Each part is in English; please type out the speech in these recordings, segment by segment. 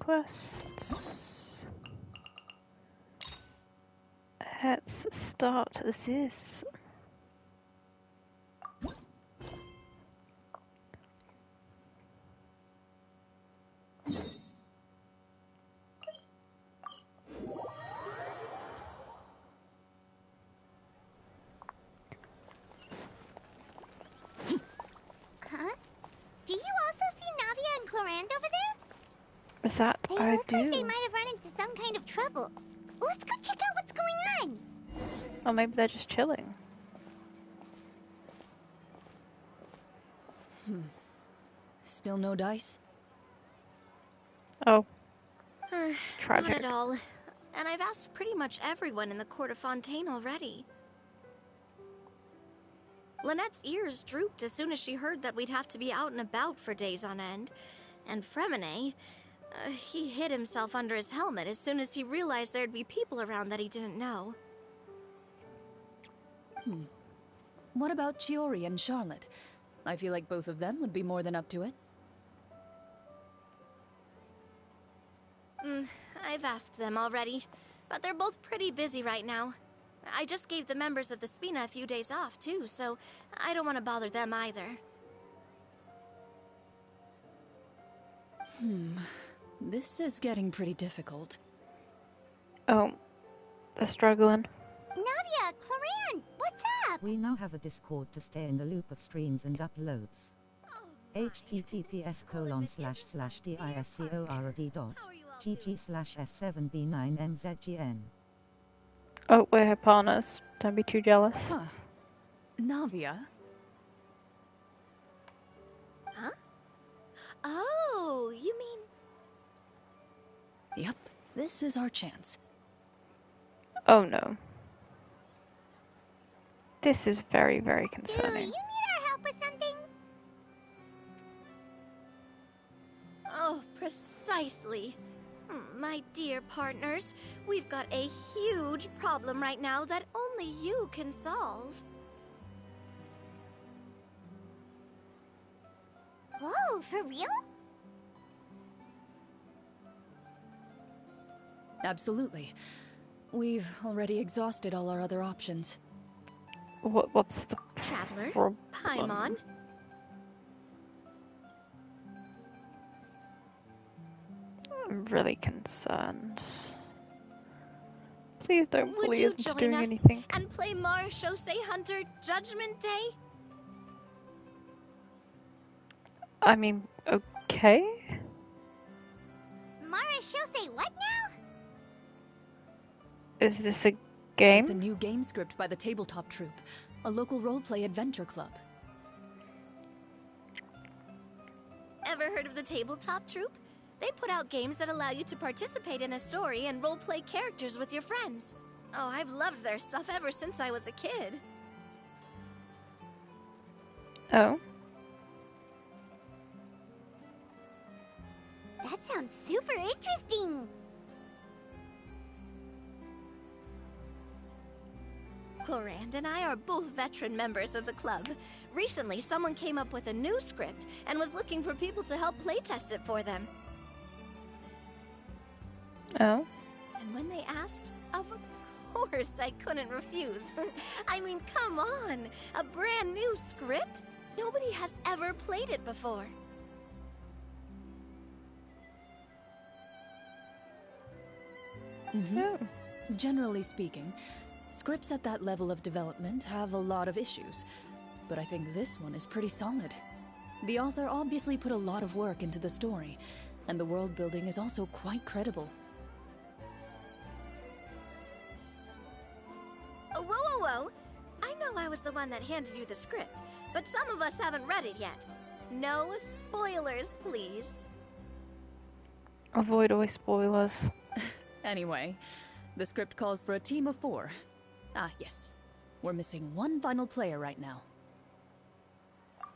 quests. Let's start this. Huh? Do you also see Navia and Clorinde over there? That They I look do. like they might have run into some kind of trouble. Let's go check out what's going on. Or maybe they're just chilling. Still no dice? Oh. Not Tragic. at all. And I've asked pretty much everyone in the court of Fontaine already. Lynette's ears drooped as soon as she heard that we'd have to be out and about for days on end. And Fremine, he hid himself under his helmet as soon as he realized there'd be people around that he didn't know. What about Chiori and Charlotte? I feel like both of them would be more than up to it. I've asked them already, but they're both pretty busy right now. I just gave the members of the Spina a few days off, too, so I don't want to bother them either. This is getting pretty difficult. Oh. They're struggling. Navia, Clorinde, what's up? We now have a Discord to stay in the loop of streams and uploads. https://discord.gg/s7b9mzgn. Oh, we're her partners. Don't be too jealous. Huh. Navia? Huh? Oh, you mean... Yep, this is our chance. Oh no. This is very, very Do you concerning. need our help with something? Oh, precisely. My dear partners, we've got a huge problem right now that only you can solve. Whoa, for real? Absolutely. We've already exhausted all our other options. What's the Traveler, problem? Paimon, I'm really concerned. Please don't would bully you us into join doing us anything. and play Marechaussee Hunter Judgment Day? I mean, okay. Marechaussee, what now? Is this a game? It's a new game script by the Tabletop Troupe, a local roleplay adventure club. Ever heard of the Tabletop Troupe? They put out games that allow you to participate in a story and roleplay characters with your friends. Oh, I've loved their stuff ever since I was a kid. Oh. That sounds super interesting. Clorinde and I are both veteran members of the club. Recently, someone came up with a new script and was looking for people to help playtest it for them. Oh. And when they asked, of course I couldn't refuse. I mean, come on! A brand new script? Nobody has ever played it before. Oh. Generally speaking, scripts at that level of development have a lot of issues, but I think this one is pretty solid. The author obviously put a lot of work into the story, and the world building is also quite credible. Whoa, whoa, whoa! I know I was the one that handed you the script, but some of us haven't read it yet. No spoilers, please. Avoid all spoilers. Anyway, the script calls for a team of 4. Ah, yes. We're missing one final player right now.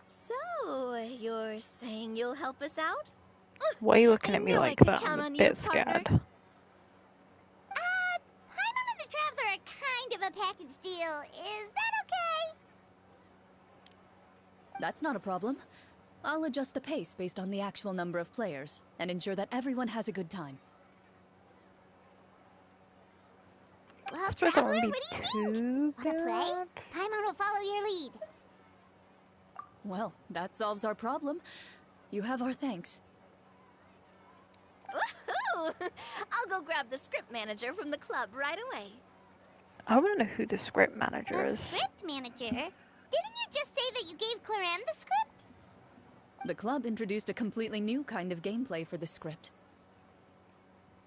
So, you're saying you'll help us out? Why are you looking I at me knew I like could that? count I'm on a you, bit partner. scared. Paimon and the Traveler are kind of a package deal. Is that okay? That's not a problem. I'll adjust the pace based on the actual number of players, and ensure that everyone has a good time. Well, I suppose that Traveler, wouldn't what be do you think? too Wanna play? bad. Paimon will follow your lead. Well, that solves our problem. You have our thanks. Woohoo! I'll go grab the script manager from the club right away. I want to know who the script manager The is. script manager? Didn't you just say that you gave Clorinde the script? The club introduced a completely new kind of gameplay for the script.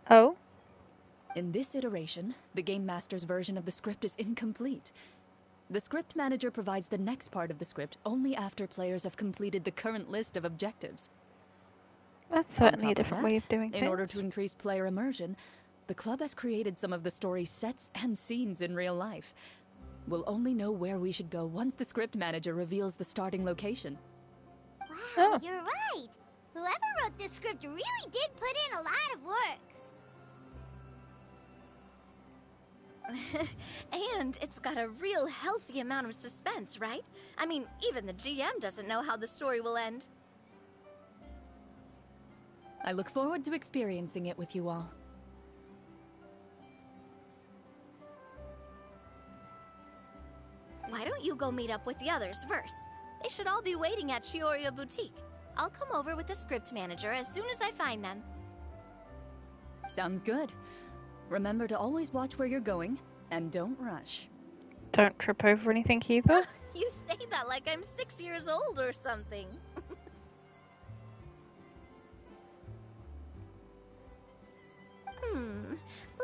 Oh? In this iteration, the Game Master's version of the script is incomplete. The script manager provides the next part of the script only after players have completed the current list of objectives. That's On certainly a top of different that, way of doing things. in order to increase player immersion, the club has created some of the story's sets and scenes in real life. We'll only know where we should go once the script manager reveals the starting location. Wow, Oh. you're right. Whoever wrote this script really did put in a lot of work. And it's got a real healthy amount of suspense, right? I mean, even the GM doesn't know how the story will end. I look forward to experiencing it with you all. Why don't you go meet up with the others first? They should all be waiting at Chioria Boutique. I'll come over with the script manager as soon as I find them. Sounds good. Remember to always watch where you're going, and don't rush. Don't trip over anything either. You say that like I'm 6 years old or something.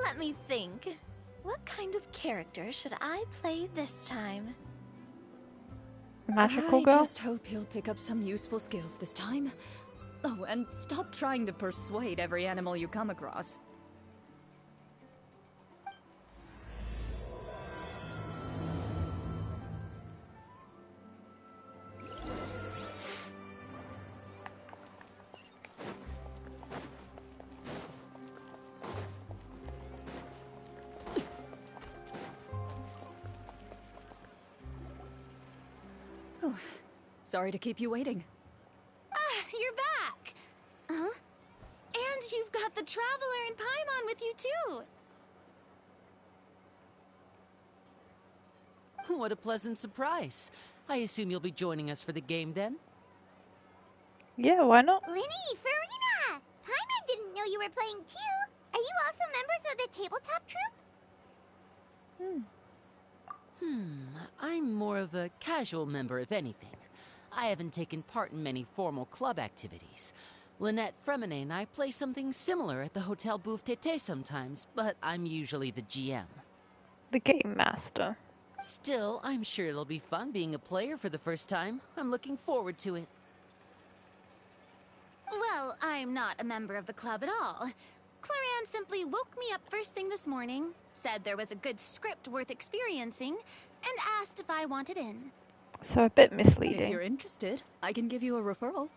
Let me think. What kind of character should I play this time? Magical I girl? just hope you'll pick up some useful skills this time. Oh, and stop trying to persuade every animal you come across. Oh, sorry to keep you waiting. Ah, you're back! Huh? And you've got the Traveler and Paimon with you, too! What a pleasant surprise. I assume you'll be joining us for the game then? Yeah, why not? Linny, Farina! Paimon didn't know you were playing too. Are you also members of the tabletop troupe? I'm more of a casual member, if anything. I haven't taken part in many formal club activities. Lynette, Fremine, and I play something similar at the Hotel Bouffe Tété sometimes, but I'm usually the GM. The Game Master. Still, I'm sure it'll be fun being a player for the first time. I'm looking forward to it. Well, I'm not a member of the club at all. Clorinde simply woke me up first thing this morning, said there was a good script worth experiencing, and asked if I wanted in. So a bit If misleading. you're interested, I can give you a referral.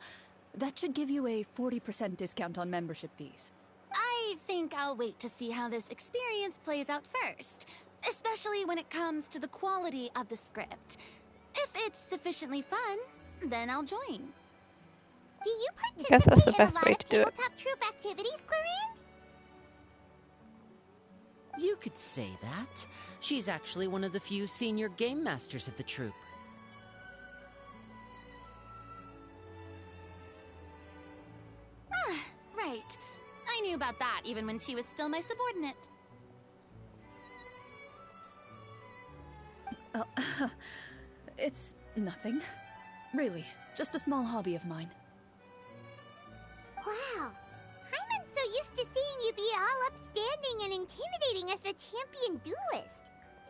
That should give you a 40% discount on membership fees. I think I'll wait to see how this experience plays out first, especially when it comes to the quality of the script. If it's sufficiently fun, then I'll join. Do you guess that's the participate in best a lot way of to do it. tabletop troupe activities, Clorinde? You could say that. She's actually one of the few senior game masters of the troupe. Right. I knew about that even when she was still my subordinate. It's nothing. Really, just a small hobby of mine. Wow. Paimon's so used to seeing you be all upstanding and intimidating as the champion duelist.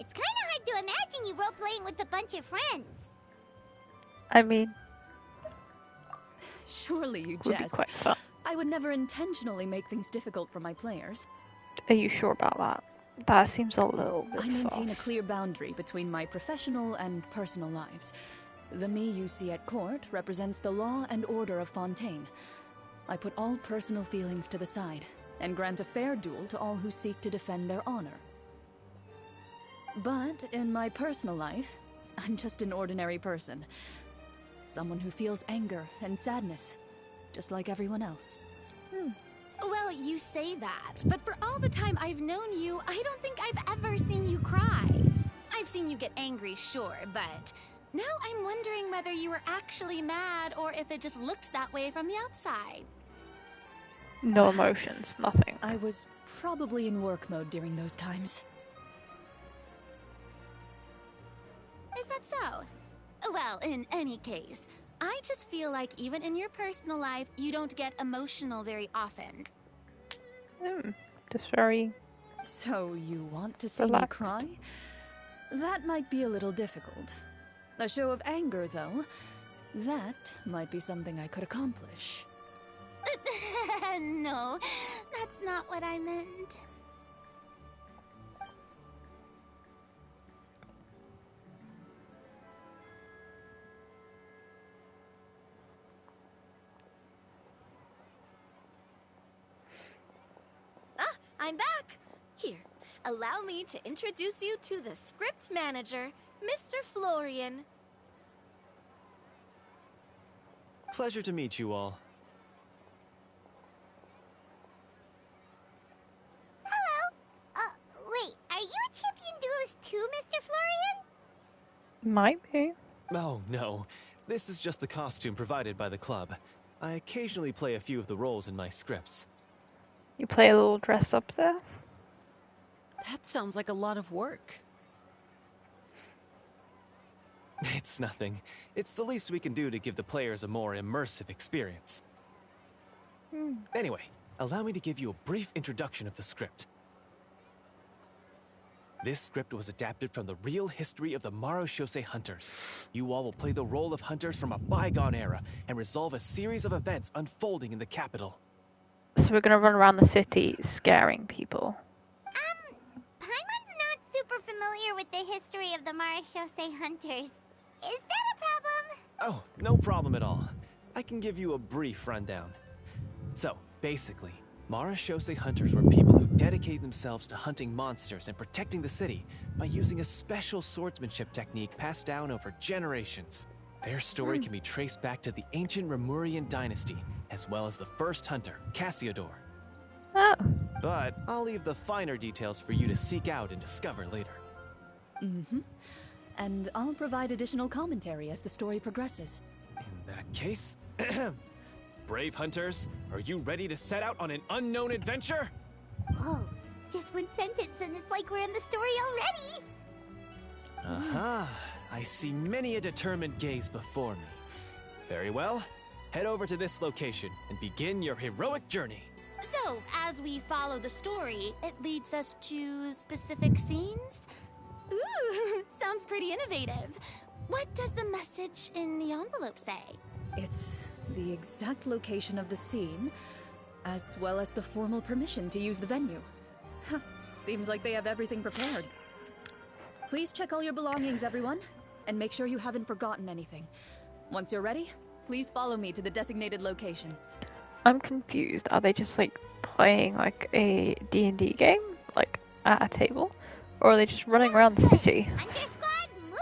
It's kind of hard to imagine you role-playing with a bunch of friends. I mean, Surely you would be jest. quite fun. I would never intentionally make things difficult for my players. Are you sure about that? That seems a little bit I maintain a soft. clear boundary between my professional and personal lives. The me you see at court represents the law and order of Fontaine. I put all personal feelings to the side and grant a fair duel to all who seek to defend their honor. But in my personal life, I'm just an ordinary person. Someone who feels anger and sadness, just like everyone else. Well, you say that, but for all the time I've known you, I don't think I've ever seen you cry. I've seen you get angry, sure, but now I'm wondering whether you were actually mad or if it just looked that way from the outside. No emotions, nothing. I was probably in work mode during those times. Is that so? Well, in any case, I just feel like even in your personal life, you don't get emotional very often. Just very... So you want to see relaxed. me cry? That might be a little difficult. A show of anger, though, that might be something I could accomplish. No, that's not what I meant. I'm back! Here, allow me to introduce you to the script manager, Mr. Florian. Pleasure to meet you all. Hello? Wait, are you a champion duelist too, Mr. Florian? Might be. Oh, no. This is just the costume provided by the club. I occasionally play a few of the roles in my scripts. You play a little dress up there? That sounds like a lot of work. It's nothing. It's the least we can do to give the players a more immersive experience. Anyway, allow me to give you a brief introduction of the script. This script was adapted from the real history of the Marushose Hunters. You all will play the role of hunters from a bygone era and resolve a series of events unfolding in the capital. So we're gonna run around the city scaring people. Paimon's not super familiar with the history of the Marushose Hunters. Is that a problem? Oh, no problem at all. I can give you a brief rundown. So, basically, Marushose Hunters were people who dedicated themselves to hunting monsters and protecting the city by using a special swordsmanship technique passed down over generations. Their story can be traced back to the ancient Remurian dynasty, as well as the first hunter, Cassiodor. Oh. But I'll leave the finer details for you to seek out and discover later. And I'll provide additional commentary as the story progresses. In that case, brave hunters, are you ready to set out on an unknown adventure? Whoa, just one sentence and it's like we're in the story already! Aha, I see many a determined gaze before me. Very well, head over to this location and begin your heroic journey. So, as we follow the story, it leads us to specific scenes? Ooh, sounds pretty innovative. What does the message in the envelope say? It's the exact location of the scene, as well as the formal permission to use the venue. Huh, seems like they have everything prepared. Please check all your belongings, everyone, and make sure you haven't forgotten anything. Once you're ready, please follow me to the designated location. I'm confused. Are they just like playing like a D&D game? Like at a table? Or are they just running around the city? Hunter Squad, move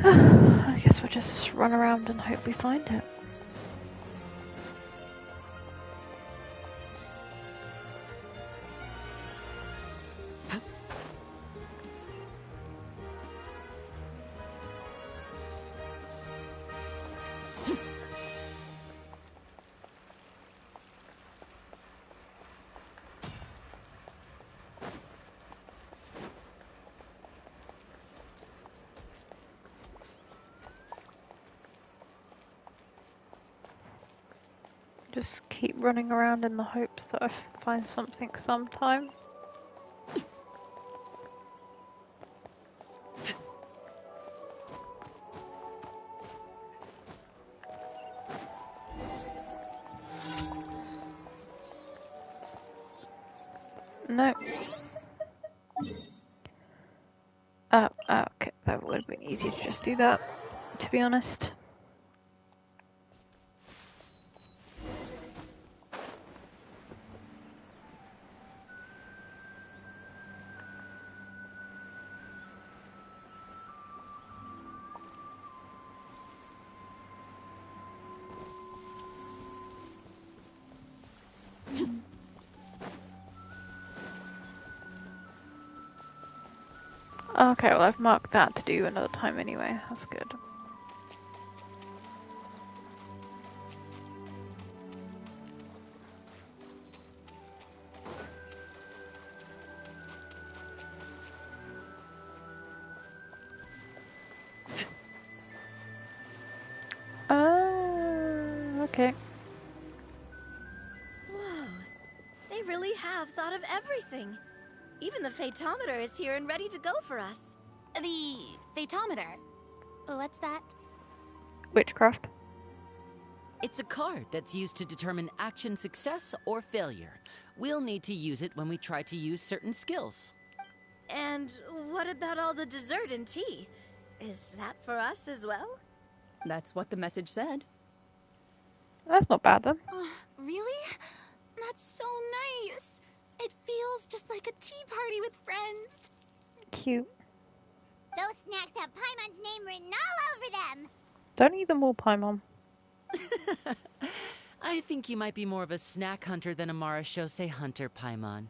out! I guess we'll just run around and hope we find it. Just keep running around in the hopes that I find something sometime. No. Oh, okay. That would have been easier to just do that, to be honest. Okay, well I've marked that to do another time anyway. That's good. Okay. Whoa. They really have thought of everything. Even the Fatometer is here and ready to go for us. The Fatometer. What's that? Witchcraft. It's a card that's used to determine action success or failure. We'll need to use it when we try to use certain skills. And what about all the dessert and tea? Is that for us as well? That's what the message said. That's not bad then. Really? That's so nice. It feels just like a tea party with friends. Cute. Those snacks have Paimon's name written all over them. Don't eat them all, Paimon. I think you might be more of a snack hunter than a Marashose hunter, Paimon.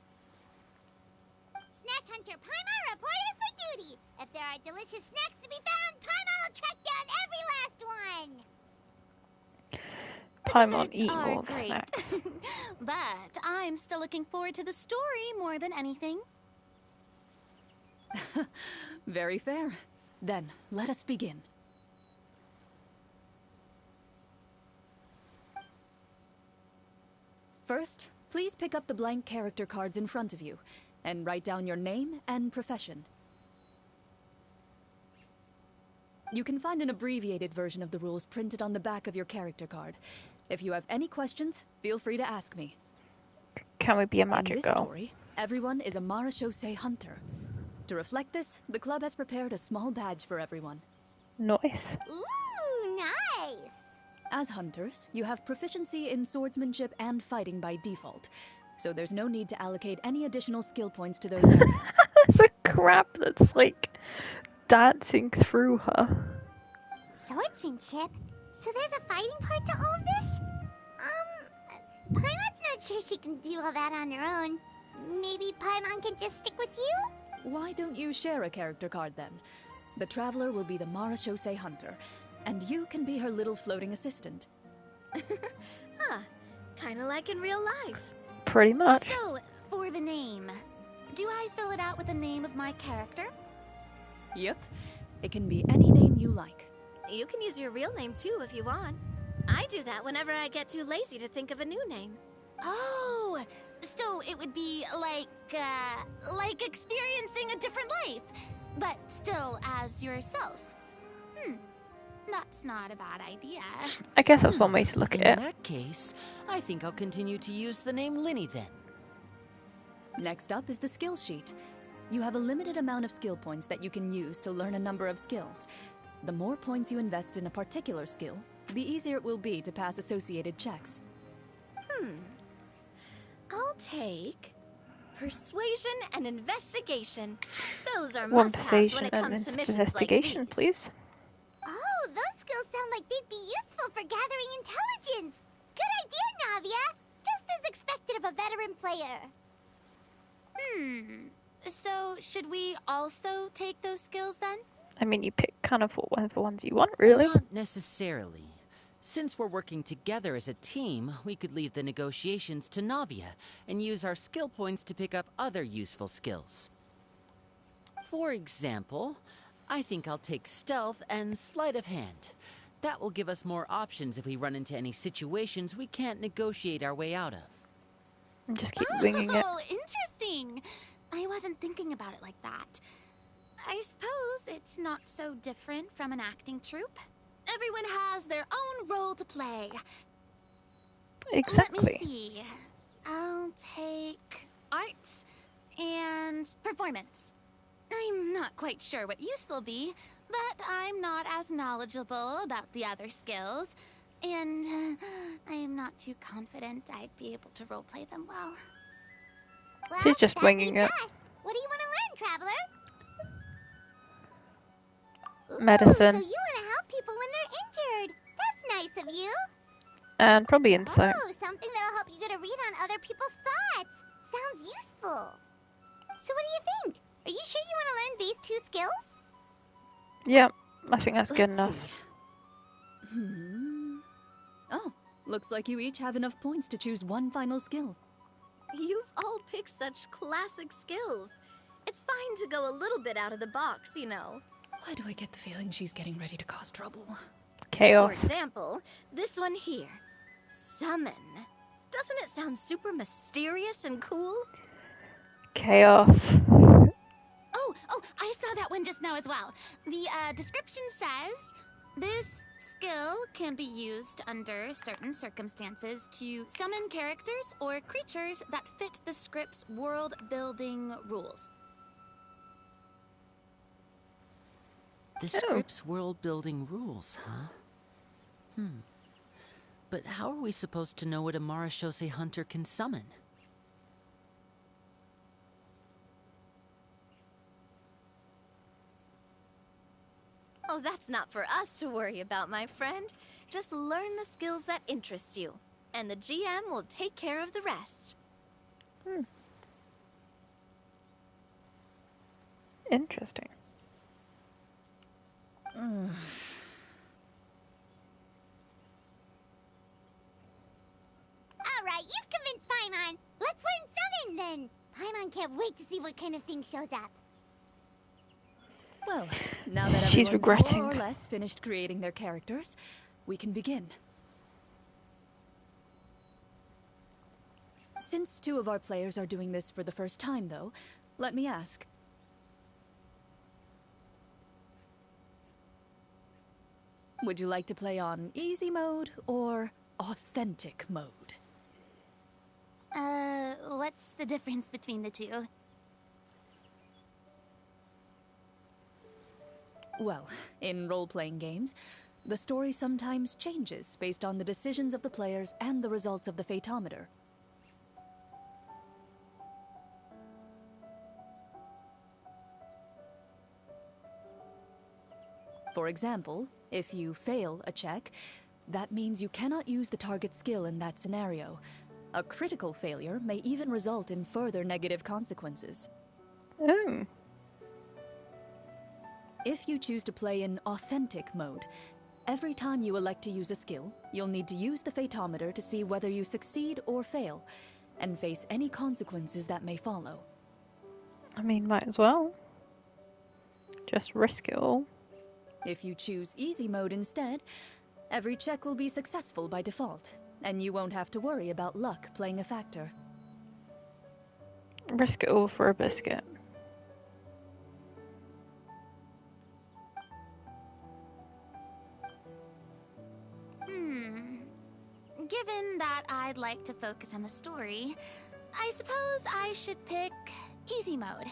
Snack hunter Paimon reported for duty. If there are delicious snacks to be found, Paimon will track down every last one. Paimon Desserts eat are all the great. snacks. But I'm still looking forward to the story more than anything. Very fair. Then, let us begin. First, please pick up the blank character cards in front of you, and write down your name and profession. You can find an abbreviated version of the rules printed on the back of your character card. If you have any questions, feel free to ask me. Can we be a In magic this girl? story, everyone is a Marashose hunter. To reflect this, the club has prepared a small badge for everyone. Nice. Ooh, nice. As hunters, you have proficiency in swordsmanship and fighting by default, so there's no need to allocate any additional skill points to those areas. There's a crab that's like dancing through her. Swordsmanship? So there's a fighting part to all of this? Paimon's not sure she can do all that on her own. Maybe Paimon can just stick with you? Why don't you share a character card then? The Traveler will be the Marashose hunter, and you can be her little floating assistant. Huh. Kinda like in real life. Pretty much. So, for the name, do I fill it out with the name of my character? Yep. It can be any name you like. You can use your real name too if you want. I do that whenever I get too lazy to think of a new name. Oh, so it would be like experiencing a different life, but still as yourself. That's not a bad idea. I guess that's one way to look at In it. that case, I think I'll continue to use the name Linny then. Next up is the skill sheet. You have a limited amount of skill points that you can use to learn a number of skills. The more points you invest in a particular skill, the easier it will be to pass associated checks. I'll take persuasion and investigation. Those are One must-haves when persuasion it and comes to missions investigation, like these. please. Oh, those skills sound like they'd be useful for gathering intelligence. Good idea, Navia. Just as expected of a veteran player. So, should we also take those skills then? I mean, you pick kind of whatever ones you want, really. Not necessarily. Since we're working together as a team, we could leave the negotiations to Navia and use our skill points to pick up other useful skills. For example, I think I'll take stealth and sleight of hand. That will give us more options if we run into any situations we can't negotiate our way out of. And just keep winging it. Oh, interesting. I wasn't thinking about it like that. I suppose it's not so different from an acting troupe. Everyone has their own role to play. Let Exactly. me see. I'll take arts and performance. I'm not quite sure what use they'll be, but I'm not as knowledgeable about the other skills, and I am not too confident I'd be able to roleplay them well. Well, She's just that winging leaves it. us. What do you want to learn, Traveler? Medicine. Ooh, so you want to help people when they're injured. That's nice of you. And probably insight. Oh, something that'll help you get a read on other people's thoughts. Sounds useful. So what do you think? Are you sure you want to learn these 2 skills? Yeah, I think that's good Let's enough. see. Oh, looks like you each have enough points to choose one final skill. You've all picked such classic skills. It's fine to go a little bit out of the box, you know. Why do I get the feeling she's getting ready to cause trouble? Chaos. For example, this one here. Summon. Doesn't it sound super mysterious and cool? Chaos. Oh, I saw that one just now as well. The description says, this skill can be used under certain circumstances to summon characters or creatures that fit the script's world-building rules. The script's world-building rules, huh? But how are we supposed to know what a Marashose hunter can summon? Oh, that's not for us to worry about, my friend. Just learn the skills that interest you, and the GM will take care of the rest. Interesting. Alright, you've convinced Paimon. Let's learn Summon then. Paimon can't wait to see what kind of thing shows up. Well, now that She's everyone's regretting. more or less finished creating their characters, we can begin. Since 2 of our players are doing this for the first time, though, let me ask. Would you like to play on easy mode or authentic mode? What's the difference between the 2? Well, in role-playing games, the story sometimes changes based on the decisions of the players and the results of the Fatometer. For example, if you fail a check, that means you cannot use the target skill in that scenario. A critical failure may even result in further negative consequences. Oh. If you choose to play in authentic mode, every time you elect to use a skill, you'll need to use the Fatometer to see whether you succeed or fail, and face any consequences that may follow. I mean, might as well. Just risk it all. If you choose easy mode instead, every check will be successful by default, and you won't have to worry about luck playing a factor. Risk it all for a biscuit. Given that I'd like to focus on the story, I suppose I should pick easy mode.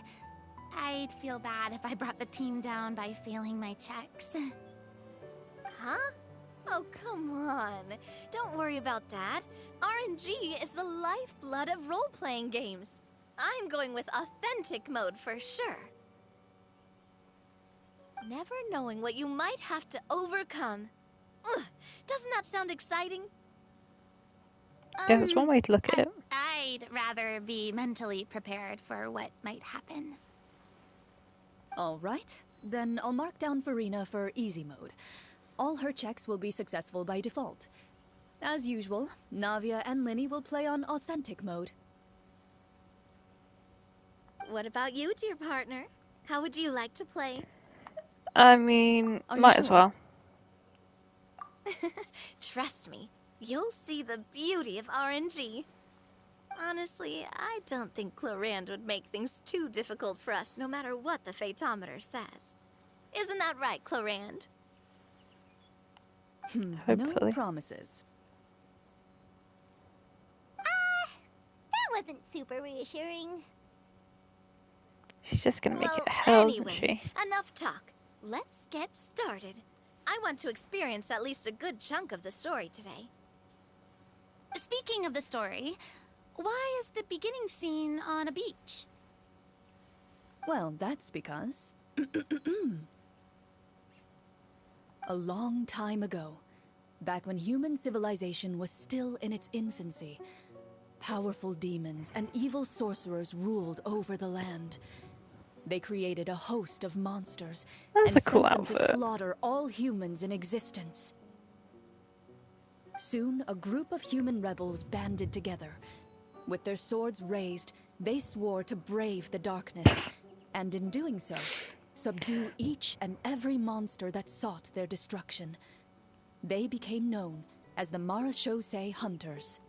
I'd feel bad if I brought the team down by failing my checks. Huh? Oh, come on. Don't worry about that. RNG is the lifeblood of role-playing games. I'm going with authentic mode for sure. Never knowing what you might have to overcome. Ugh, doesn't that sound exciting? Yeah, that's one way to look at it. I'd rather be mentally prepared for what might happen. Alright, then I'll mark down Farina for easy mode. All her checks will be successful by default. As usual, Navia and Linny will play on authentic mode. What about you, dear partner? How would you like to play? I mean, Are you might as sure? well. Trust me, you'll see the beauty of RNG. Honestly, I don't think Clorinde would make things too difficult for us no matter what the Fatometer says. Isn't that right, Clorinde? No Hopefully. promises. That wasn't super reassuring. She's just gonna make Well, it hell, anyway, isn't she? enough talk. Let's get started. I want to experience at least a good chunk of the story today. Speaking of the story, why is the beginning scene on a beach? Well, that's because... A long time ago, back when human civilization was still in its infancy, powerful demons and evil sorcerers ruled over the land. They created a host of monsters That's and a cool sent them to outfit. slaughter all humans in existence. Soon, a group of human rebels banded together. With their swords raised, they swore to brave the darkness, and in doing so, subdue each and every monster that sought their destruction. They became known as the Marachose Hunters.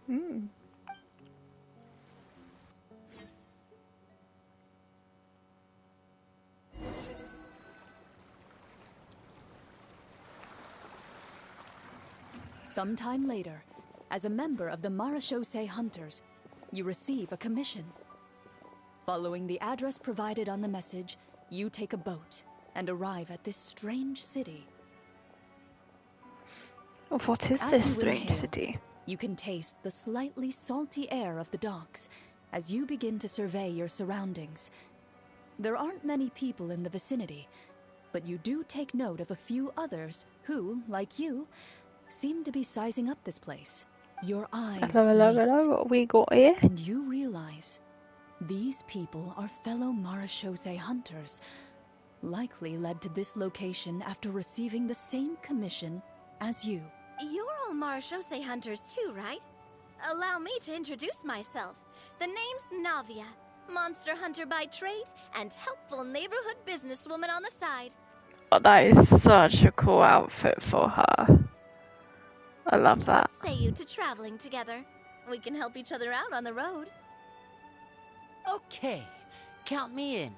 Hmm. Sometime later, as a member of the Marachose Hunters, you receive a commission. Following the address provided on the message, you take a boat and arrive at this strange city. What is As this you strange inhale, city? you can taste the slightly salty air of the docks as you begin to survey your surroundings. There aren't many people in the vicinity, but you do take note of a few others who, like you, seem to be sizing up this place. Your eyes meet, What we got here? and you realize these people are fellow Marachose hunters, likely led to this location after receiving the same commission as you. You're all Marachose hunters too, right? Allow me to introduce myself. The name's Navia, monster hunter by trade and helpful neighborhood businesswoman on the side. Oh, that is such a cool outfit for her. I love that. What say you to traveling together? We can help each other out on the road. Okay, count me in.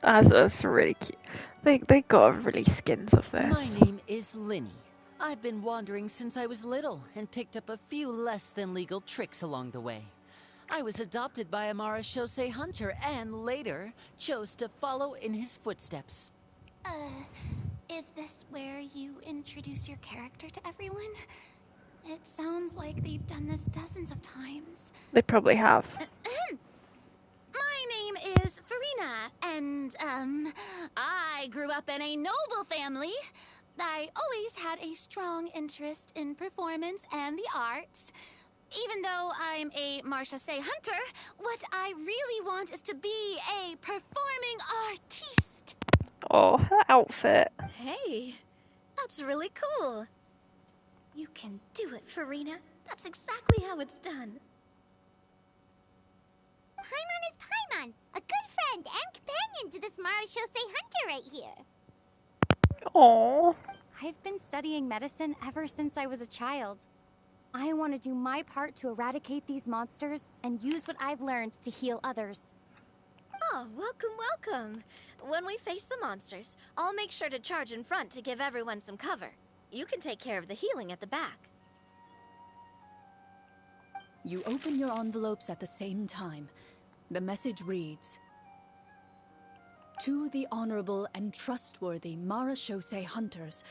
That's really cute. They gotta release skins of this. My name is Linny. I've been wandering since I was little and picked up a few less than legal tricks along the way. I was adopted by a Marachose hunter and later chose to follow in his footsteps. Is this where you introduce your character to everyone? It sounds like they've done this dozens of times. They probably have. My name is Farina, and, I grew up in a noble family. I always had a strong interest in performance and the arts. Even though I'm a Marachose hunter, what I really want is to be a performing artiste. Oh, her outfit. Hey, that's really cool. You can do it, Farina. That's exactly how it's done. Paimon is Paimon, a good friend and companion to this Marachose hunter right here. Oh, I've been studying medicine ever since I was a child. I want to do my part to eradicate these monsters and use what I've learned to heal others. Oh, welcome, welcome. When we face the monsters, I'll make sure to charge in front to give everyone some cover. You can take care of the healing at the back. You open your envelopes at the same time. The message reads, "To the honorable and trustworthy Marachose hunters,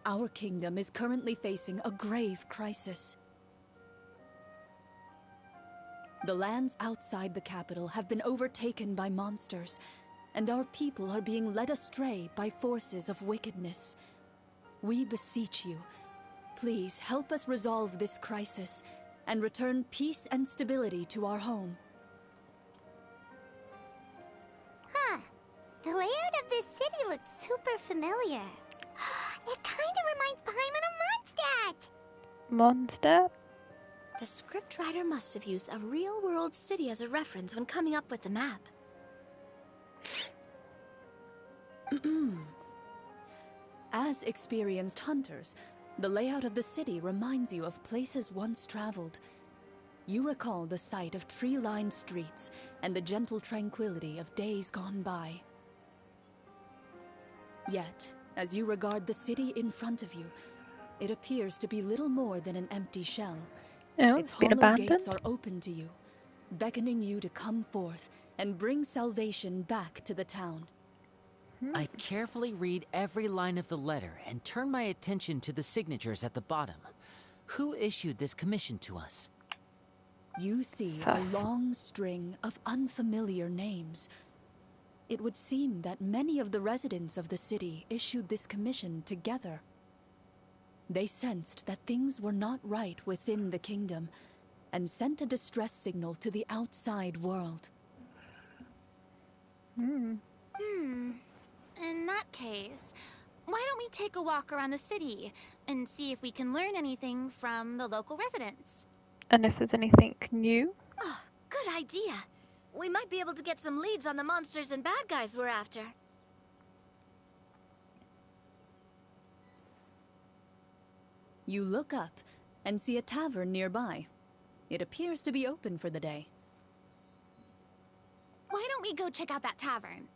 our kingdom is currently facing a grave crisis. The lands outside the capital have been overtaken by monsters, and our people are being led astray by forces of wickedness. We beseech you, please help us resolve this crisis and return peace and stability to our home." Huh. The layout of this city looks super familiar. It kinda reminds Paimon of Mondstadt! monster. The scriptwriter must have used a real-world city as a reference when coming up with the map. As experienced hunters, the layout of the city reminds you of places once traveled. You recall the sight of tree-lined streets and the gentle tranquility of days gone by. Yet, as you regard the city in front of you, it appears to be little more than an empty shell. Oh, Its it's been hollow abandoned. gates are open to you, beckoning you to come forth and bring salvation back to the town. I carefully read every line of the letter and turn my attention to the signatures at the bottom. Who issued this commission to us? You see Sus. a long string of unfamiliar names. It would seem that many of the residents of the city issued this commission together. They sensed that things were not right within the kingdom and sent a distress signal to the outside world. Hmm. In that case, why don't we take a walk around the city and see if we can learn anything from the local residents? And if there's anything new? Oh, good idea. We might be able to get some leads on the monsters and bad guys we're after. You look up and see a tavern nearby. It appears to be open for the day. Why don't we go check out that tavern?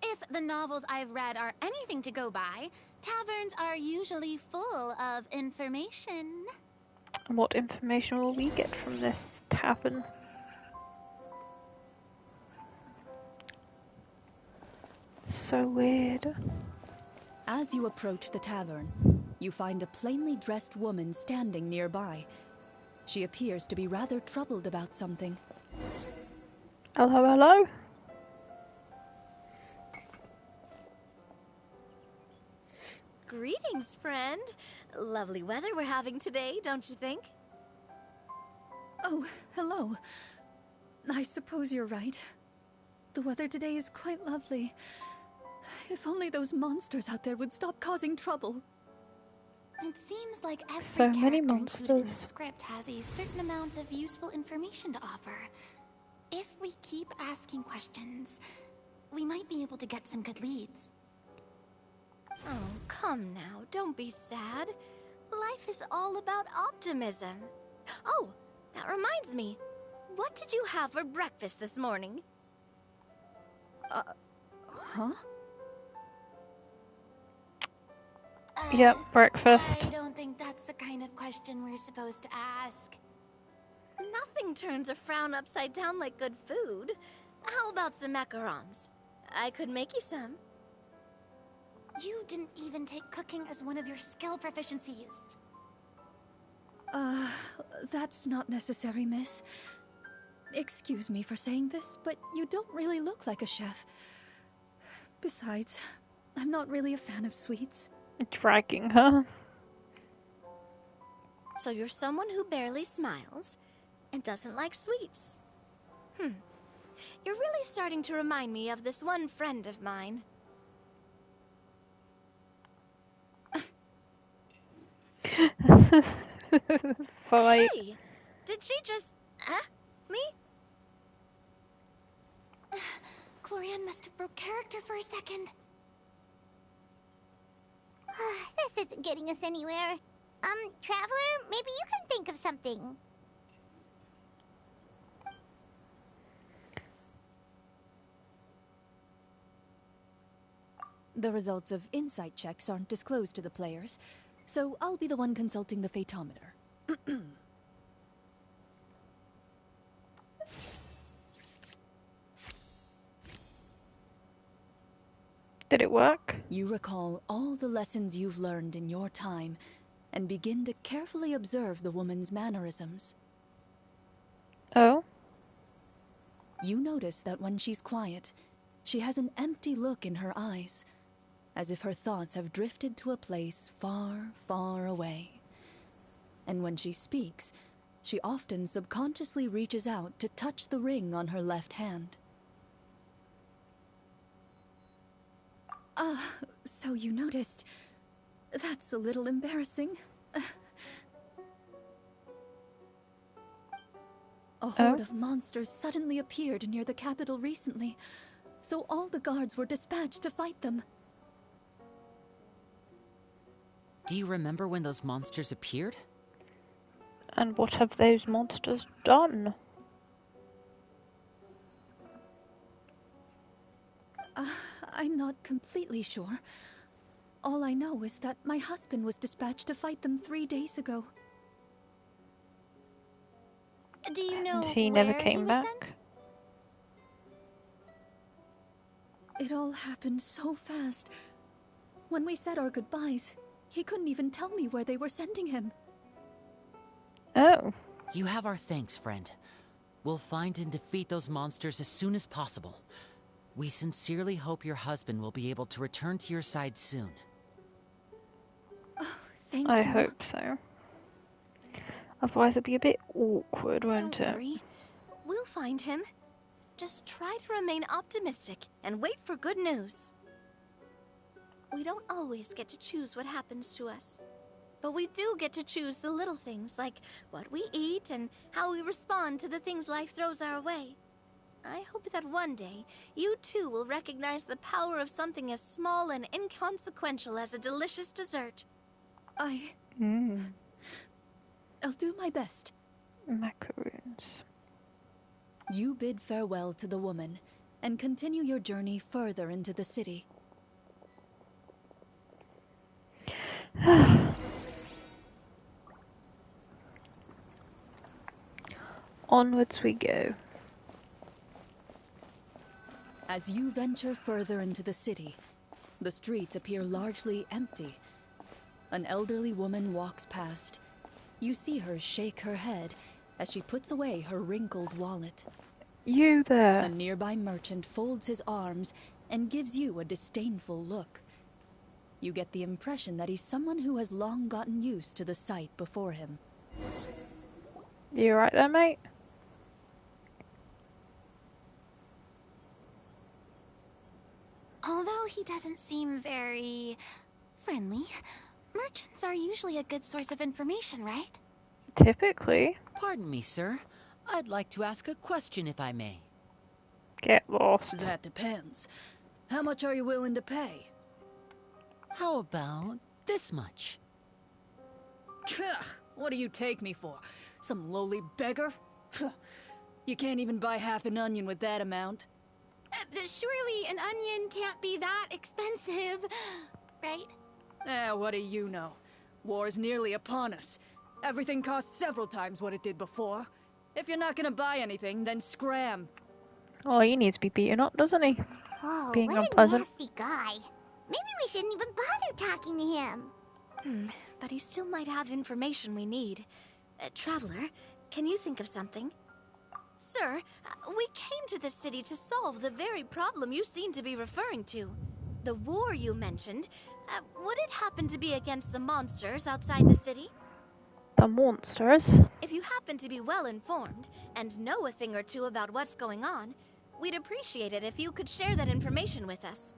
If the novels I've read are anything to go by, taverns are usually full of information. And what information will we get from this tavern? So weird. As you approach the tavern, you find a plainly dressed woman standing nearby. She appears to be rather troubled about something. Hello, hello? Greetings, friend. Lovely weather we're having today, don't you think? Oh, hello. I suppose you're right. The weather today is quite lovely. If only those monsters out there would stop causing trouble. It seems like every So many character included in the monsters. script has a certain amount of useful information to offer. If we keep asking questions, we might be able to get some good leads. Oh, come now, don't be sad. Life is all about optimism. Oh, that reminds me. What did you have for breakfast this morning? Huh? Yep, breakfast. I don't think that's the kind of question we're supposed to ask. Nothing turns a frown upside down like good food. How about some macarons? I could make you some. You didn't even take cooking as one of your skill proficiencies. That's not necessary, miss. Excuse me for saying this, but you don't really look like a chef. Besides, I'm not really a fan of sweets. Dragging her. So you're someone who barely smiles and doesn't like sweets. You're really starting to remind me of this one friend of mine. Fight. Hey, did she just... me? Clorinde must have broke character for a second. This isn't getting us anywhere. Traveler, maybe you can think of something. The results of insight checks aren't disclosed to the players, so I'll be the one consulting the fatometer. Did it work? You recall all the lessons you've learned in your time and begin to carefully observe the woman's mannerisms. Oh? You notice that when she's quiet, she has an empty look in her eyes, as if her thoughts have drifted to a place far, far away. And when she speaks, she often subconsciously reaches out to touch the ring on her left hand. So you noticed. That's a little embarrassing. A horde of monsters suddenly appeared near the capital recently, so all the guards were dispatched to fight them. Do you remember when those monsters appeared? And what have those monsters done? I'm not completely sure. All I know is that my husband was dispatched to fight them 3 days ago. Do you know And he never where came he was back? sent? It all happened so fast. When we said our goodbyes, he couldn't even tell me where they were sending him. Oh. You have our thanks, friend. We'll find and defeat those monsters as soon as possible. We sincerely hope your husband will be able to return to your side soon. Thank I you. hope so. Otherwise it'd be a bit awkward, won't Don't it? worry. We'll find him. Just try to remain optimistic and wait for good news. We don't always get to choose what happens to us. But we do get to choose the little things, like what we eat and how we respond to the things life throws our way. I hope that one day, you too will recognize the power of something as small and inconsequential as a delicious dessert. I'll do my best. Macaroons. You bid farewell to the woman, and continue your journey further into the city. Onwards we go. As you venture further into the city, the streets appear largely empty. An elderly woman walks past. You see her shake her head as she puts away her wrinkled wallet. You there. A nearby merchant folds his arms and gives you a disdainful look. You get the impression that he's someone who has long gotten used to the sight before him. You right there, mate? Although he doesn't seem very friendly, merchants are usually a good source of information, right? Typically. Pardon me, sir. I'd like to ask a question if I may. Get lost. That depends. How much are you willing to pay? How about this much? What do you take me for? Some lowly beggar? You can't even buy half an onion with that amount. Surely an onion can't be that expensive, right? What do you know? War's nearly upon us. Everything costs several times what it did before. If you're not gonna buy anything, then scram. Oh, he needs to be beaten up, doesn't he? Oh, Being what unpleasant. a nasty guy. Maybe we shouldn't even bother talking to him. But he still might have information we need. Traveler, can you think of something? Sir, we came to this city to solve the very problem you seem to be referring to. The war you mentioned, would it happen to be against the monsters outside the city? The monsters? If you happen to be well informed and know a thing or two about what's going on, we'd appreciate it if you could share that information with us.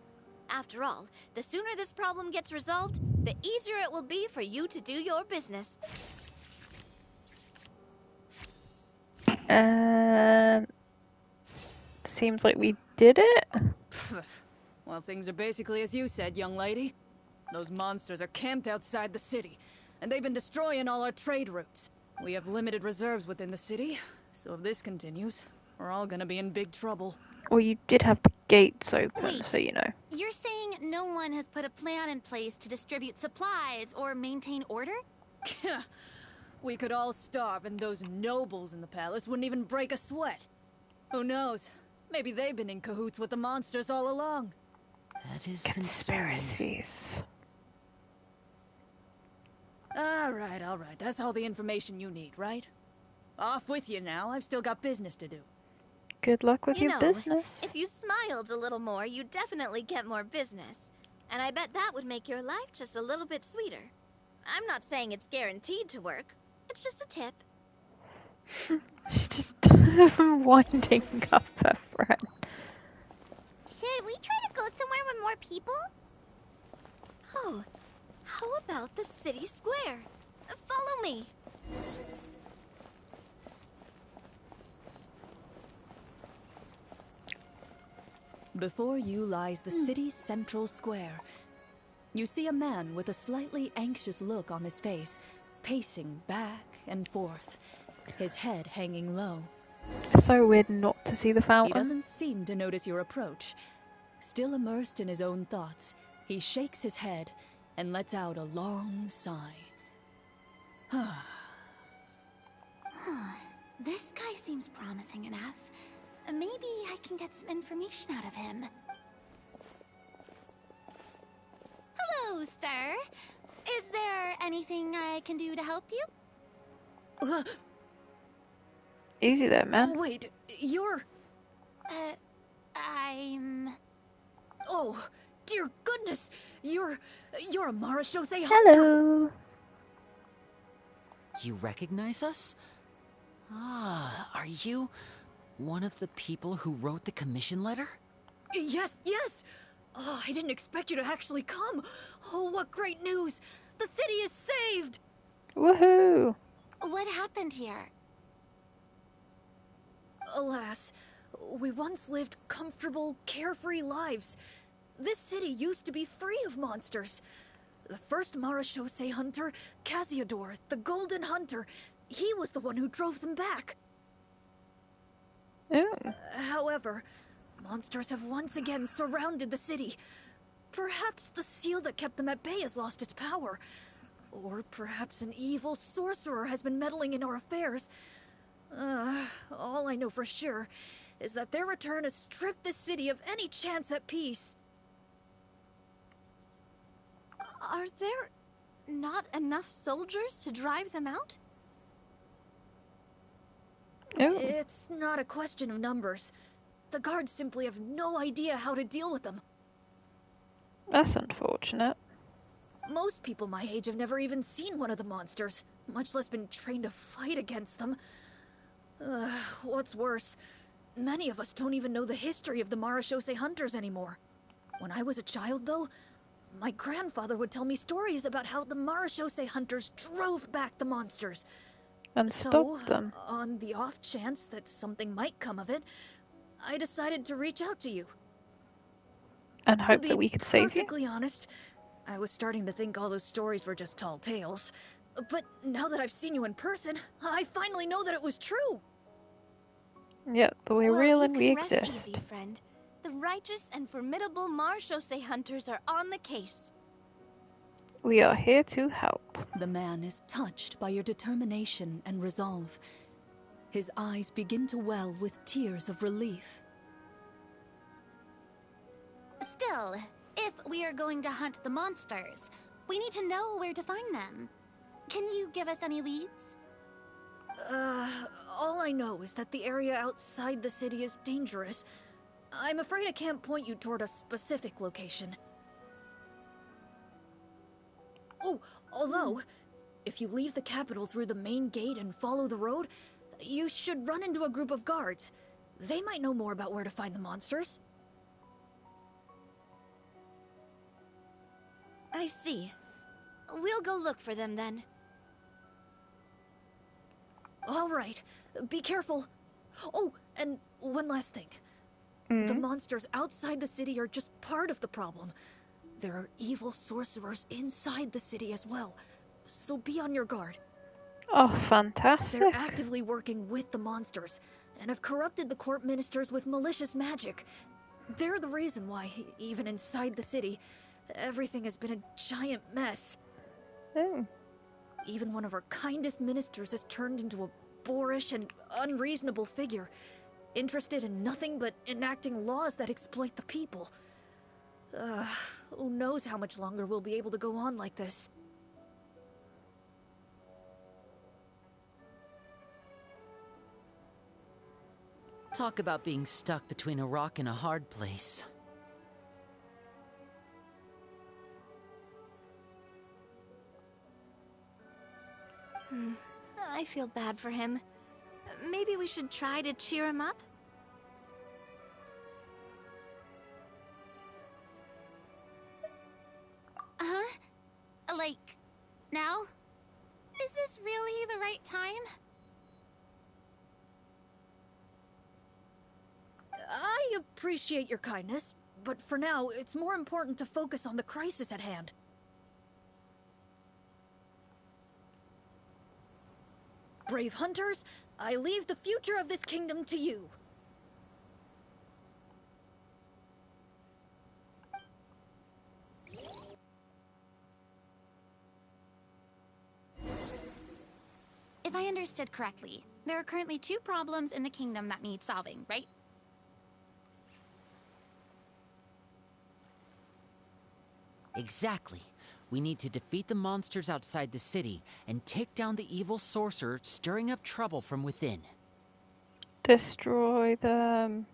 After all, the sooner this problem gets resolved, the easier it will be for you to do your business. Seems like we did it. Well, things are basically as you said, young lady. Those monsters are camped outside the city, and they've been destroying all our trade routes. We have limited reserves within the city, so if this continues, we're all gonna be in big trouble. Well, you did have the gates open, Wait. so you know. You're saying no one has put a plan in place to distribute supplies or maintain order? We could all starve, and those nobles in the palace wouldn't even break a sweat. Who knows? Maybe they've been in cahoots with the monsters all along. That is concerning. Conspiracies. All right. That's all the information you need, right? Off with you now. I've still got business to do. Good luck with You your know, business. If you smiled a little more, you'd definitely get more business. And I bet that would make your life just a little bit sweeter. I'm not saying it's guaranteed to work. It's just a tip. She's just winding up her friend. Should we try to go somewhere with more people? Oh, how about the city square? Follow me. Before you lies the city's central square. You see a man with a slightly anxious look on his face, pacing back and forth, his head hanging low. It's so weird not to see the He fountain. doesn't seem to notice your approach. Still immersed in his own thoughts, he shakes his head and lets out a long sigh. This guy seems promising enough. Maybe I can get some information out of him. Hello, sir. Is there anything I can do to help you? Easy there, man. Wait, you're... I'm... Oh, dear goodness! You're Amara Shosei Hunter! Hello. You recognize us? Ah, are you... one of the people who wrote the commission letter? Yes, yes! Oh, I didn't expect you to actually come. Oh, what great news! The city is saved! Woohoo! What happened here? Alas, we once lived comfortable, carefree lives. This city used to be free of monsters. The first Marashose hunter, Casiodor, the Golden Hunter, he was the one who drove them back. Oh. However, monsters have once again surrounded the city. Perhaps the seal that kept them at bay has lost its power. Or perhaps an evil sorcerer has been meddling in our affairs. All I know for sure is that their return has stripped the city of any chance at peace. Are there not enough soldiers to drive them out? Oh. It's not a question of numbers. The guards simply have no idea how to deal with them. That's unfortunate. Most people my age have never even seen one of the monsters, much less been trained to fight against them. What's worse, many of us don't even know the history of the Marashose hunters anymore. When I was a child, though, my grandfather would tell me stories about how the Marashose hunters drove back the monsters. And stopped them. On the off chance that something might come of it, I decided to reach out to you. And hope that we could save you. To be perfectly honest, I was starting to think all those stories were just tall tales. But now that I've seen you in person, I finally know that it was true. Yep, but we're real and we you can rest exist. easy, friend. The righteous and formidable Marashose hunters are on the case. We are here to help. The man is touched by your determination and resolve. His eyes begin to well with tears of relief. Still, if we are going to hunt the monsters, we need to know where to find them. Can you give us any leads? All I know is that the area outside the city is dangerous. I'm afraid I can't point you toward a specific location. Oh, although, if you leave the capital through the main gate and follow the road, you should run into a group of guards. They might know more about where to find the monsters. I see. We'll go look for them then. All right, be careful. Oh, and one last thing. The monsters outside the city are just part of the problem. There are evil sorcerers inside the city as well, so be on your guard. Oh, fantastic. They're actively working with the monsters, and have corrupted the court ministers with malicious magic. They're the reason why, even inside the city, everything has been a giant mess. Oh. Even one of our kindest ministers has turned into a boorish and unreasonable figure, interested in nothing but enacting laws that exploit the people. Who knows how much longer we'll be able to go on like this. Talk about being stuck between a rock and a hard place. I feel bad for him. Maybe we should try to cheer him up? Huh? Like, now? Is this really the right time? I appreciate your kindness, but for now, it's more important to focus on the crisis at hand. Brave hunters, I leave the future of this kingdom to you. If I understood correctly, there are currently 2 problems in the kingdom that need solving, right? Exactly. We need to defeat the monsters outside the city and take down the evil sorcerer stirring up trouble from within. Destroy them.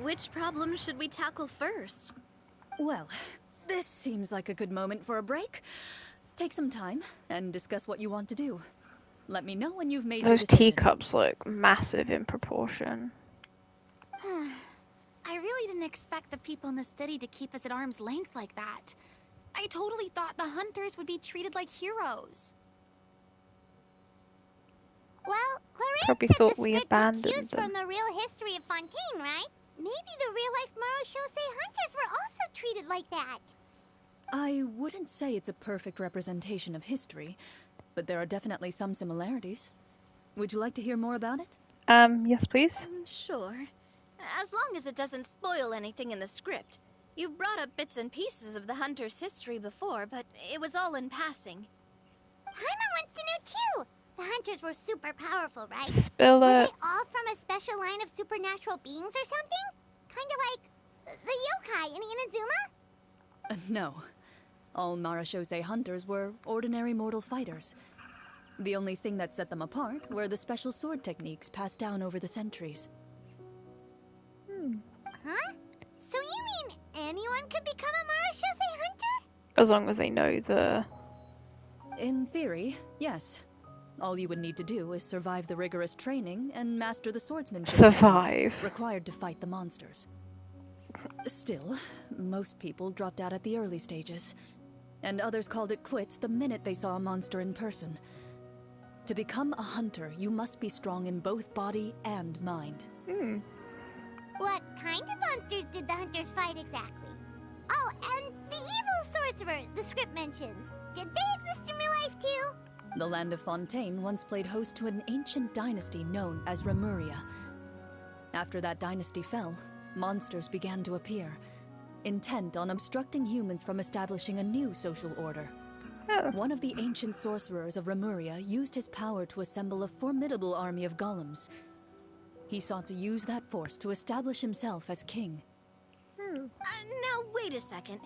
Which problem should we tackle first? Well, this seems like a good moment for a break. Take some time and discuss what you want to do. Let me know when you've made your Those decision. teacups look massive in proportion. I really didn't expect the people in the city to keep us at arm's length like that. I totally thought the hunters would be treated like heroes. Well, Clorinde Probably said thought the we script took abandoned cues them. from the real history of Fontaine, right? Maybe the real-life Marushosei hunters were also treated like that. I wouldn't say it's a perfect representation of history, but there are definitely some similarities. Would you like to hear more about it? Yes, please. Sure. As long as it doesn't spoil anything in the script. You've brought up bits and pieces of the hunter's history before, but it was all in passing. Paimon wants to know too. The hunters were super powerful, right? Spill Were it. they all from a special line of supernatural beings or something? Kind of like the yokai in Inazuma? No. All Marashosei hunters were ordinary mortal fighters. The only thing that set them apart were the special sword techniques passed down over the centuries. Huh? So you mean anyone could become a Marushosei hunter? As long as they know the... In theory, yes. All you would need to do is survive the rigorous training and master the swordsmanship Survive. techniques required to fight the monsters. Still, most people dropped out at the early stages, and others called it quits the minute they saw a monster in person. To become a hunter, you must be strong in both body and mind. What kind of monsters did the hunters fight exactly? Oh, and the evil sorcerer the script mentions. Did they exist in real life too? The land of Fontaine once played host to an ancient dynasty known as Rapperia. After that dynasty fell, monsters began to appear, intent on obstructing humans from establishing a new social order. One of the ancient sorcerers of Rapperia used his power to assemble a formidable army of golems. He sought to use that force to establish himself as king. Now, wait a second.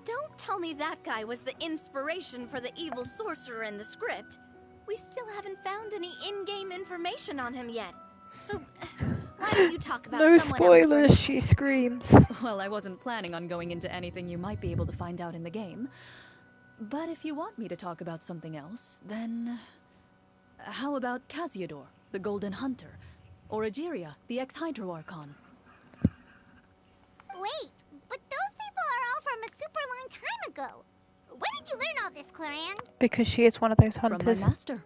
Don't tell me that guy was the inspiration for the evil sorcerer in the script. We still haven't found any in-game information on him yet. So, why don't you talk about No someone else? spoilers, she screams. Well, I wasn't planning on going into anything you might be able to find out in the game. But if you want me to talk about something else, then... How about Casiodor, the Golden Hunter? Or Egeria, the ex-Hydro Archon? Wait, but those people are all from a super long time ago. When did you learn all this, Clorinde? Because she is one of those From my hunters. master.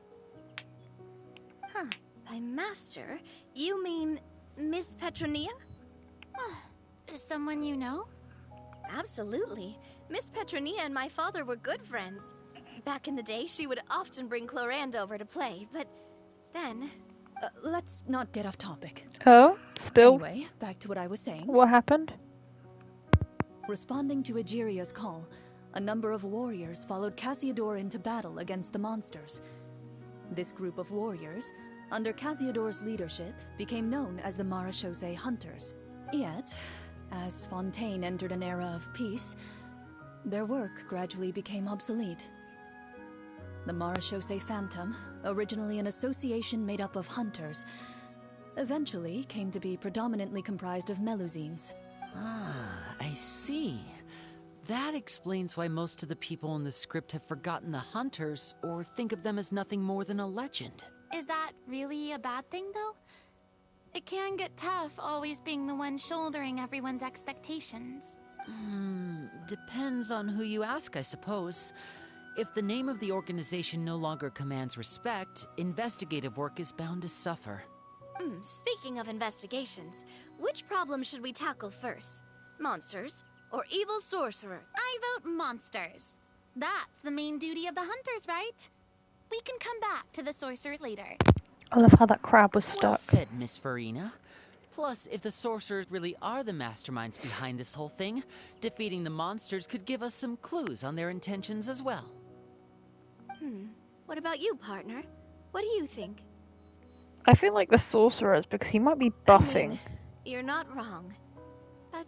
Huh. By master, you mean Miss Petronia? Someone you know? Absolutely. Miss Petronia and my father were good friends. Back in the day, she would often bring Clorinde over to play, but then... Let's not get off topic. Oh? Spill? Anyway, back to what I was saying. What happened? Responding to Egeria's call, a number of warriors followed Casiodor into battle against the monsters. This group of warriors, under Casiodor's leadership, became known as the Marashosei Hunters. Yet, as Fontaine entered an era of peace, their work gradually became obsolete. The Marashosei Phantom, originally an association made up of hunters, eventually came to be predominantly comprised of Melusines. Ah, I see. That explains why most of the people in the script have forgotten the hunters or think of them as nothing more than a legend. Is that really a bad thing, though? It can get tough always being the one shouldering everyone's expectations. Depends on who you ask, I suppose. If the name of the organization no longer commands respect, investigative work is bound to suffer. Speaking of investigations, which problem should we tackle first? Monsters or evil sorcerer? I vote monsters. That's the main duty of the hunters, right? We can come back to the sorcerer later. I love how that crab was Well stuck. said, Miss Farina. Plus, if the sorcerers really are the masterminds behind this whole thing, defeating the monsters could give us some clues on their intentions as well. What about you, partner? What do you think? I feel like the sorcerers, because he might be buffing. You're not wrong. But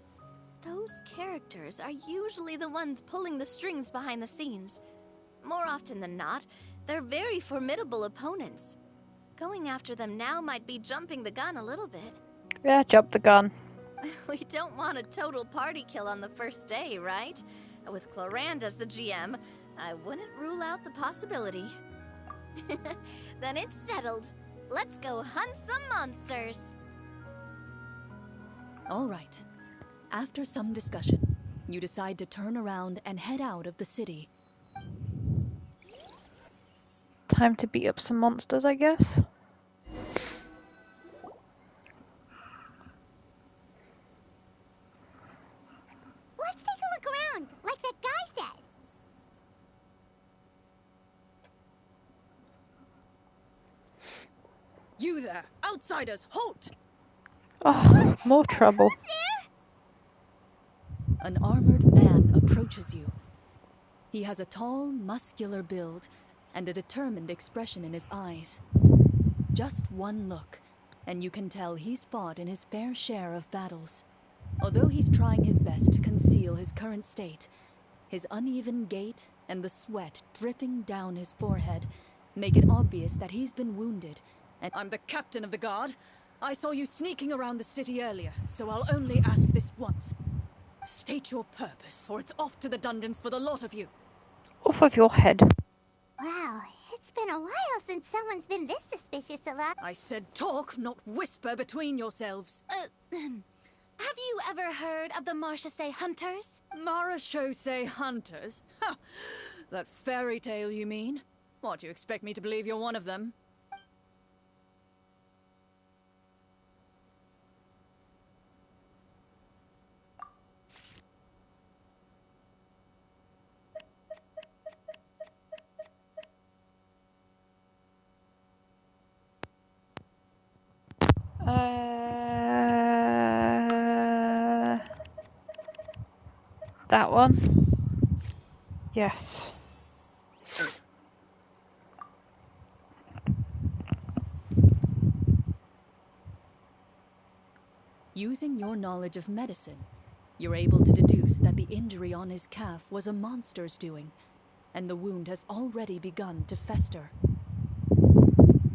those characters are usually the ones pulling the strings behind the scenes. More often than not, they're very formidable opponents. Going after them now might be jumping the gun a little bit. Yeah, jump the gun. We don't want a total party kill on the first day, right? With Clorinde as the GM, I wouldn't rule out the possibility. Then it's settled. Let's go hunt some monsters. All right. After some discussion, you decide to turn around and head out of the city. Time to beat up some monsters, I guess. Let's take a look around, like that guy said. You there! Outsiders, halt! Oh, more trouble. An armored man approaches you. He has a tall, muscular build and a determined expression in his eyes. Just one look, and you can tell he's fought in his fair share of battles. Although he's trying his best to conceal his current state, his uneven gait and the sweat dripping down his forehead make it obvious that he's been wounded. And I'm the captain of the guard. I saw you sneaking around the city earlier, so I'll only ask this once. State your purpose, or it's off to the dungeons for the lot of you. Off of your head. Wow, it's been a while since someone's been this suspicious of us. I said talk, not whisper between yourselves. Have you ever heard of the Marchese Hunters? Marachose hunters? Ha! That fairy tale, you mean? What, you expect me to believe you're one of them? That one? Yes. Using your knowledge of medicine, you're able to deduce that the injury on his calf was a monster's doing, and the wound has already begun to fester.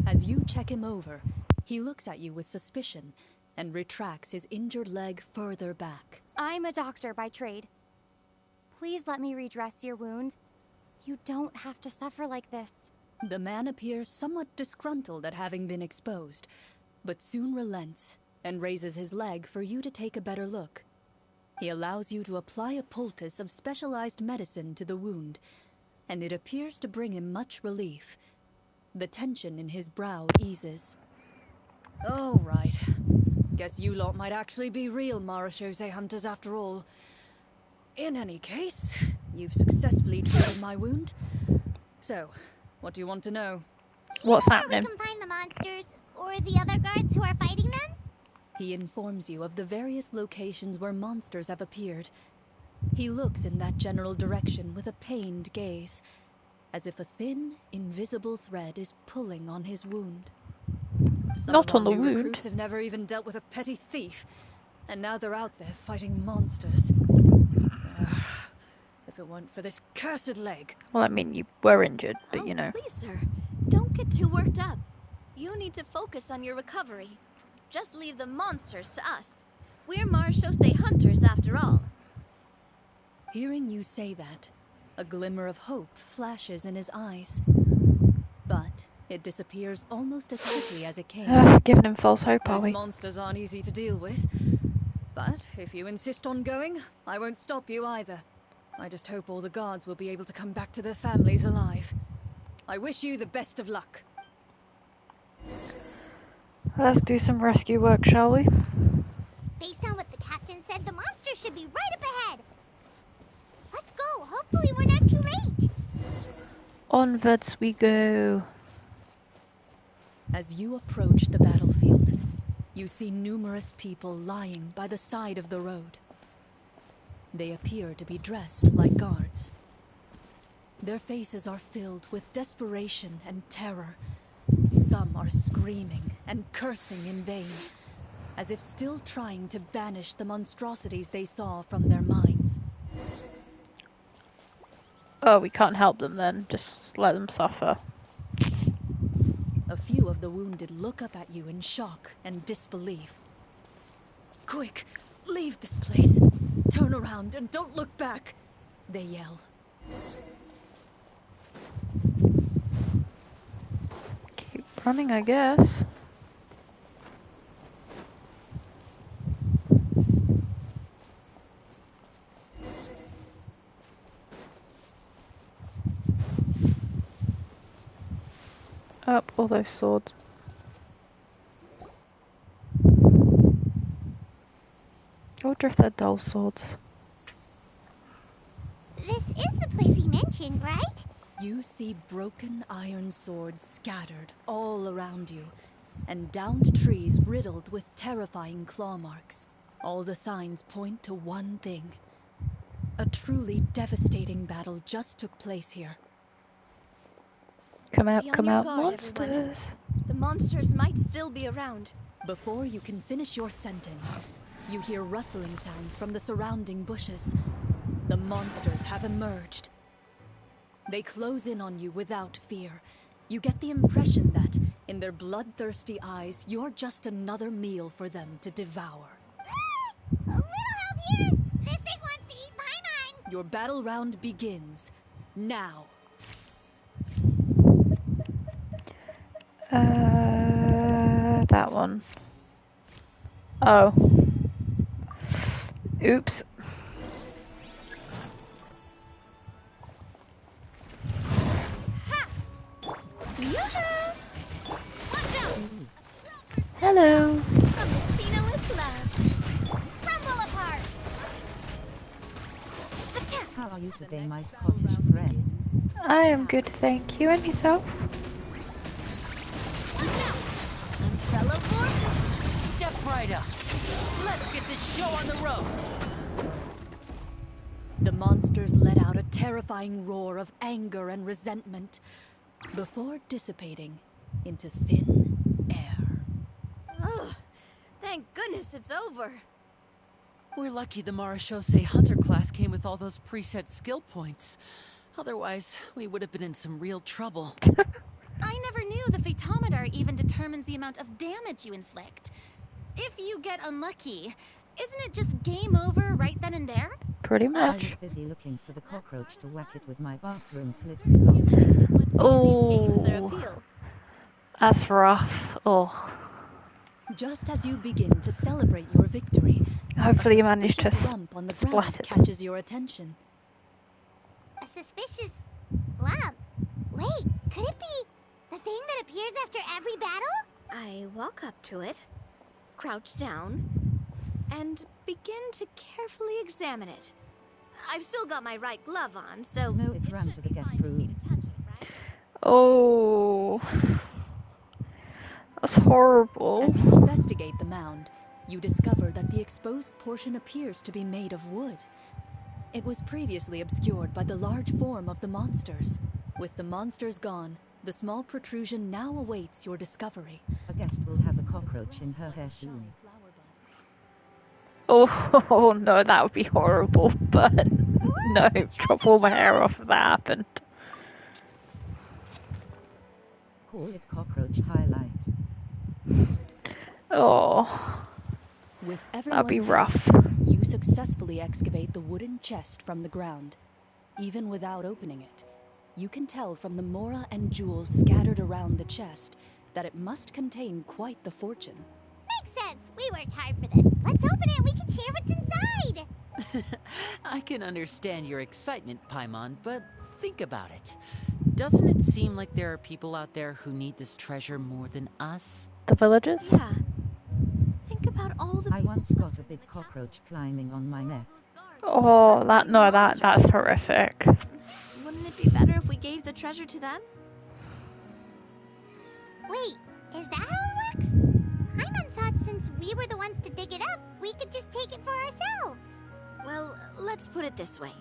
As you check him over, he looks at you with suspicion and retracts his injured leg further back. I'm a doctor by trade. Please let me redress your wound. You don't have to suffer like this. The man appears somewhat disgruntled at having been exposed, but soon relents and raises his leg for you to take a better look. He allows you to apply a poultice of specialized medicine to the wound, and it appears to bring him much relief. The tension in his brow eases. Oh, right. Guess you lot might actually be real Marachose hunters after all. In any case, you've successfully treated my wound. So, what do you want to know? What's Where happening? we can find the monsters, or the other guards who are fighting them? He informs you of the various locations where monsters have appeared. He looks in that general direction with a pained gaze, as if a thin, invisible thread is pulling on his wound. Some Not of on the our new wound. recruits have never even dealt with a petty thief, and now they're out there fighting monsters. If it weren't for this cursed leg. Well, I mean, you were injured, but you know. Please, sir, don't get too worked up. You need to focus on your recovery. Just leave the monsters to us. We're Marachose hunters after all. Hearing you say that, a glimmer of hope flashes in his eyes. But it disappears almost as quickly as it came. Giving him false hope, are Those we? monsters aren't easy to deal with. But if you insist on going, I won't stop you either. I just hope all the guards will be able to come back to their families alive. I wish you the best of luck. Let's do some rescue work, shall we? Based on what the captain said, the monsters should be right up ahead. Let's go. Hopefully we're not too late. Onwards we go. As you approach the battlefield, you see numerous people lying by the side of the road. They appear to be dressed like guards. Their faces are filled with desperation and terror. Some are screaming and cursing in vain, as if still trying to banish the monstrosities they saw from their minds. Oh, we can't help them then. Just let them suffer. A few of the wounded look up at you in shock and disbelief. Quick, leave this place. Turn around and don't look back, they yell. running, I guess. Up all those swords. I wonder if they're dull swords. This is the place he mentioned, right? You see broken iron swords scattered all around you, and downed trees riddled with terrifying claw marks. All the signs point to one thing. A truly devastating battle just took place here. Come out, Be on come your out, guard, everyone. monsters! The monsters might still be around. Before you can finish your sentence, you hear rustling sounds from the surrounding bushes. The monsters have emerged. They close in on you without fear. You get the impression that, in their bloodthirsty eyes, you're just another meal for them to devour. A little help here! This thing wants to eat Paimon! Your battle round begins now. That one. Oh. Oops. Hello. From Messina with love. Crumble apart! How are you today, my Scottish friend? I am good, thank you. And yourself? Step right up. Let's get this show on the road. The monsters let out a terrifying roar of anger and resentment before dissipating into thin air. Ugh, thank goodness it's over. We're lucky the Marashose Hunter class came with all those preset skill points. Otherwise, we would have been in some real trouble. I never knew the Fatometer even determines the amount of damage you inflict. If you get unlucky, isn't it just game over right then and there? Pretty I much. was busy looking for the cockroach to whack it with my bathroom flip-flop. These games, their Oh, appeal. that's rough. Oh, Just as you begin to celebrate your victory, hopefully you a managed to suspicious lump on the ground splat it. catches your attention. A suspicious lump. Wait, could it be the thing that appears after every battle? I walk up to it, crouch down, and begin to carefully examine it. I've still got my right glove on, so No, it ran should to the be guest fine for me room. to touch it, right? Oh, that's horrible. As you investigate the mound, you discover that the exposed portion appears to be made of wood. It was previously obscured by the large form of the monsters. With the monsters gone, the small protrusion now awaits your discovery. A guest will have a cockroach in her hair soon. Oh, no, that would be horrible. But no, chop all my hair off if that happened. Call it cockroach highlight. Oh, With that'd be everyone's rough. help, you successfully excavate the wooden chest from the ground. Even without opening it, you can tell from the mora and jewels scattered around the chest that it must contain quite the fortune. Makes sense. We worked hard for this. Let's open it and we can share what's inside. I can understand your excitement, Paimon, but think about it. Doesn't it seem like there are people out there who need this treasure more than us? The villagers? Yeah. Think about all the I people once got a big cockroach climbing on my neck. Oh, that's horrific. Wouldn't it be better if we gave the treasure to them? Wait, is that how it works? Paimon thought since we were the ones to dig it up, we could just take it for ourselves. Well, let's put it this way.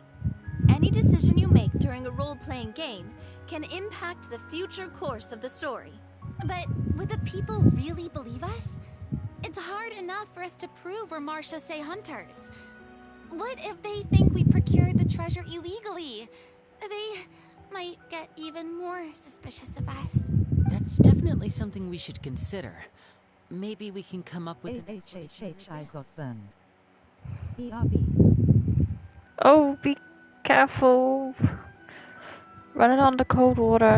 Any decision you make during a role-playing game can impact the future course of the story. But would the people really believe us? It's hard enough for us to prove we're Marshose hunters. What if they think we procured the treasure illegally? They might get even more suspicious of us. That's definitely something we should consider. Maybe we can come up with an I got burned. BRB. Oh, be careful. Running under cold water.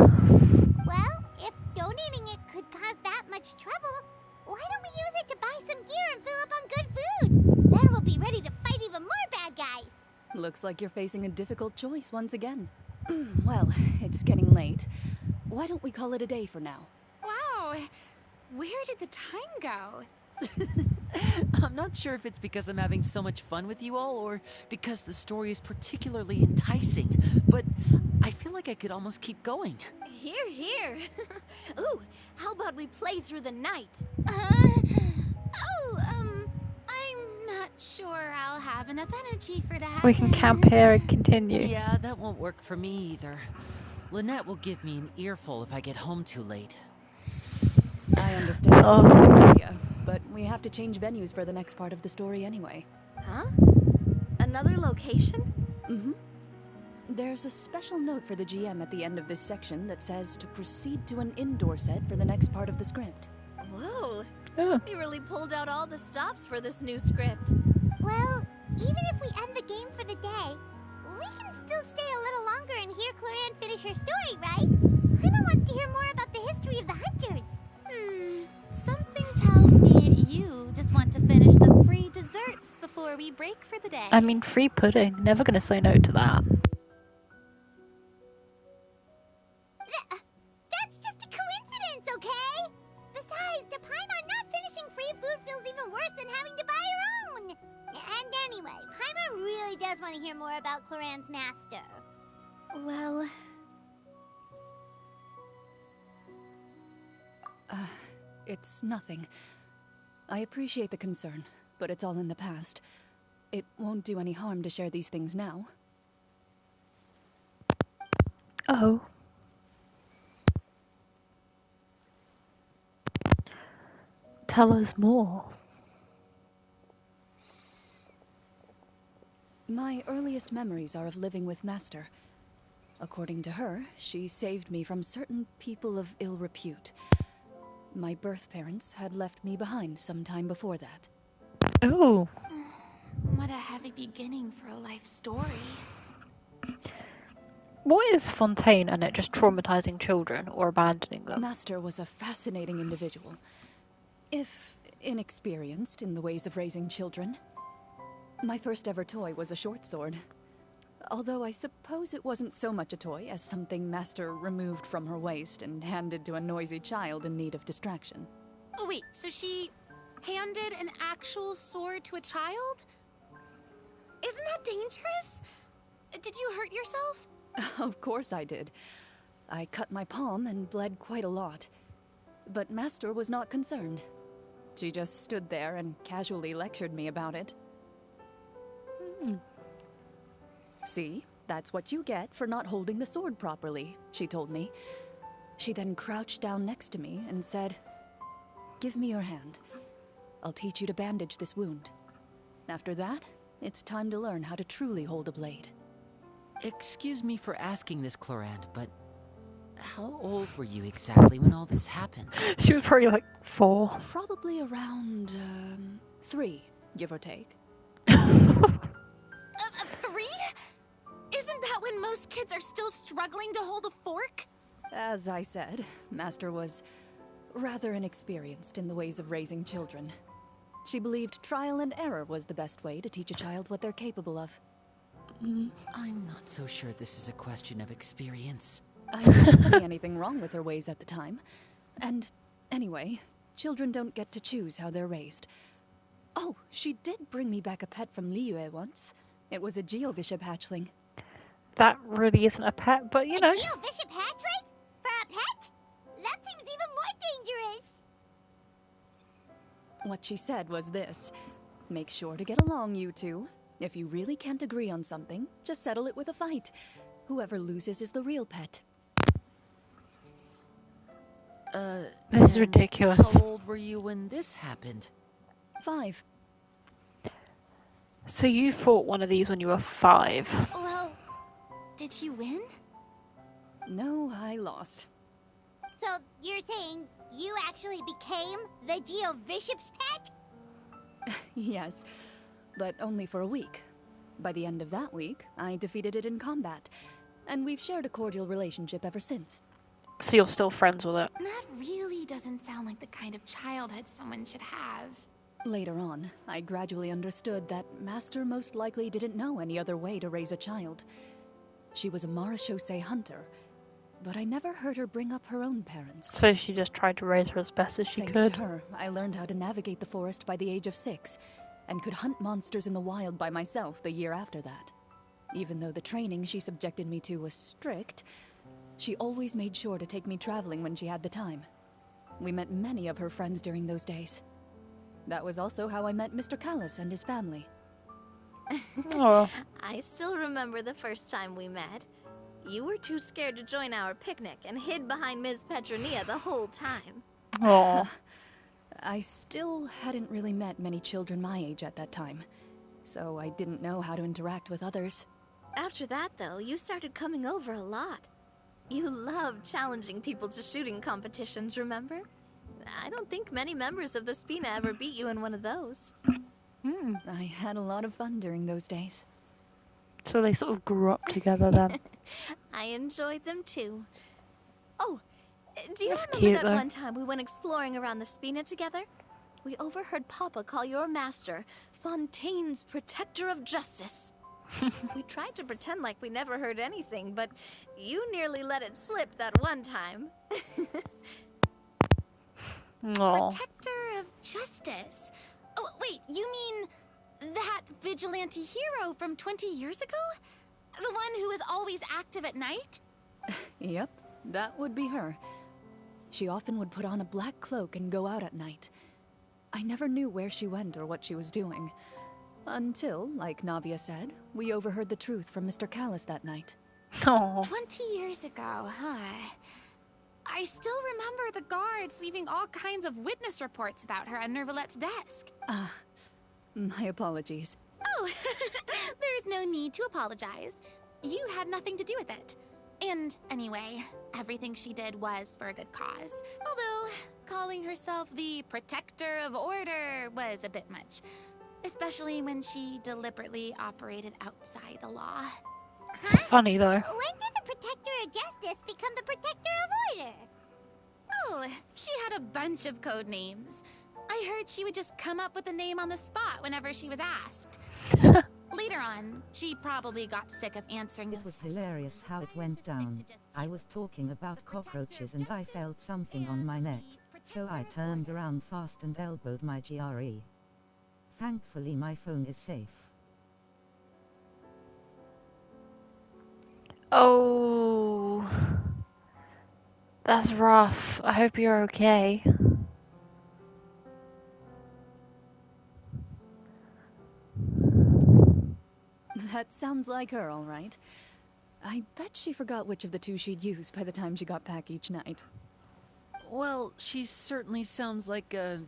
Well, if donating it could kind use it to buy some gear and fill up on good food. Then we'll be ready to fight even more bad guys. Looks like you're facing a difficult choice once again. Well, it's getting late. Why don't we call it a day for now? Wow, where did the time go? I'm not sure if it's because I'm having so much fun with you all or because the story is particularly enticing, but I feel like I could almost keep going. Here, here. Ooh, how about we play through the night? I'm not sure I'll have enough energy for that. We can camp here and continue. Yeah, that won't work for me either. Lynette will give me an earful if I get home too late. I understand Oh. the idea, but we have to change venues for the next part of the story anyway. Huh? Another location? Mm-hmm. There's a special note for the GM at the end of this section that says to proceed to an indoor set for the next part of the script. Whoa, Oh. we really pulled out all the stops for this new script. Well, even if we end the game for the day, we can still stay a little longer and hear Clorinde finish her story, right? Paimon wants to hear more about the history of the hunters. Something tells me you just want to finish the free desserts before we break for the day. I mean, free pudding. Never gonna say no to that. That's just a coincidence, okay? Besides, to Paimon, not finishing free food feels even worse than having to buy her own. And anyway, Paimon really does want to hear more about Clorinde's master. Well, It's nothing. I appreciate the concern, but it's all in the past. It won't do any harm to share these things now. Oh. Tell us more. My earliest memories are of living with Master. According to her, she saved me from certain people of ill repute. My birth parents had left me behind some time before that. Oh. What a heavy beginning for a life story. What is Fontaine and it just traumatizing children or abandoning them? Master was a fascinating individual, if inexperienced in the ways of raising children. My first ever toy was a short sword. Although I suppose it wasn't so much a toy as something Master removed from her waist and handed to a noisy child in need of distraction. Oh, wait, so she handed an actual sword to a child? Isn't that dangerous? Did you hurt yourself? Of course I did. I cut my palm and bled quite a lot. But Master was not concerned. She just stood there and casually lectured me about it. See, that's what you get for not holding the sword properly, she told me. She then crouched down next to me and said, "Give me your hand. I'll teach you to bandage this wound. After that, it's time to learn how to truly hold a blade." Excuse me for asking this, Clorinde, but how old were you exactly when all this happened? She was probably like 4. Probably around, 3, give or take. 3? Isn't that when most kids are still struggling to hold a fork? As I said, Master was rather inexperienced in the ways of raising children. She believed trial and error was the best way to teach a child what they're capable of. I'm not so sure this is a question of experience. I didn't see anything wrong with her ways at the time. And anyway, children don't get to choose how they're raised. Oh, she did bring me back a pet from Liyue once. It was a Geovishap hatchling. That really isn't a pet, but you know. A Geovishap hatchling? For a pet? That seems even more dangerous. What she said was this: make sure to get along, you two. If you really can't agree on something, just settle it with a fight. Whoever loses is the real pet. This is and ridiculous. How old were you when this happened? 5. So you fought one of these when you were 5. Well, did you win? No, I lost. So you're saying you actually became the Geovishap's pet? Yes, but only for a week. By the end of that week, I defeated it in combat, and we've shared a cordial relationship ever since. So you're still friends with it? That really doesn't sound like the kind of childhood someone should have. Later on, I gradually understood that Master most likely didn't know any other way to raise a child. She was a marechaussee hunter, but I never heard her bring up her own parents. So she just tried to raise her as best as she Thanks could. to her, I learned how to navigate the forest by the age of 6, and could hunt monsters in the wild by myself the year after that. Even though the training she subjected me to was strict, she always made sure to take me traveling when she had the time. We met many of her friends during those days. That was also how I met Mr. Callis and his family. Oh. I still remember the first time we met. You were too scared to join our picnic and hid behind Ms. Petronia the whole time. Oh. I still hadn't really met many children my age at that time, so I didn't know how to interact with others. After that, though, you started coming over a lot. You loved challenging people to shooting competitions, remember? I don't think many members of the Spina ever beat you in one of those. I had a lot of fun during those days. So they sort of grew up together then. I enjoyed them too. Oh, do you That's remember cute, that though. one time we went exploring around the Spina together? We overheard Papa call your master Fontaine's Protector of Justice. We tried to pretend like we never heard anything, but you nearly let it slip that one time. Oh. Protector of Justice. Oh, wait, you mean that vigilante hero from 20 years ago? The one who is always active at night? Yep, that would be her. She often would put on a black cloak and go out at night. I never knew where she went or what she was doing. Until, like Navia said, we overheard the truth from Mr. Callis that night. Oh. 20 years ago, huh? I still remember the guards leaving all kinds of witness reports about her on Nervalette's desk. My apologies. Oh, there's no need to apologize. You had nothing to do with it. And anyway, everything she did was for a good cause. Although, calling herself the Protector of Order was a bit much. Especially when she deliberately operated outside the law. It's funny though. When did the Protector of Justice become the Protector of Order? Oh, she had a bunch of code names. I heard she would just come up with a name on the spot whenever she was asked. Later on, she probably got sick of answering It those was questions hilarious how it and went decided to down. stick to just I was talking about cockroaches and I felt something on my neck, so I turned around fast and elbowed my GRE. Thankfully my phone is safe. Oh. That's rough. I hope you're okay. That sounds like her, all right. I bet she forgot which of the two she'd use by the time she got back each night. Well, she certainly sounds like a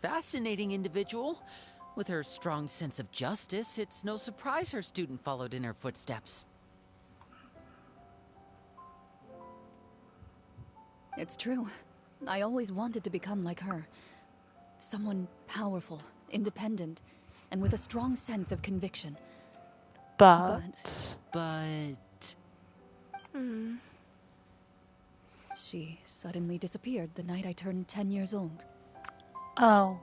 fascinating individual. With her strong sense of justice, it's no surprise her student followed in her footsteps. It's true. I always wanted to become like her. Someone powerful, independent, and with a strong sense of conviction. But But... She suddenly disappeared the night I turned 10 years old. oh.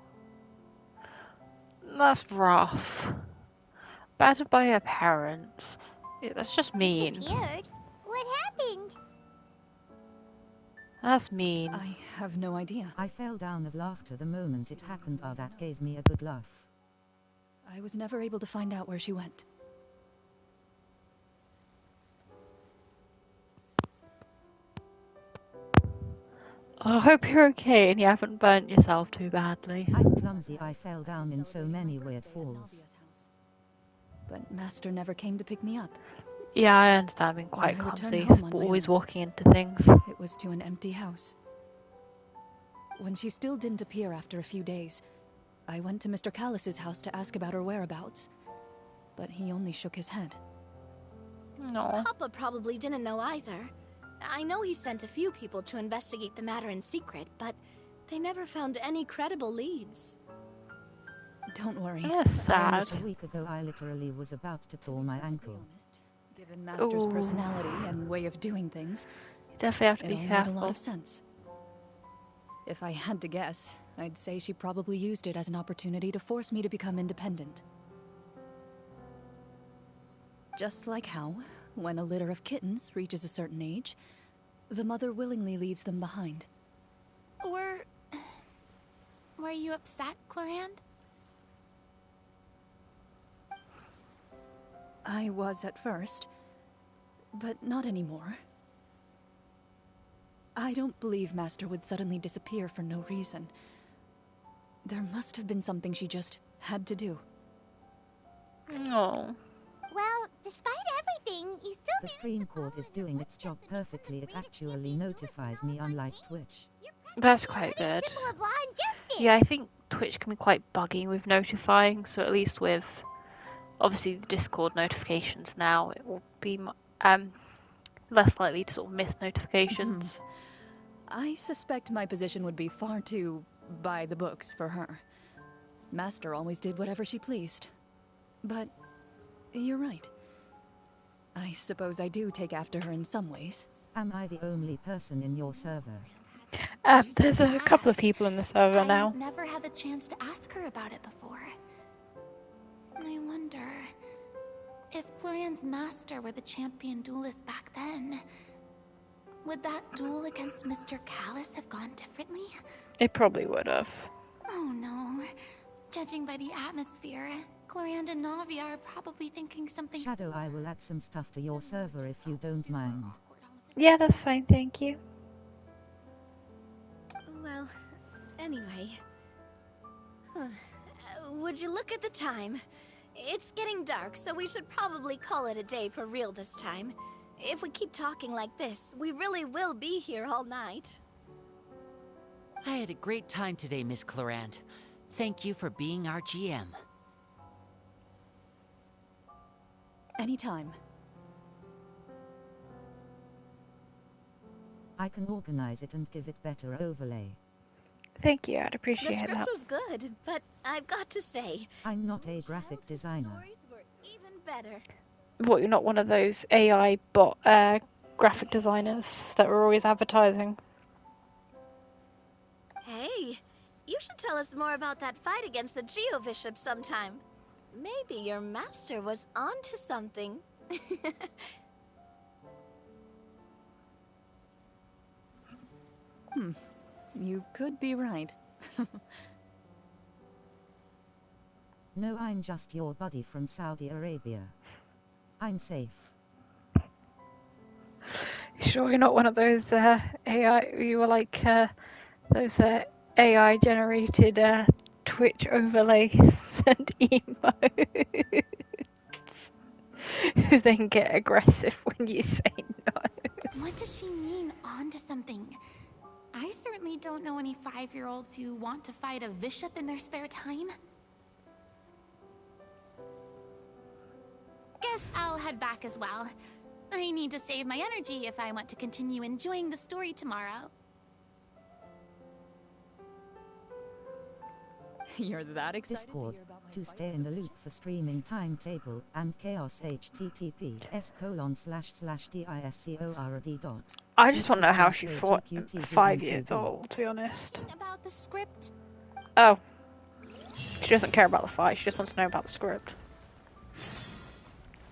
That's rough. Battered by her parents. Yeah, that's just mean. Disappeared? What happened? That's mean. I have no idea. I fell down of laughter the moment it happened. That gave me a good laugh. I was never able to find out where she went. I hope you're okay and you haven't burnt yourself too badly. I'm clumsy. I fell down in so many weird falls. But Master never came to pick me up. Yeah, I understand being quite I returned clumsy, home on my always own. walking into things. It was to an empty house. When she still didn't appear after a few days, I went to Mr. Callis's house to ask about her whereabouts. But he only shook his head. No. Papa probably didn't know either. I know he sent a few people to investigate the matter in secret, but they never found any credible leads. Don't worry. That's sad. Almost a week ago I literally was about to tore my To be ankle. honest, given Master's Ooh. personality and way of doing things, Definitely have to It be all made a careful. lot of sense. If I had to guess, I'd say she probably used it as an opportunity to force me to become independent. Just like how, when a litter of kittens reaches a certain age, the mother willingly leaves them behind. Were you upset, Clorinde? I was at first, but not anymore. I don't believe Master would suddenly disappear for no reason. There must have been something she just had to do. Oh. Well, despite everything, you still The stream cord is doing its job perfectly. It actually notifies me, unlike Twitch. That's quite good. symbol of law and justice. Yeah, I think Twitch can be quite buggy with notifying, so at least with obviously the Discord notifications now, it will be less likely to sort of miss notifications. I suspect my position would be far too by the books for her. Master always did whatever she pleased. But you're right. I suppose I do take after her in some ways. Am I the only person in your server? There's a couple of people in the server now. I never had the chance to ask her about it before. I wonder if Clorinde's master were the champion duelist back then. Would that duel against Mr. Callus have gone differently? It probably would have. Oh no. Judging by the atmosphere, Clorinde and Navia are probably thinking something. Shadow, I will add some stuff to your server if you don't mind. Yeah, that's fine, thank you. Well, anyway. Would you look at the time? It's getting dark, so we should probably call it a day for real this time. If we keep talking like this, we really will be here all night. I had a great time today, Miss Clorinde. Thank you for being our GM. Anytime. I can organize it and give it better overlay. Thank you, I'd The appreciate script that. was good, but I've got to say, I'm not a graphic designer. stories were even better. What, you're not one of those AI bot graphic designers that were always advertising? Hey, you should tell us more about that fight against the Geo-Bishop sometime. Maybe your master was onto something. You could be right. No, I'm just your buddy from Saudi Arabia. I'm safe. Sure, you're not one of those AI. You were like those AI generated Twitch overlays and emotes who then get aggressive when you say no. What does she mean, onto something? I certainly don't know any 5-year-olds who want to fight a bishop in their spare time. Guess I'll head back as well. I need to save my energy if I want to continue enjoying the story tomorrow. You're that excited Discord. to hear about my To fight stay in the loop for streaming timetable and chaos https://discord. I just want to know how she fought at 5 years old, to be honest. Thinking about the script. Oh. She doesn't care about the fight, she just wants to know about the script.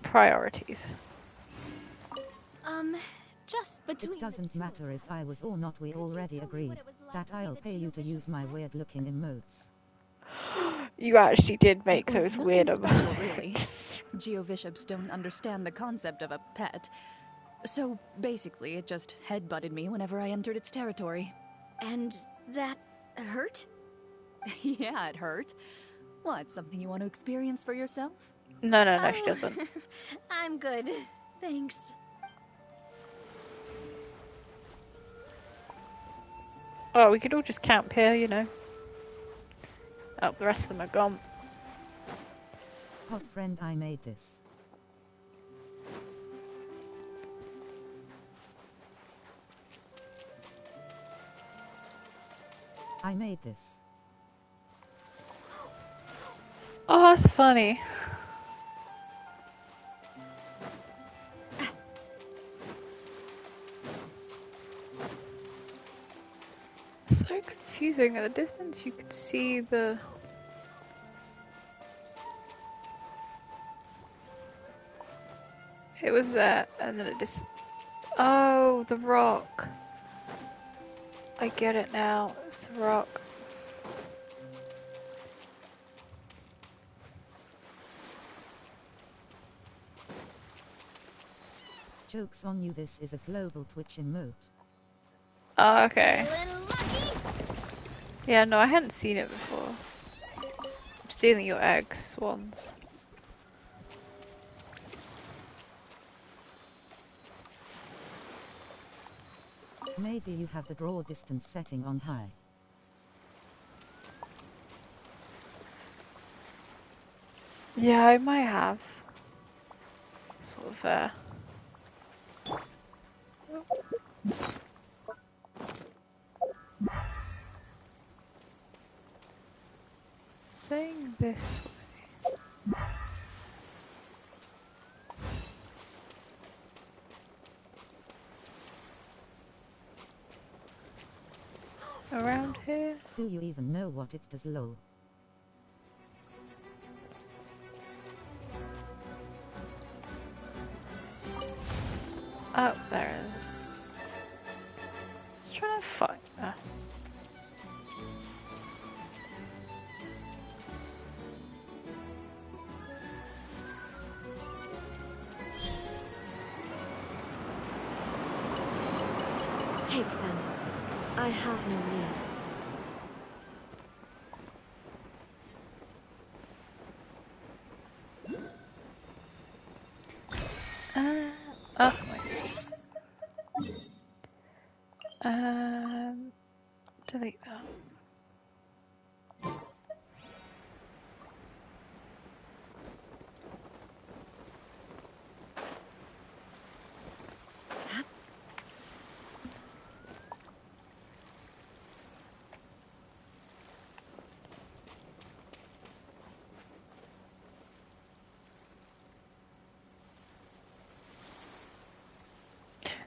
Priorities. Just between It doesn't matter if I was or not, we already agreed that I'll pay you to use my weird looking emotes. You actually did make It was those nothing weird special, emotes. really. Geo-Bishops don't understand the concept of a pet. So basically, it just headbutted me whenever I entered its territory. And that hurt? Yeah, it hurt. What, something you want to experience for yourself? No, she doesn't. I'm good. Thanks. Oh, we could all just camp here, you know. Oh, the rest of them are gone. Hot friend, I made this. I made this. Oh, that's funny. So confusing. At a distance, you could see the. It was there, and then it just. Oh, the rock. I get it now. It's the rock. Joke's on you, this is a global Twitch emote. Oh, okay. Yeah, no, I hadn't seen it before. I'm stealing your eggs, swans. Maybe you have the draw distance setting on high. Yeah, I might have. Sort of, saying this way. Around here? Do you even know what it does, lol? Oh, there it is. Just trying to find that. Take them. I have no need. Oh, I see. Delete that.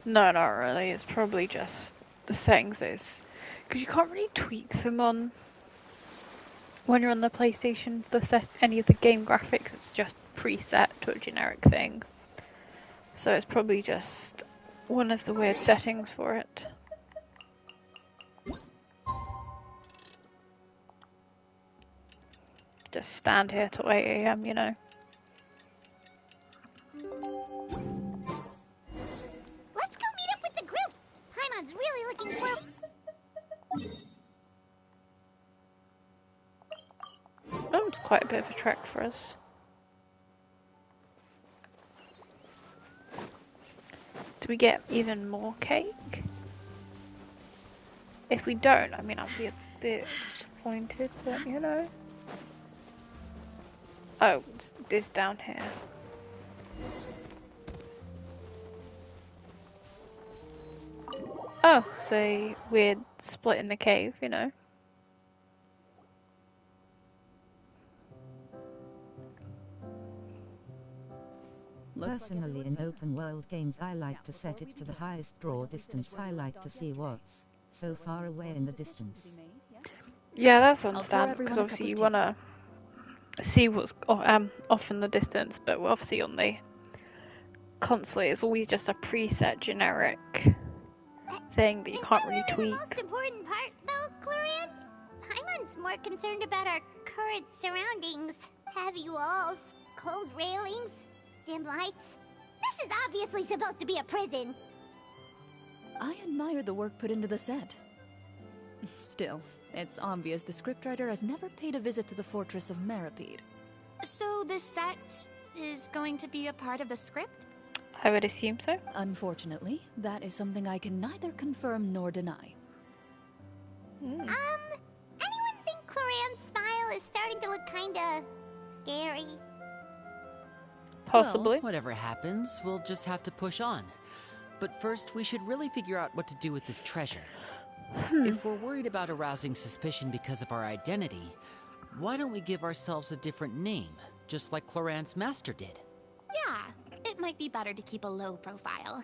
No, not really. It's probably just the settings is because you can't really tweak them on when you're on the PlayStation. Any of the game graphics, it's just preset to a generic thing. So it's probably just one of the weird settings for it. Just stand here till 8 AM, you know. Let's go meet up with the group. Paimon's really looking for. It's quite a bit of a trek for us. Do we get even more cake? If we don't, I mean, I'll be a bit disappointed, but you know. Oh, it's this down here. Oh, so we're split in the cave, you know. Personally, in open world games, I like to set it to the highest draw distance. I like to see what's so far away in the distance. Yeah, that's understandable, because obviously you want to see what's off in the distance, but obviously on the console it's always just a preset generic thing that you can't really tweak. The most important part, though, Clorinde? Paimon's more concerned about our current surroundings. Heavy walls, cold railings, dim lights. This is obviously supposed to be a prison. I admire the work put into the set. Still, it's obvious the scriptwriter has never paid a visit to the fortress of Rapperia. So this set is going to be a part of the script? I would assume so. Unfortunately, that is something I can neither confirm nor deny. Anyone think Clorinde's smile is starting to look kinda scary? Possibly. Well, whatever happens, we'll just have to push on. But first, we should really figure out what to do with this treasure. If we're worried about arousing suspicion because of our identity, why don't we give ourselves a different name, just like Clorinde's master did? Yeah, it might be better to keep a low profile.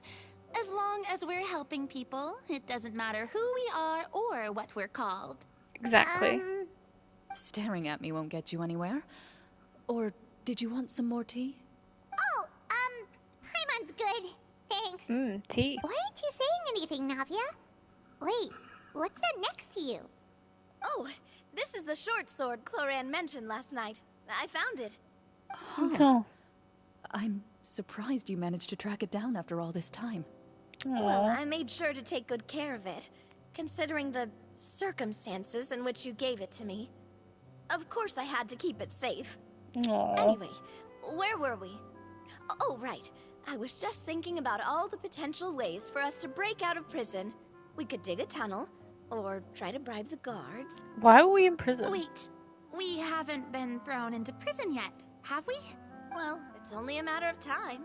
As long as we're helping people, it doesn't matter who we are or what we're called. Exactly. Staring at me won't get you anywhere. Or did you want some more tea? Oh, Paimon's good. Thanks. Tea. Why aren't you saying anything, Navia? Wait, what's that next to you? Oh, this is the short sword Clorinde mentioned last night. I found it. Oh. I'm surprised you managed to track it down after all this time. Well, I made sure to take good care of it, considering the circumstances in which you gave it to me. Of course I had to keep it safe. Aww. Anyway, where were we? Oh, right. I was just thinking about all the potential ways for us to break out of prison. We could dig a tunnel, or try to bribe the guards. Why were we in prison? Wait, we haven't been thrown into prison yet, have we? Well, it's only a matter of time.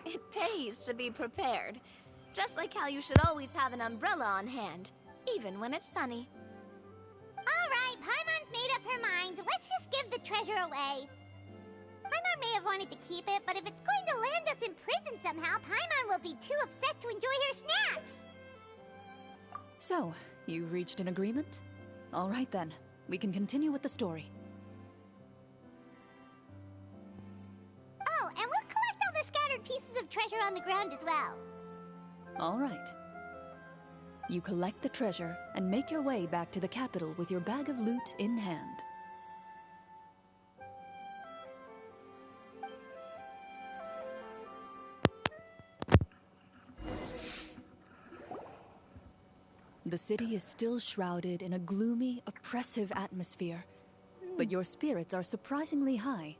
It pays to be prepared. Just like how you should always have an umbrella on hand, even when it's sunny. Alright, Paimon's made up her mind. Let's just give the treasure away. Paimon may have wanted to keep it, but if it's going to land us in prison somehow, Paimon will be too upset to enjoy her snacks. So, you reached an agreement? All right then, we can continue with the story. Oh, and we'll collect all the scattered pieces of treasure on the ground as well. All right. You collect the treasure and make your way back to the capital with your bag of loot in hand. The city is still shrouded in a gloomy, oppressive atmosphere, but your spirits are surprisingly high.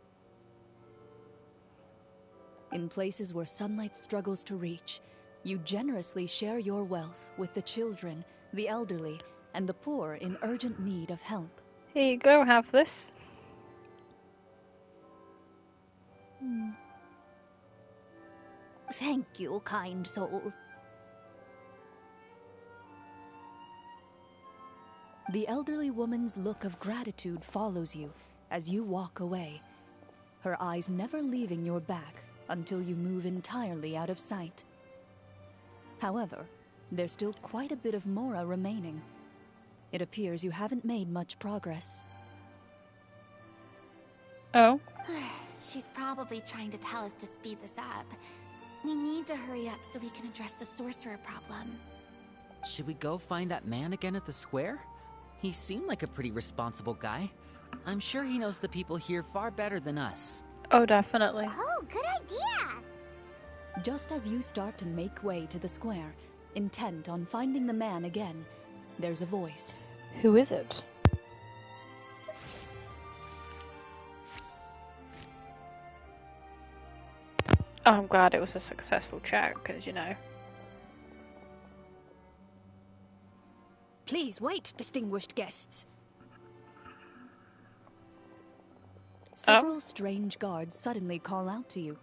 In places where sunlight struggles to reach, you generously share your wealth with the children, the elderly, and the poor in urgent need of help. Here you go, have this. Thank you, kind soul. The elderly woman's look of gratitude follows you as you walk away, her eyes never leaving your back until you move entirely out of sight. However, there's still quite a bit of Mora remaining. It appears you haven't made much progress. Oh. She's probably trying to tell us to speed this up. We need to hurry up so we can address the sorcerer problem. Should we go find that man again at the square? He seemed like a pretty responsible guy. I'm sure he knows the people here far better than us. Oh, definitely. Oh, good idea! Just as you start to make way to the square, intent on finding the man again, there's a voice. Who is it? Oh, I'm glad it was a successful chat, because, you know. Please wait, distinguished guests. Several strange guards suddenly call out to you.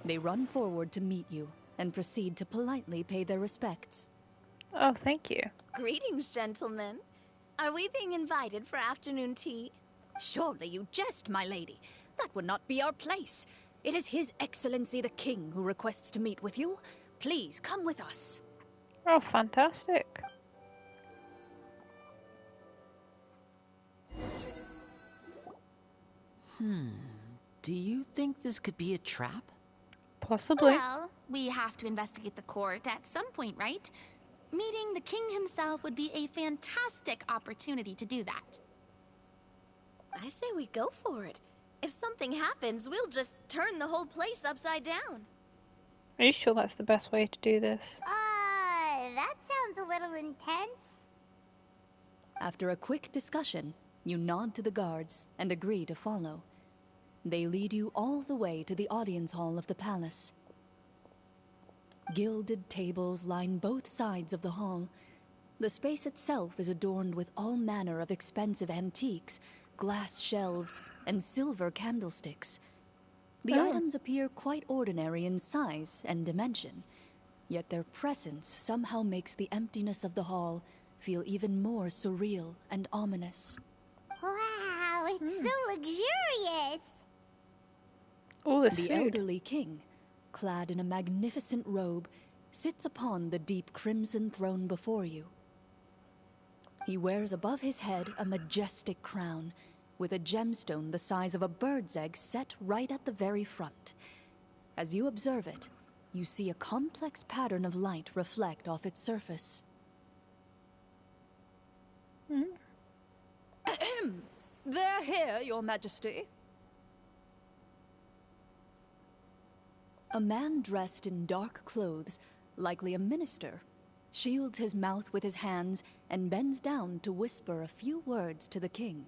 They run forward to meet you and proceed to politely pay their respects. Oh, thank you. Greetings, gentlemen. Are we being invited for afternoon tea? Surely you jest, my lady. That would not be our place. It is His Excellency the King who requests to meet with you. Please come with us. Oh, fantastic. Do you think this could be a trap? Possibly. Well, we have to investigate the court at some point, right? Meeting the king himself would be a fantastic opportunity to do that. I say we go for it. If something happens, we'll just turn the whole place upside down. Are you sure that's the best way to do this? That sounds a little intense. After a quick discussion, you nod to the guards and agree to follow. They lead you all the way to the audience hall of the palace. Gilded tables line both sides of the hall. The space itself is adorned with all manner of expensive antiques, glass shelves, and silver candlesticks. The items appear quite ordinary in size and dimension, yet their presence somehow makes the emptiness of the hall feel even more surreal and ominous. Wow, it's so luxurious! Oh, this The food. elderly king, clad in a magnificent robe, sits upon the deep crimson throne before you. He wears above his head a majestic crown, with a gemstone the size of a bird's egg set right at the very front. As you observe it, you see a complex pattern of light reflect off its surface. They're here, Your Majesty. A man dressed in dark clothes, likely a minister, shields his mouth with his hands and bends down to whisper a few words to the king.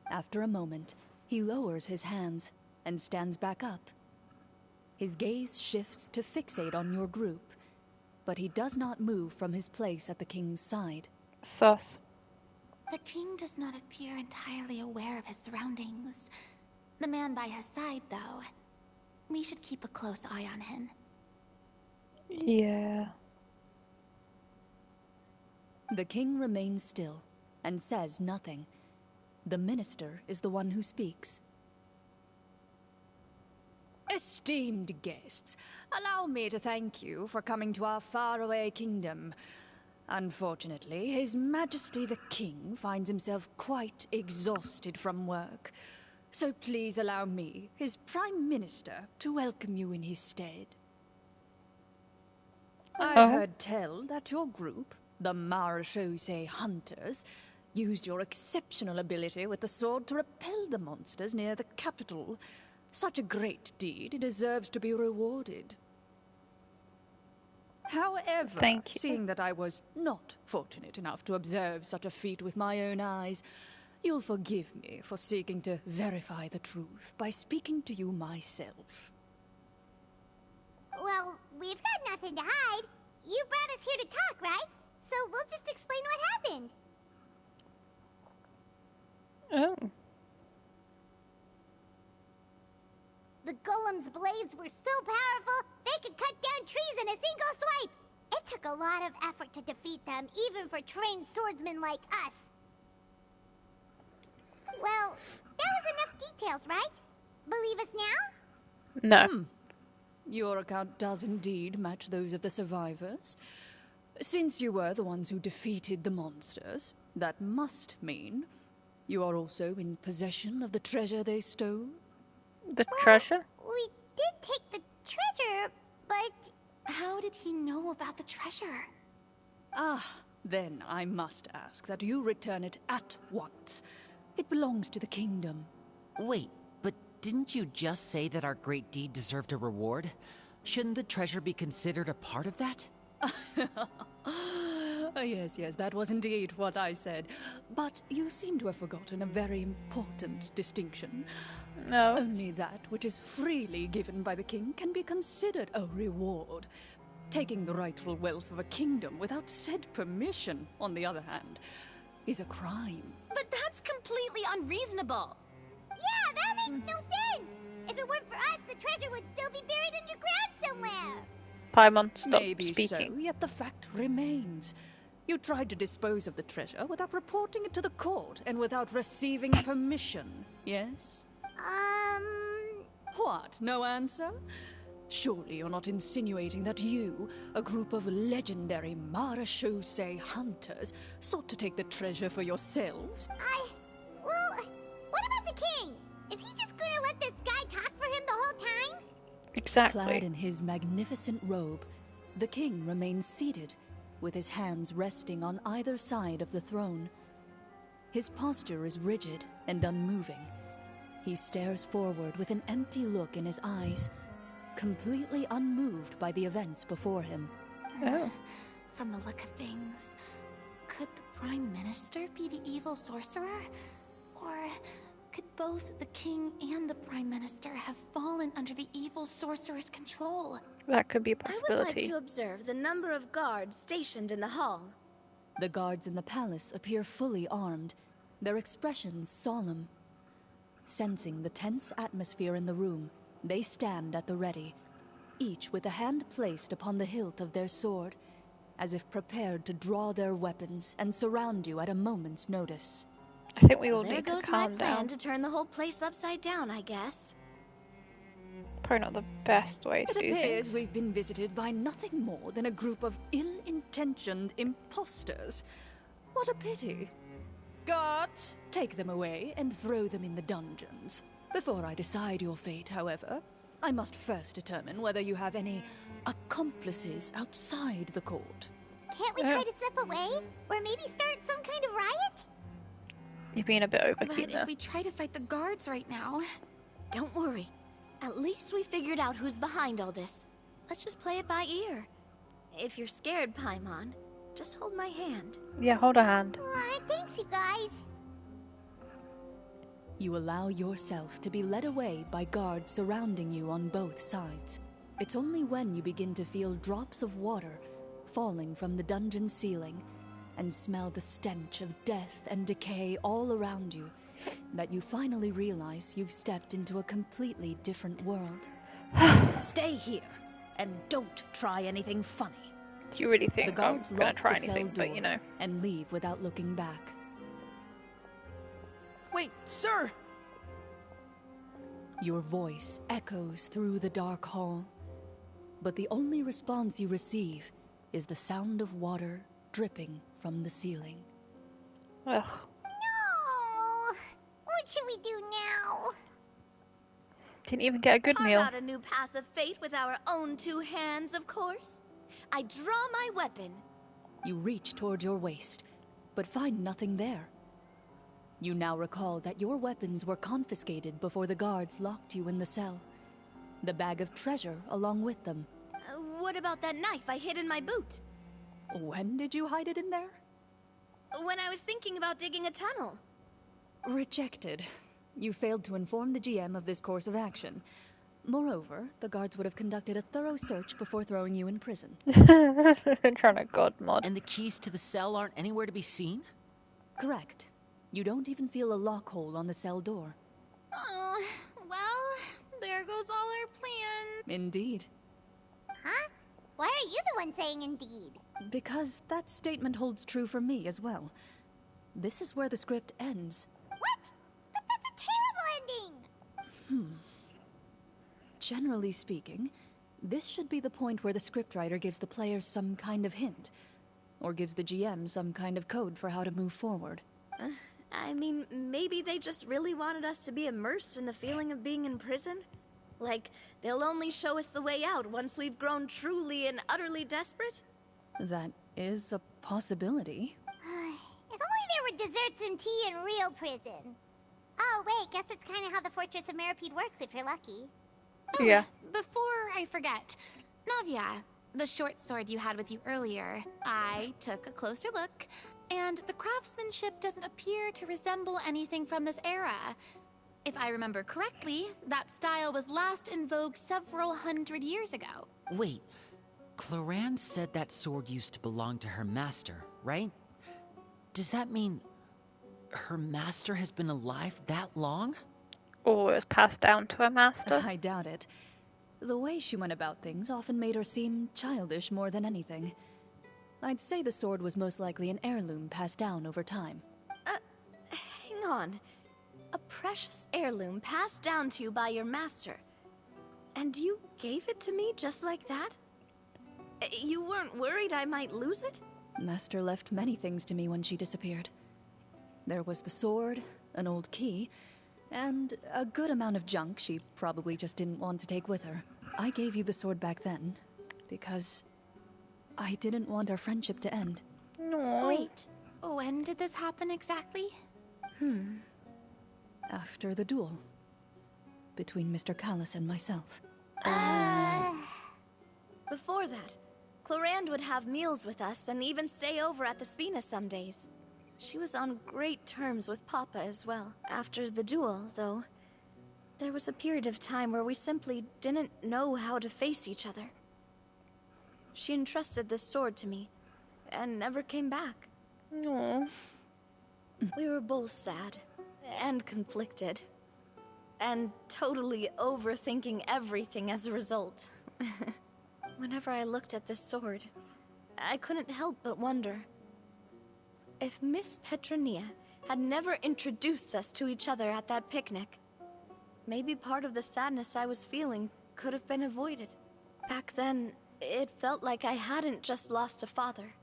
After a moment, he lowers his hands and stands back up. His gaze shifts to fixate on your group, but he does not move from his place at the king's side. Sus. The king does not appear entirely aware of his surroundings. The man by his side, though, we should keep a close eye on him. Yeah. The king remains still and says nothing. The minister is the one who speaks. Esteemed guests, allow me to thank you for coming to our faraway kingdom. Unfortunately, His Majesty the King finds himself quite exhausted from work. So please allow me, his Prime Minister, to welcome you in his stead. I've heard tell that your group, the Marechaussee Hunters, used your exceptional ability with the sword to repel the monsters near the capital. Such a great deed deserves to be rewarded. However, seeing that I was not fortunate enough to observe such a feat with my own eyes, you'll forgive me for seeking to verify the truth by speaking to you myself. Well, we've got nothing to hide. You brought us here to talk, right? So we'll just explain what happened. Oh. The golem's blades were so powerful, they could cut down trees in a single swipe. It took a lot of effort to defeat them, even for trained swordsmen like us. Well, that was enough details, right? Believe us now? No. Your account does indeed match those of the survivors. Since you were the ones who defeated the monsters, that must mean you are also in possession of the treasure they stole? The treasure? We did take the treasure, but... How did he know about the treasure? Then I must ask that you return it at once. It belongs to the kingdom. Wait, but didn't you just say that our great deed deserved a reward? Shouldn't the treasure be considered a part of that? Yes, that was indeed what I said. But you seem to have forgotten a very important distinction. No. Only that which is freely given by the king can be considered a reward. Taking the rightful wealth of a kingdom without said permission, on the other hand, is a crime. But that's completely unreasonable. Yeah, that makes no sense! If it weren't for us, the treasure would still be buried underground somewhere! Paimon, stop Maybe speaking. so, yet the fact remains. You tried to dispose of the treasure without reporting it to the court and without receiving permission, yes? What, no answer? Surely you're not insinuating that you, a group of legendary Marechaussee hunters, sought to take the treasure for yourselves? Well, what about the king? Is he just gonna let this guy talk for him the whole time? Exactly. Clad in his magnificent robe, the king remains seated, with his hands resting on either side of the throne. His posture is rigid and unmoving. He stares forward with an empty look in his eyes, completely unmoved by the events before him. Oh. From the look of things, could the Prime Minister be the evil sorcerer? Or could both the king and the Prime Minister have fallen under the evil sorcerer's control? That could be a I would possibility. like to observe the number of guards stationed in the hall. The guards in the palace appear fully armed, their expressions solemn. Sensing the tense atmosphere in the room, they stand at the ready, each with a hand placed upon the hilt of their sword, as if prepared to draw their weapons and surround you at a moment's notice. I think we all There need to goes my calm plan down. to turn the whole place upside down, I guess. Probably not the best way to It do appears things. we've been visited by nothing more than a group of ill-intentioned imposters. What a pity. Guards, take them away and throw them in the dungeons. Before I decide your fate, however, I must first determine whether you have any accomplices outside the court. Can't we try to slip away? Or maybe start some kind of riot? You're being a bit But overkeen there. if we try to fight the guards right now... Don't worry. At least we figured out who's behind all this. Let's just play it by ear. If you're scared, Paimon, just hold my hand. Yeah, hold a hand. Aw, thanks, you guys. You allow yourself to be led away by guards surrounding you on both sides. It's only when you begin to feel drops of water falling from the dungeon ceiling and smell the stench of death and decay all around you that you finally realize you've stepped into a completely different world. Stay here and don't try anything funny. Do you really The think I'm guards gonna lock try the cell anything? door But you know. and leave without looking back. Wait, sir! Your voice echoes through the dark hall, but the only response you receive is the sound of water dripping from the ceiling. Ugh. No! What should we do now? Didn't even get a good Carve meal. out a new path of fate with our own two hands, of course. I draw my weapon. You reach toward your waist, but find nothing there. You now recall that your weapons were confiscated before the guards locked you in the cell. The bag of treasure along with them. What about that knife I hid in my boot? When did you hide it in there? When I was thinking about digging a tunnel. Rejected. You failed to inform the GM of this course of action. Moreover, the guards would have conducted a thorough search before throwing you in prison. Trying to god mod. And the keys to the cell aren't anywhere to be seen? Correct. You don't even feel a lock hole on the cell door. Oh, well, there goes all our plans. Indeed. Huh? Why are you the one saying indeed? Because that statement holds true for me as well. This is where the script ends. What? But that's a terrible ending! Generally speaking, this should be the point where the scriptwriter gives the players some kind of hint, or gives the GM some kind of code for how to move forward. I mean, maybe they just really wanted us to be immersed in the feeling of being in prison? Like, they'll only show us the way out once we've grown truly and utterly desperate? That is a possibility. If only there were desserts and tea in real prison. Oh, wait, guess it's kind of how the Fortress of Meripede works if you're lucky. Yeah. Before I forget, Navia, the short sword you had with you earlier, I took a closer look, and the craftsmanship doesn't appear to resemble anything from this era. If I remember correctly, that style was last in vogue several hundred years ago. Wait, Clorinde said that sword used to belong to her master, right? Does that mean her master has been alive that long? Or it was passed down to a master. I doubt it. The way she went about things often made her seem childish more than anything. I'd say the sword was most likely an heirloom passed down over time. Hang on. A precious heirloom passed down to you by your master. And you gave it to me just like that? You weren't worried I might lose it? Master left many things to me when she disappeared. There was the sword, an old key, and a good amount of junk she probably just didn't want to take with her. I gave you the sword back then, because I didn't want our friendship to end. No. Wait, when did this happen exactly? After the duel. Between Mr. Callis and myself. Before that, Clorinde would have meals with us and even stay over at the Spina some days. She was on great terms with Papa as well. After the duel, though, there was a period of time where we simply didn't know how to face each other. She entrusted this sword to me, and never came back. No. We were both sad, and conflicted, and totally overthinking everything as a result. Whenever I looked at this sword, I couldn't help but wonder if Miss Petronia had never introduced us to each other at that picnic. Maybe part of the sadness I was feeling could have been avoided. Back then, it felt like I hadn't just lost a father,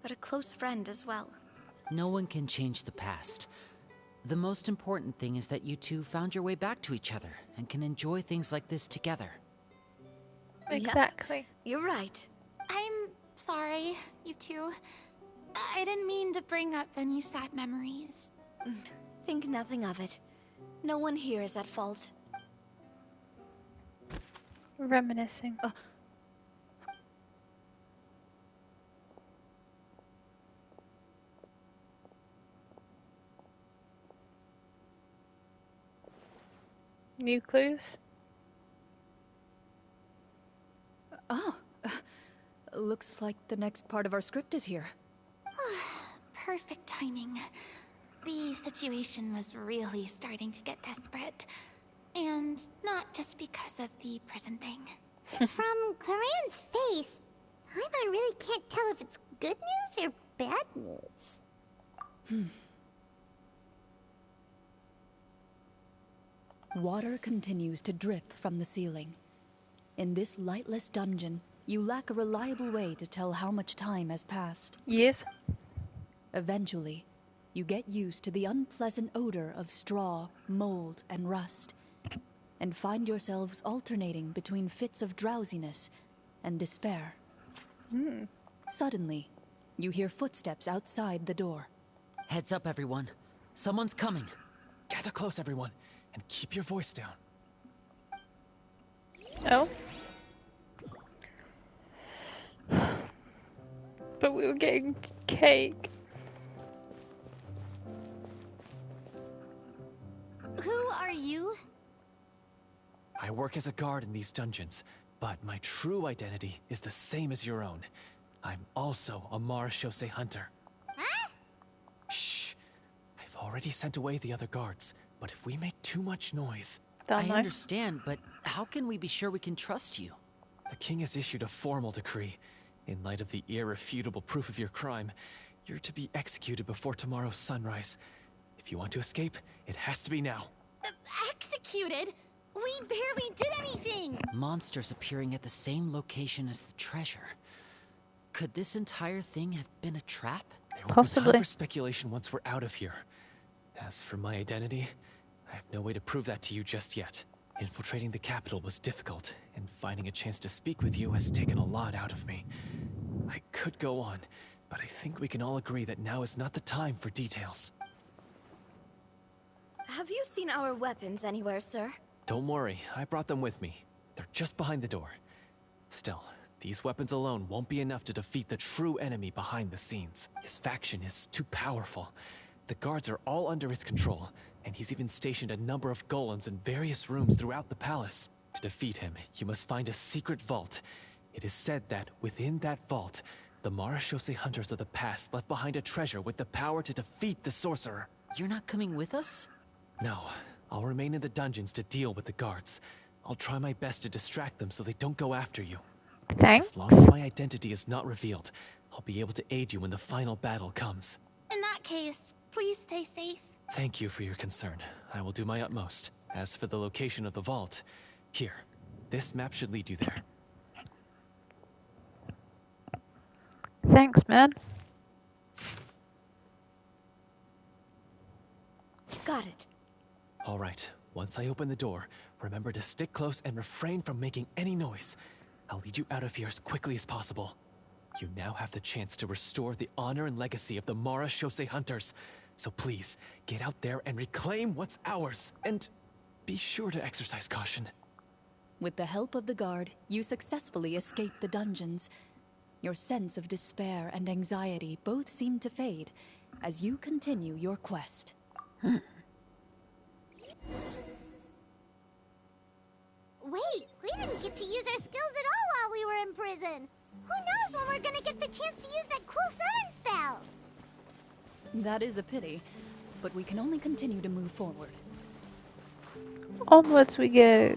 but a close friend as well. No one can change the past. The most important thing is that you two found your way back to each other and can enjoy things like this together. Exactly. Yep, you're right. I'm sorry, you two. I didn't mean to bring up any sad memories. Think nothing of it. No one here is at fault. Reminiscing. New clues? Oh, looks like the next part of our script is here. Perfect timing. The situation was really starting to get desperate. And not just because of the prison thing. From Clorinde's face, I really can't tell if it's good news or bad news. Water continues to drip from the ceiling. In this lightless dungeon, you lack a reliable way to tell how much time has passed. Years? Eventually, you get used to the unpleasant odor of straw, mold, and rust, and find yourselves alternating between fits of drowsiness and despair. Suddenly, you hear footsteps outside the door. Heads up, everyone. Someone's coming. Gather close, everyone, and keep your voice down. Oh? But we were getting cake. Who are you? I work as a guard in these dungeons, but my true identity is the same as your own. I'm also a Marechaussee hunter. Huh? Shh. I've already sent away the other guards, but if we make too much noise... Don't I know. understand, but how can we be sure we can trust you? The king has issued a formal decree. In light of the irrefutable proof of your crime, you're to be executed before tomorrow's sunrise. If you want to escape, it has to be now. Executed? We barely did anything! Monsters appearing at the same location as the treasure. Could this entire thing have been a trap? There will be Possibly. time for speculation once we're out of here. As for my identity, I have no way to prove that to you just yet. Infiltrating the capital was difficult, and finding a chance to speak with you has taken a lot out of me. I could go on, but I think we can all agree that now is not the time for details. Have you seen our weapons anywhere, sir? Don't worry, I brought them with me. They're just behind the door. Still, these weapons alone won't be enough to defeat the true enemy behind the scenes. His faction is too powerful. The guards are all under his control, and he's even stationed a number of golems in various rooms throughout the palace. To defeat him, you must find a secret vault. It is said that within that vault, the Marechaussee hunters of the past left behind a treasure with the power to defeat the sorcerer. You're not coming with us? No, I'll remain in the dungeons to deal with the guards. I'll try my best to distract them so they don't go after you. Thanks. As long as my identity is not revealed, I'll be able to aid you when the final battle comes. In that case, please stay safe. Thank you for your concern. I will do my utmost. As for the location of the vault, here, this map should lead you there. Thanks, man. Got it. All right, once I open the door, remember to stick close and refrain from making any noise. I'll lead you out of here as quickly as possible. You now have the chance to restore the honor and legacy of the Marechaussee hunters. So please, get out there and reclaim what's ours. And be sure to exercise caution. With the help of the guard, you successfully escape the dungeons. Your sense of despair and anxiety both seem to fade as you continue your quest. Wait, we didn't get to use our skills at all while we were in prison. Who knows when we're gonna get the chance to use that cool summon spell? That is a pity, but we can only continue to move forward. Onwards we go.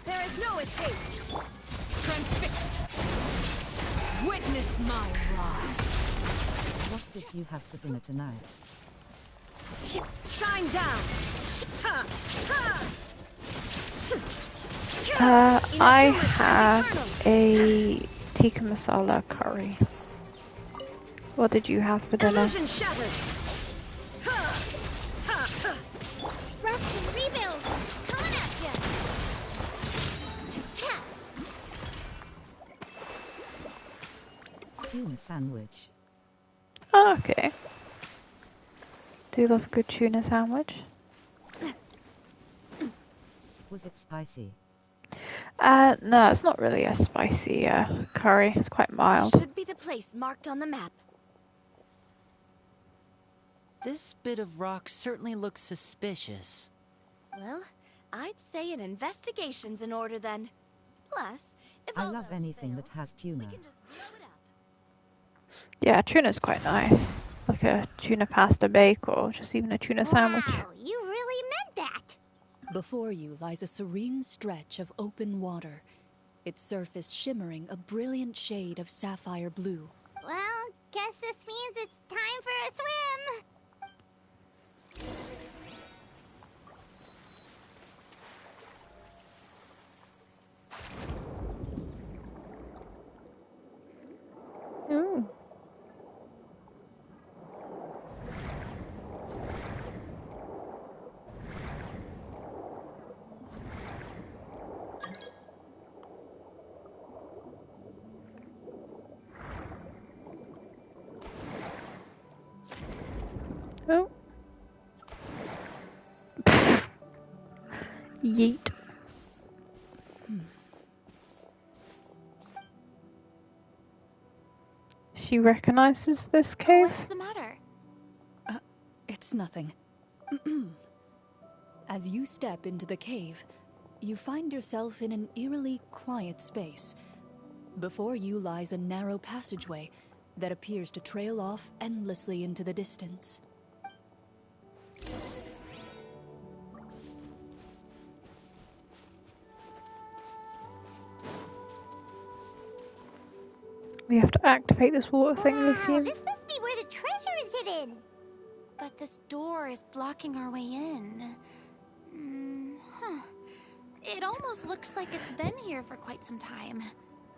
There There's no escape! Transfixed! Witness my rise! What did you have for dinner tonight? Shine down! Ha! Ha! I have a tikka masala curry. What did you have for dinner? Illusion shattered! Rest and rebuild! Coming at ya! Cha! Tuna sandwich. Oh, okay. Do you love a good tuna sandwich? Was it spicy? No, it's not really a spicy curry. It's quite mild. Should be the place marked on the map. This bit of rock certainly looks suspicious. Well, I'd say an investigation's in order then. Plus, if I all love else anything fails, that has we tuna. can just blow it up. Yeah, tuna's quite nice. Like a tuna pasta bake or just even a tuna sandwich. Wow, you really meant that! Before you lies a serene stretch of open water, its surface shimmering a brilliant shade of sapphire blue. Well, guess this means it's time for a swim! Ooh. Oh. Yeet. She recognizes this cave? What's the matter? It's nothing. As you step into the cave, you find yourself in an eerily quiet space. Before you lies a narrow passageway that appears to trail off endlessly into the distance. We have to activate this water thing, Wow, Lucian. this must be where the treasure is hidden! But this door is blocking our way in. Huh. It almost looks like it's been here for quite some time.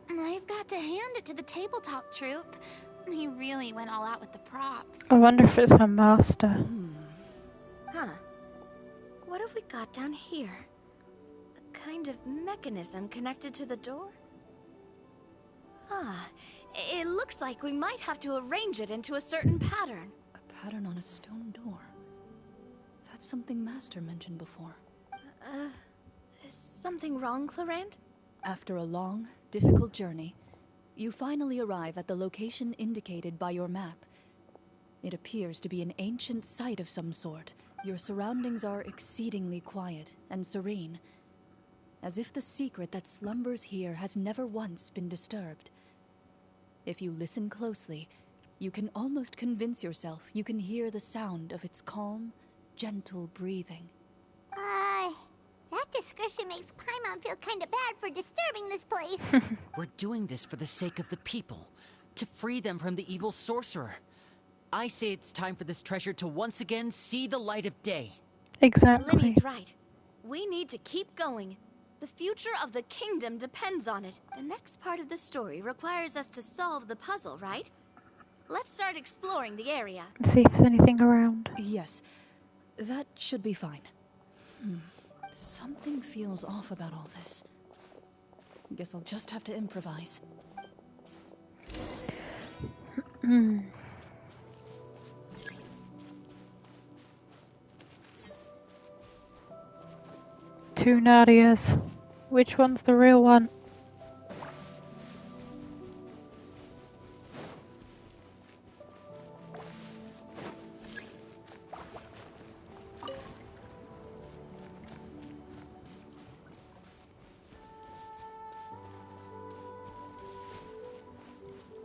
I've got to hand it to the tabletop troupe. He really went all out with the props. I wonder if it's her master. Huh. What have we got down here? A kind of mechanism connected to the door? Ah, it looks like we might have to arrange it into a certain pattern. A pattern on a stone door. That's something Master mentioned before. Is something wrong, Clorinde? After a long, difficult journey, you finally arrive at the location indicated by your map. It appears to be an ancient site of some sort. Your surroundings are exceedingly quiet and serene, as if the secret that slumbers here has never once been disturbed. If you listen closely, you can almost convince yourself you can hear the sound of its calm, gentle breathing. That description makes Paimon feel kinda bad for disturbing this place. We're doing this for the sake of the people, to free them from the evil sorcerer. I say it's time for this treasure to once again see the light of day. Exactly. Linny's right. We need to keep going. The future of the kingdom depends on it. The next part of the story requires us to solve the puzzle, right? Let's start exploring the area. See if there's anything around. Yes, that should be fine. Something feels off about all this. Guess I'll just have to improvise. Two Nadias. Which one's the real one?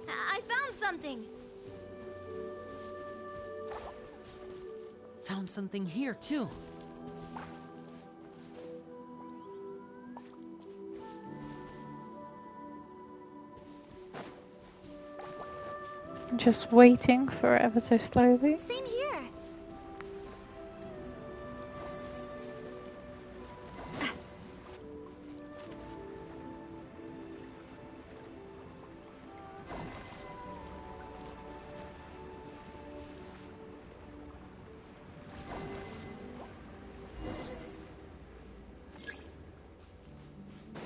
I found something! Found something here, too. Just waiting for ever so slowly. Same here.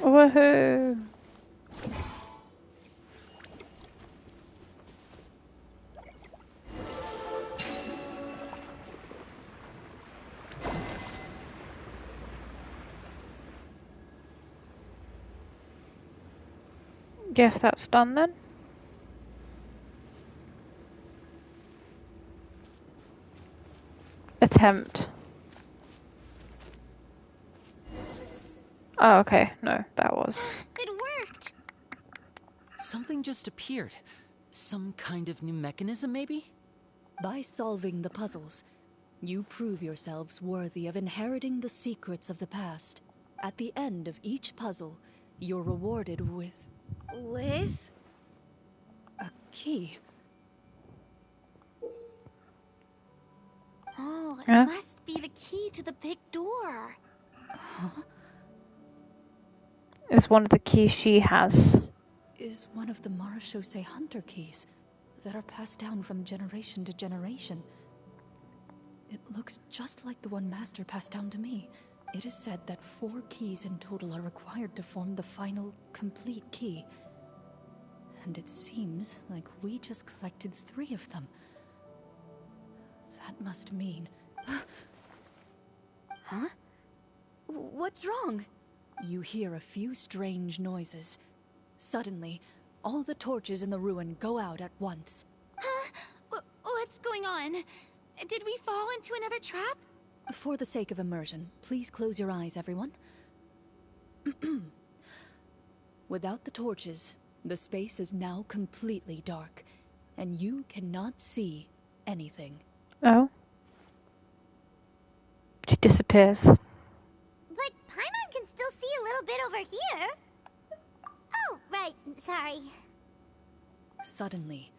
Woohoo! Guess that's done then. Attempt. Oh, okay. No, that was. It worked. Something just appeared. Some kind of new mechanism, maybe? By solving the puzzles, you prove yourselves worthy of inheriting the secrets of the past. At the end of each puzzle, you're rewarded with With? a key. Oh, it Huh? must be the key to the big door. It's one of the keys she has. Is one of the Marachose Hunter keys that are passed down from generation to generation. It looks just like the one Master passed down to me. It is said that 4 keys in total are required to form the final, complete key. And it seems like we just collected 3 of them. That must mean... Huh? What's wrong? You hear a few strange noises. Suddenly, all the torches in the ruin go out at once. Huh? What's going on? Did we fall into another trap? For the sake of immersion, please close your eyes, everyone. Without the torches, the space is now completely dark, and you cannot see anything. Oh. She disappears. But Paimon can still see a little bit over here. Oh, right. Sorry. Suddenly,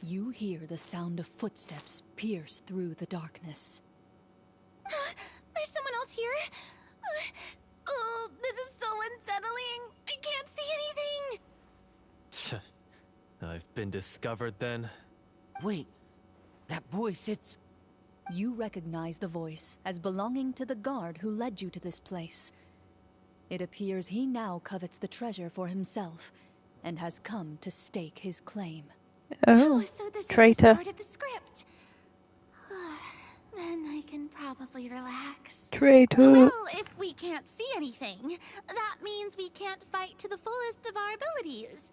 you hear the sound of footsteps pierce through the darkness. There's someone else here? Oh, this is so unsettling. I can't see anything. I've been discovered then. Wait, that voice, it's... You recognize the voice as belonging to the guard who led you to this place. It appears he now covets the treasure for himself, and has come to stake his claim. Oh, So this traitor. is just part of the script. Then I can probably relax. Traitor. Well, if we can't see anything, that means we can't fight to the fullest of our abilities.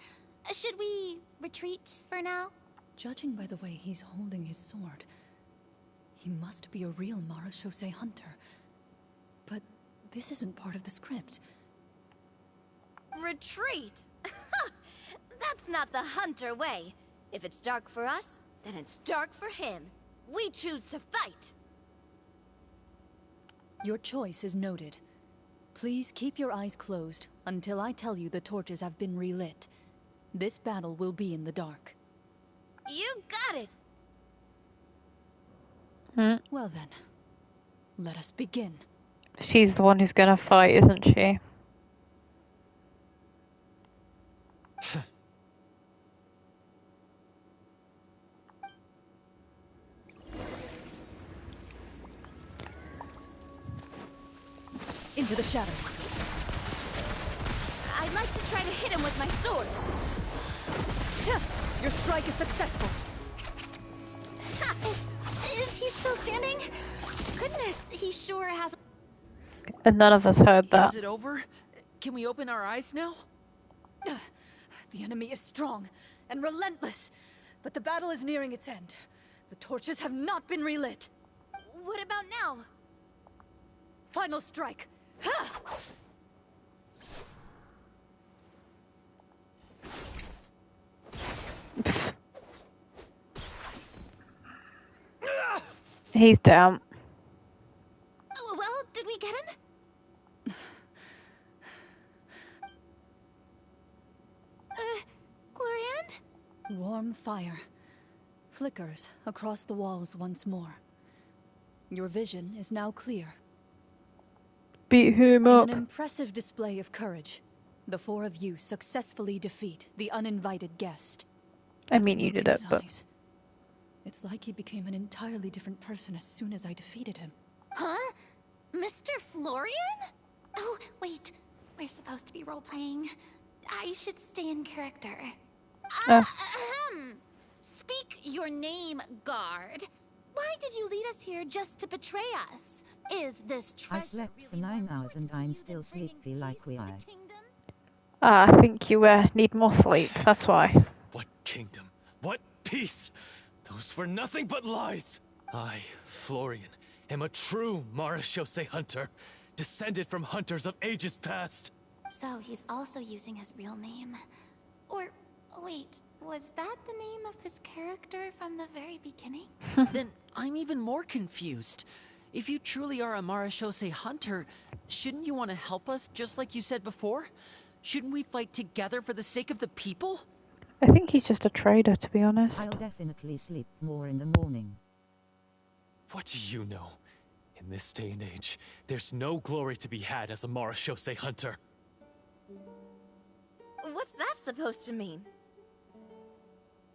Should we retreat for now? Judging by the way he's holding his sword, he must be a real Marachose hunter. But this isn't part of the script. Retreat? That's not the hunter way. If it's dark for us, then it's dark for him. We choose to fight. Your choice is noted. Please keep your eyes closed until I tell you the torches have been relit. This battle will be in the dark. You got it. Well then, let us begin. She's the one who's gonna fight, isn't she? Into the shadows. I'd like to try to hit him with my sword. Your strike is successful. Is he still standing? Goodness, he sure has. And none of us heard that. Is it over? Can we open our eyes now? The enemy is strong and relentless, but the battle is nearing its end. The torches have not been relit. What about now? Final strike. Ha! He's down. Well, did we get him? Clorinde? Warm fire. flickers across the walls once more. Your vision is now clear. Beat him In up. an impressive display of courage, the four of you successfully defeat the uninvited guest. I mean, you Look did in it, his but eyes. It's like he became an entirely different person as soon as I defeated him. Huh? Mr. Florian? Oh, wait. We're supposed to be role-playing. I should stay in character. Speak your name, guard. Why did you lead us here just to betray us? Is this treasure I slept for really 9 more hours and important to I'm you still than bringing sleepy like peace we to the are. kingdom? I think you need more sleep. That's why. What kingdom? What peace? Those were nothing but lies! I, Florian, am a true Marechaussee hunter, descended from hunters of ages past. So he's also using his real name. Or, wait, was that the name of his character from the very beginning? Then I'm even more confused. If you truly are a Marechaussee hunter, shouldn't you want to help us just like you said before? Shouldn't we fight together for the sake of the people? I think he's just a trader, to be honest. I'll definitely sleep more in the morning. What do you know? In this day and age, there's no glory to be had as a Marechaussee hunter. What's that supposed to mean?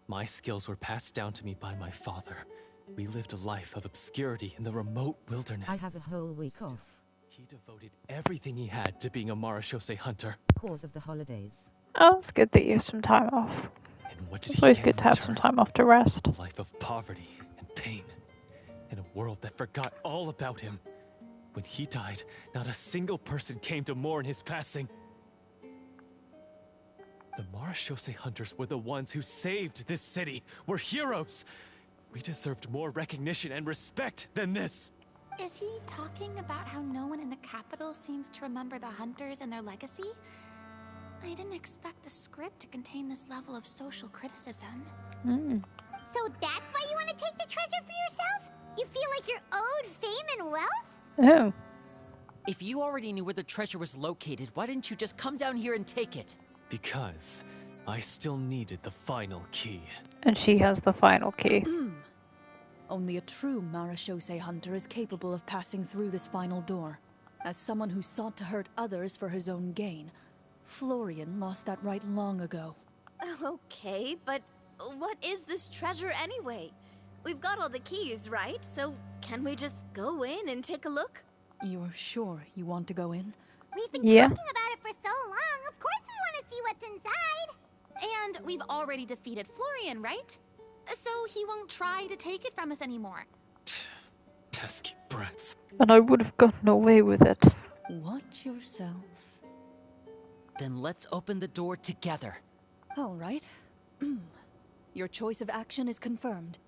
My skills were passed down to me by my father. We lived a life of obscurity in the remote wilderness. I have a whole week off. He devoted everything he had to being a Marechaussee hunter. Cause of the holidays. Oh, it's good that you have some time off. And what did It's he always get good in to have some return? time off to rest. A life of poverty and pain. In a world that forgot all about him. When he died, not a single person came to mourn his passing. The Marechaussee hunters were the ones who saved this city. We're heroes. We deserved more recognition and respect than this. Is he talking about how no one in the capital seems to remember the hunters and their legacy? I didn't expect the script to contain this level of social criticism. So that's why you want to take the treasure for yourself? You feel like you're owed fame and wealth? Oh. If you already knew where the treasure was located, why didn't you just come down here and take it? Because I still needed the final key. And she has the final key. Only a true Marechaussee hunter is capable of passing through this final door. As someone who sought to hurt others for his own gain, Florian lost that right long ago. Okay, but what is this treasure anyway? We've got all the keys, right? So can we just go in and take a look? You're sure you want to go in? We've been Yeah. talking about it for so long. Of course we want to see what's inside. And we've already defeated Florian, right? So he won't try to take it from us anymore. Pesky brats. And I would have gotten away with it. Watch yourself. Then let's open the door together. All right. Your choice of action is confirmed.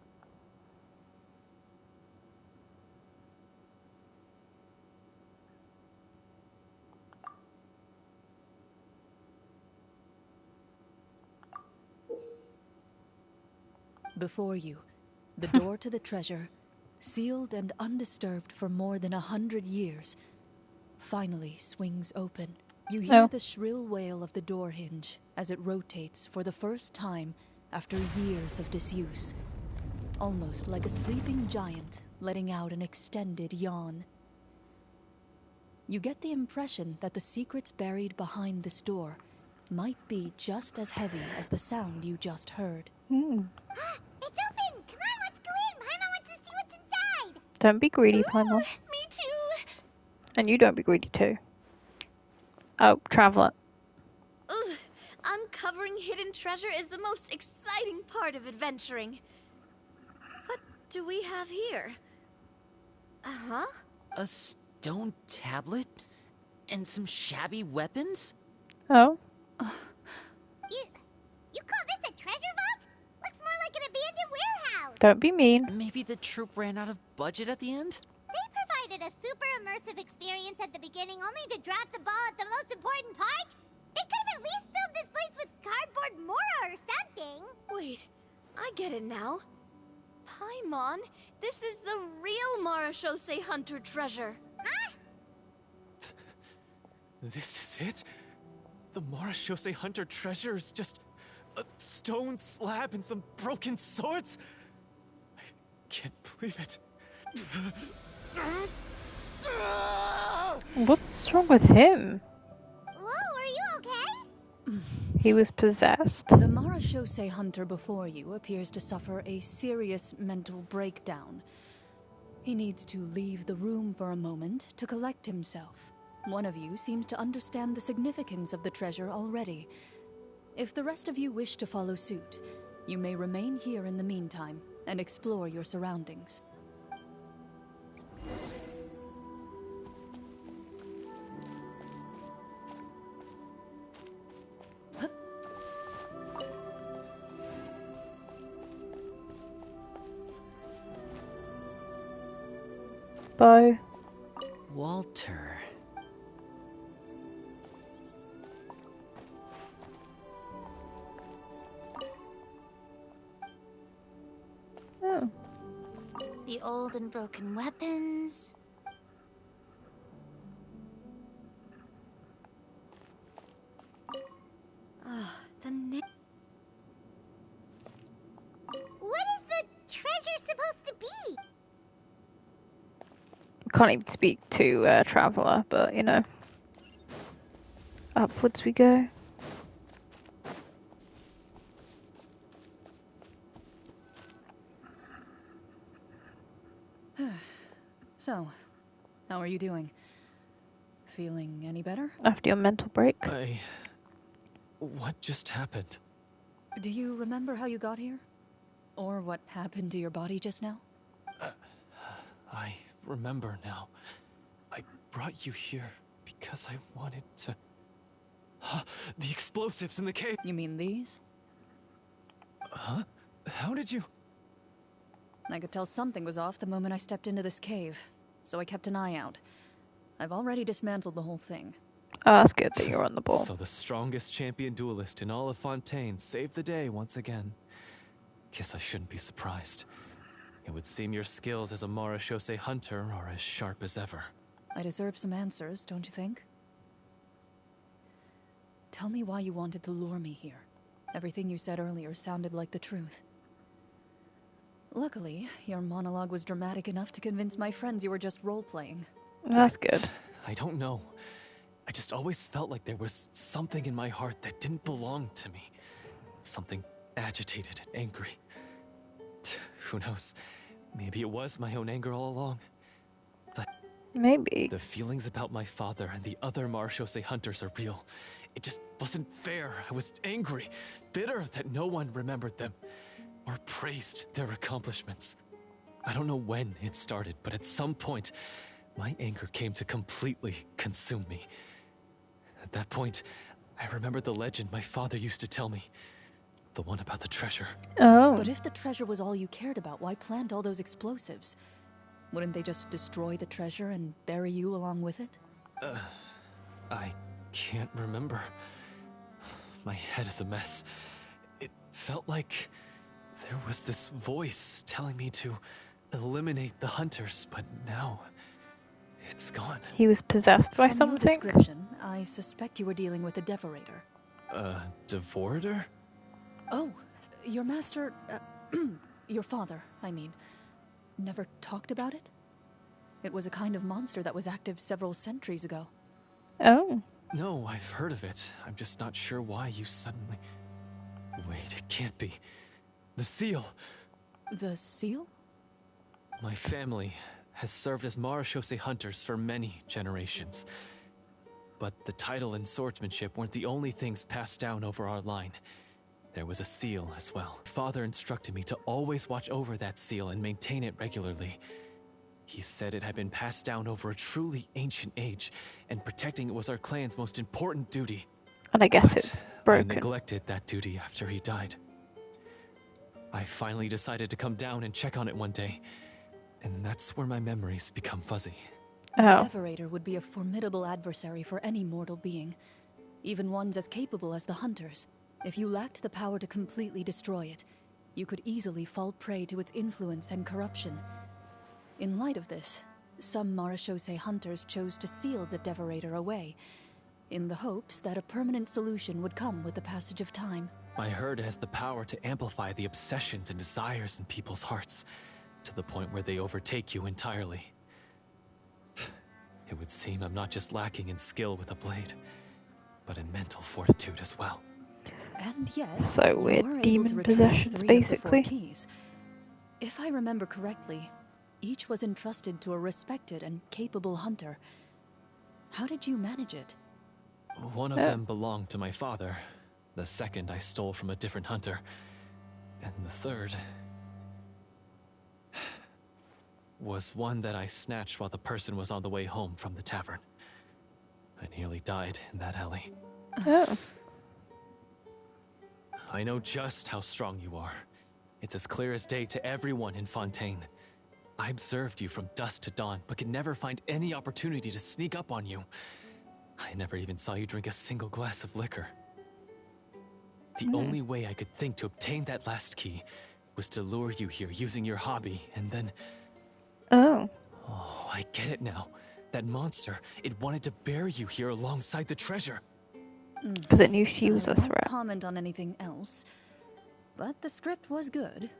Before you, the door to the treasure, sealed and undisturbed for more than 100 years, finally swings open. You hear Oh. the shrill wail of the door hinge as it rotates for the first time after years of disuse, almost like a sleeping giant letting out an extended yawn. You get the impression that the secrets buried behind this door might be just as heavy as the sound you just heard. It's open! Come on, let's go in! Paimon wants to see what's inside! Don't be greedy, Paimon. Me too! And you don't be greedy too. Oh, Traveler. Ugh, uncovering hidden treasure is the most exciting part of adventuring. What do we have here? Uh-huh. A stone tablet? And some shabby weapons? Oh. You call this a treasure vault? Looks more like an abandoned warehouse! Don't be mean. Maybe the troop ran out of budget at the end? They provided a super immersive experience at the beginning only to drop the ball at the most important part? They could have at least filled this place with cardboard Mora or something! Wait, I get it now. Paimon, this is the real Marechaussee hunter treasure. Huh? This is it? The Marechaussee hunter treasure is just a stone slab and some broken swords? can't believe it. What's wrong with him? Whoa, are you okay? He was possessed. The Marashose hunter before you appears to suffer a serious mental breakdown. He needs to leave the room for a moment to collect himself. One of you seems to understand the significance of the treasure already. If the rest of you wish to follow suit, you may remain here in the meantime and explore your surroundings. Bye. Walter. Oh. The old and broken weapons. The name. What is the treasure supposed to be? Can't even speak to Traveler, but you know. Upwards we go. So, how are you doing? Feeling any better? After your mental break. What just happened? Do you remember how you got here? Or what happened to your body just now? I remember now. I brought you here because I wanted to... The explosives in the cave! You mean these? Huh? How did you... I could tell something was off the moment I stepped into this cave, so I kept an eye out. I've already dismantled the whole thing. Oh, that's good that you're on the ball. So the strongest champion duelist in all of Fontaine saved the day once again. Guess I shouldn't be surprised. It would seem your skills as a Marashose hunter are as sharp as ever. I deserve some answers, don't you think? Tell me why you wanted to lure me here. Everything you said earlier sounded like the truth. Luckily, your monologue was dramatic enough to convince my friends you were just role-playing. That's good. I don't know. I just always felt like there was something in my heart that didn't belong to me. Something agitated and angry. Who knows? Maybe it was my own anger all along. Maybe. The feelings about my father and the other Marashose hunters are real. It just wasn't fair. I was angry, bitter that no one remembered them or praised their accomplishments. I don't know when it started, but at some point, my anger came to completely consume me. At that point, I remembered the legend my father used to tell me. The one about the treasure. Oh. But if the treasure was all you cared about, why plant all those explosives? Wouldn't they just destroy the treasure and bury you along with it? I can't remember. My head is a mess. It felt like there was this voice telling me to eliminate the hunters, but now it's gone. He was possessed by From your something? description, I suspect you were dealing with a Devorator. Devorator? Oh, your master, your father, I mean, never talked about it? It was a kind of monster that was active several centuries ago. Oh. No, I've heard of it. I'm just not sure why you suddenly... Wait, it can't be. The seal! The seal? My family has served as Marashose hunters for many generations. But the title and swordsmanship weren't the only things passed down over our line. There was a seal as well. Father instructed me to always watch over that seal and maintain it regularly. He said it had been passed down over a truly ancient age, and protecting it was our clan's most important duty. And I guess But it's broken. I neglected that duty after he died. I finally decided to come down and check on it one day, and that's where my memories become fuzzy. The Oh. Devorator would be a formidable adversary for any mortal being, even ones as capable as the Hunters. If you lacked the power to completely destroy it, you could easily fall prey to its influence and corruption. In light of this, some Marashose hunters chose to seal the Devorator away, in the hopes that a permanent solution would come with the passage of time. I heard it has the power to amplify the obsessions and desires in people's hearts. to the point where they overtake you entirely. It would seem I'm not just lacking in skill with a blade, but in mental fortitude as well. And yet, So you we're were able demon to retrieve possessions, 3 of the 4 basically. keys. If I remember correctly, each was entrusted to a respected and capable hunter. How did you manage it? One of them belonged to my father. The second I stole from a different hunter. And the third was one that I snatched while the person was on the way home from the tavern. I nearly died in that alley. Oh. I know just how strong you are. It's as clear as day to everyone in Fontaine. I observed you from dusk to dawn, but could never find any opportunity to sneak up on you. I never even saw you drink a single glass of liquor. The only way I could think to obtain that last key was to lure you here using your hobby, and then... Oh. Oh, I get it now. That monster, it wanted to bury you here alongside the treasure. Because it knew she was I a won't threat. comment on anything else, but the script was good.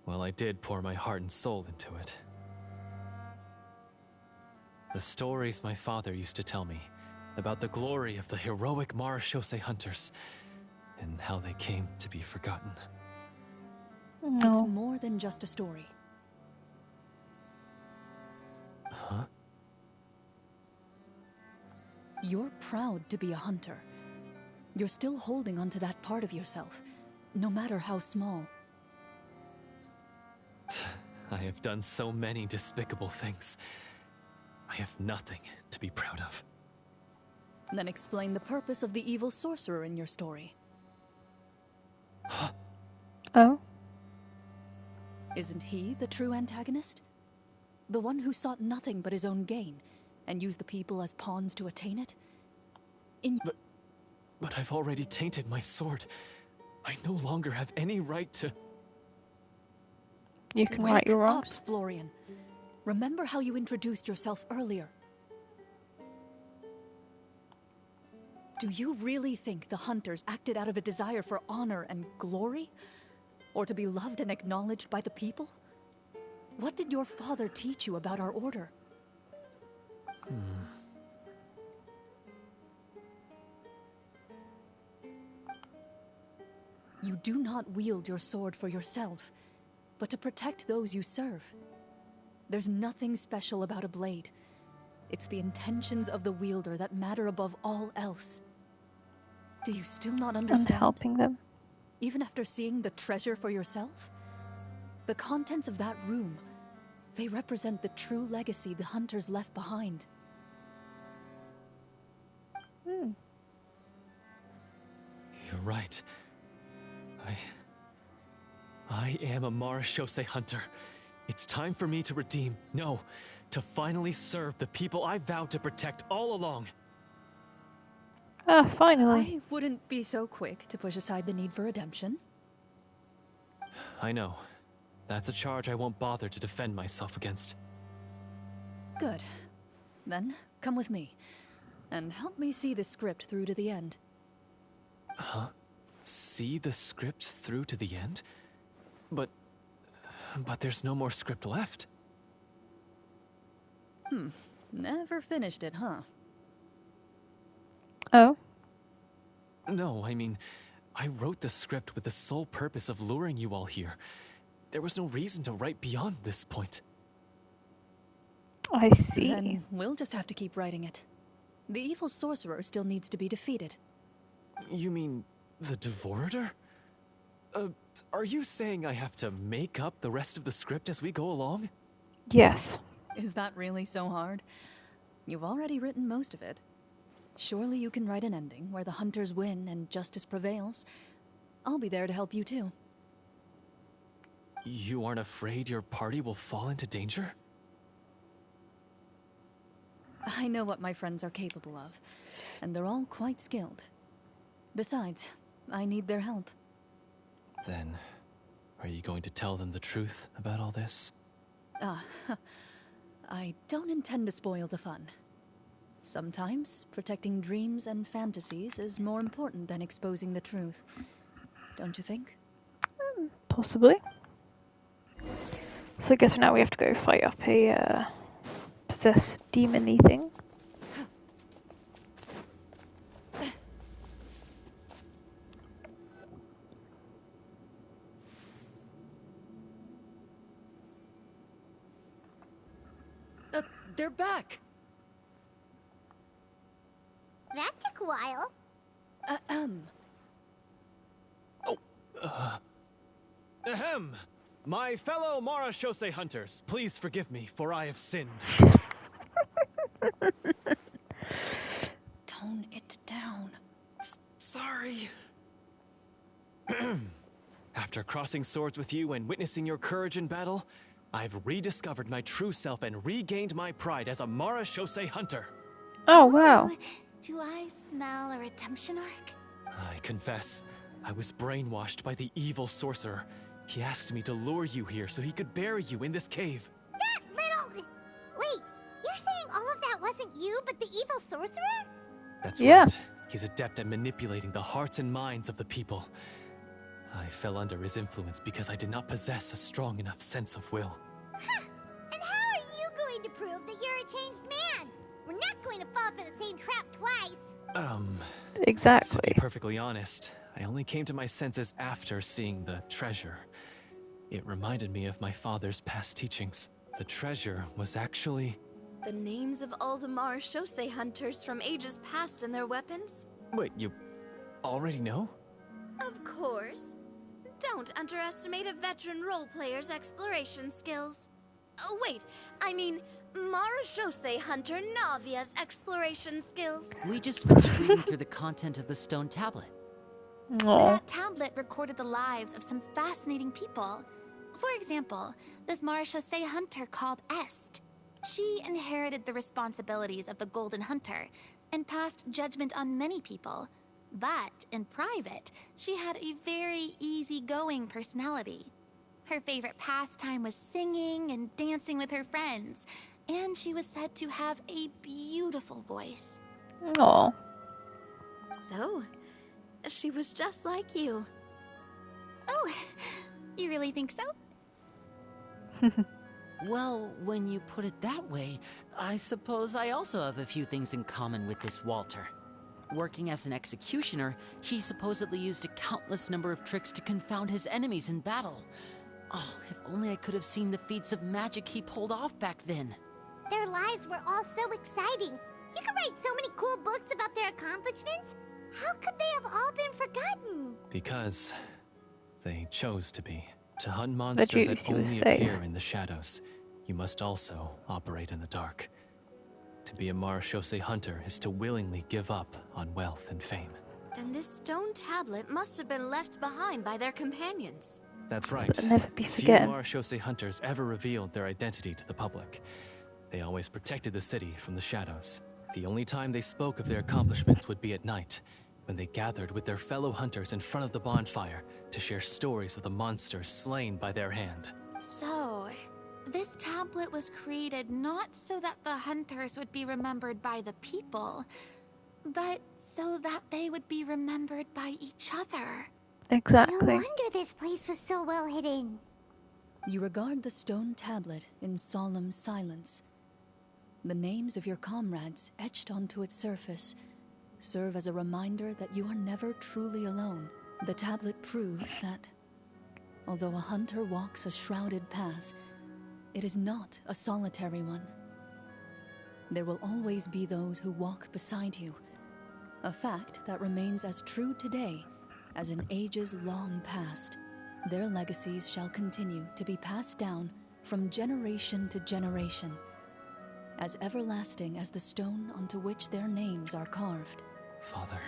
Well, I did pour my heart and soul into it. The stories my father used to tell me about the glory of the heroic Marechaussee hunters and how they came to be forgotten. It's No. more than just a story. Huh? You're proud to be a hunter. You're still holding onto that part of yourself, no matter how small. I have done so many despicable things. I have nothing to be proud of. Then explain the purpose of the evil sorcerer in your story. Oh. Isn't he the true antagonist? The one who sought nothing but his own gain, and used the people as pawns to attain it? But I've already tainted my sword. I no longer have any right to... You can right your Wake wrongs. up, Florian. Remember how you introduced yourself earlier. Do you really think the hunters acted out of a desire for honor and glory? Or to be loved and acknowledged by the people? What did your father teach you about our order? You do not wield your sword for yourself, but to protect those you serve. There's nothing special about a blade. It's the intentions of the wielder that matter above all else. Do you still not And understand? helping them. Even after seeing the treasure for yourself? The contents of that room, they represent the true legacy the hunters left behind. You're right. I am a Marechaussee hunter. It's time for me to redeem, no, to finally serve the people I vowed to protect all along. Ah, finally. I wouldn't be so quick to push aside the need for redemption. I know. That's a charge I won't bother to defend myself against. Good. Then, come with me, and help me see the script through to the end. Huh? See the script through to the end? But there's no more script left. Never finished it, huh? Oh. No, I mean, I wrote the script with the sole purpose of luring you all here. There was no reason to write beyond this point. I see. Then we'll just have to keep writing it. The evil sorcerer still needs to be defeated. You mean the Devorator? Are you saying I have to make up the rest of the script as we go along? Yes. Is that really so hard? You've already written most of it. Surely you can write an ending where the hunters win and justice prevails. I'll be there to help you too. You aren't afraid your party will fall into danger? I know what my friends are capable of, and they're all quite skilled. Besides, I need their help. Then, are you going to tell them the truth about all this? I don't intend to spoil the fun. Sometimes, protecting dreams and fantasies is more important than exposing the truth. Don't you think? Possibly. So I guess now we have to go fight up a possessed demon-y thing. They're back! That took a while. Ahem! My fellow Marashose hunters, please forgive me, for I have sinned. Tone it down. Sorry. After crossing swords with you and witnessing your courage in battle, I've rediscovered my true self and regained my pride as a Marashose hunter. Oh, wow. Do I smell a redemption arc? I confess, I was brainwashed by the evil sorcerer. He asked me to lure you here so he could bury you in this cave. That little... Wait, you're saying all of that wasn't you, but the evil sorcerer? That's Yeah. right. He's adept at manipulating the hearts and minds of the people. I fell under his influence because I did not possess a strong enough sense of will. Huh. And how are you going to prove that you're a changed man? We're not going to fall for the same trap twice. To Exactly. be perfectly honest, I only came to my senses after seeing the treasure. It reminded me of my father's past teachings. The treasure was actually... The names of all the Marashose hunters from ages past and their weapons? Wait, you already know? Of course. Don't underestimate a veteran role player's exploration skills. Oh, wait, I mean, Marashose hunter Navia's exploration skills. We just finished reading through the content of the stone tablet. Aw. That tablet recorded the lives of some fascinating people. For example, this Marashose hunter called Est. She inherited the responsibilities of the Golden Hunter and passed judgment on many people. But in private, she had a very easygoing personality. Her favorite pastime was singing and dancing with her friends, and she was said to have a beautiful voice. Aw. So, she was just like you. Oh, you really think so? Well, when you put it that way, I suppose I also have a few things in common with this Walter. Working as an executioner, he supposedly used a countless number of tricks to confound his enemies in battle. Oh, if only I could have seen the feats of magic he pulled off back then. Their lives were all so exciting. You could write so many cool books about their accomplishments. How could they have all been forgotten? Because they chose to be. To hunt monsters that you were only safe. appear in the shadows, you must also operate in the dark. To be a Marashose hunter is to willingly give up on wealth and fame. Then this stone tablet must have been left behind by their companions. That's right. But never be Few forgotten. Marashose hunters ever revealed their identity to the public. They always protected the city from the shadows. The only time they spoke of their accomplishments would be at night, when they gathered with their fellow hunters in front of the bonfire to share stories of the monsters slain by their hand. So, this tablet was created not so that the hunters would be remembered by the people, but so that they would be remembered by each other. No Exactly. wonder this place was so well hidden. You regard the stone tablet in solemn silence. The names of your comrades etched onto its surface serve as a reminder that you are never truly alone. The tablet proves that, although a hunter walks a shrouded path, it is not a solitary one. There will always be those who walk beside you, a fact that remains as true today as in ages long past. Their legacies shall continue to be passed down from generation to generation, as everlasting as the stone onto which their names are carved. Father,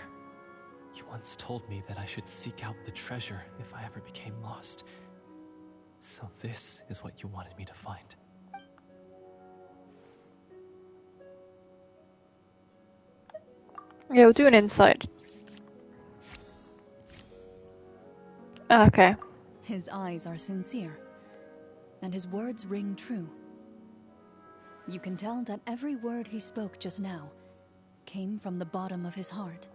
you once told me that I should seek out the treasure if I ever became lost. So this is what you wanted me to find. Yeah, we'll do an insight. Okay. His eyes are sincere, and his words ring true. You can tell that every word he spoke just now came from the bottom of his heart.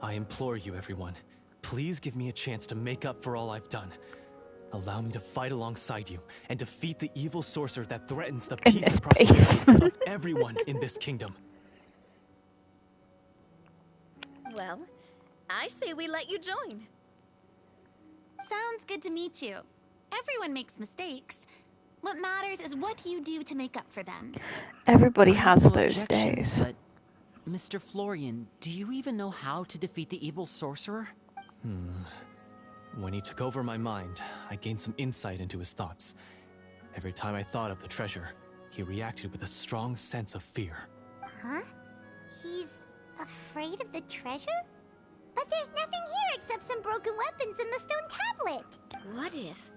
I implore you, everyone, please give me a chance to make up for all I've done. Allow me to fight alongside you and defeat the evil sorcerer that threatens the In peace this and prosperity base. of everyone in this kingdom. Well, I say we let you join. Sounds good to me too. Everyone makes mistakes. What matters is what you do to make up for them. Everybody I have has no those objections, days. but Mr. Florian, do you even know how to defeat the evil sorcerer? When he took over my mind, I gained some insight into his thoughts. Every time I thought of the treasure, he reacted with a strong sense of fear. Huh? He's afraid of the treasure? But there's nothing here except some broken weapons and the stone tablet. What if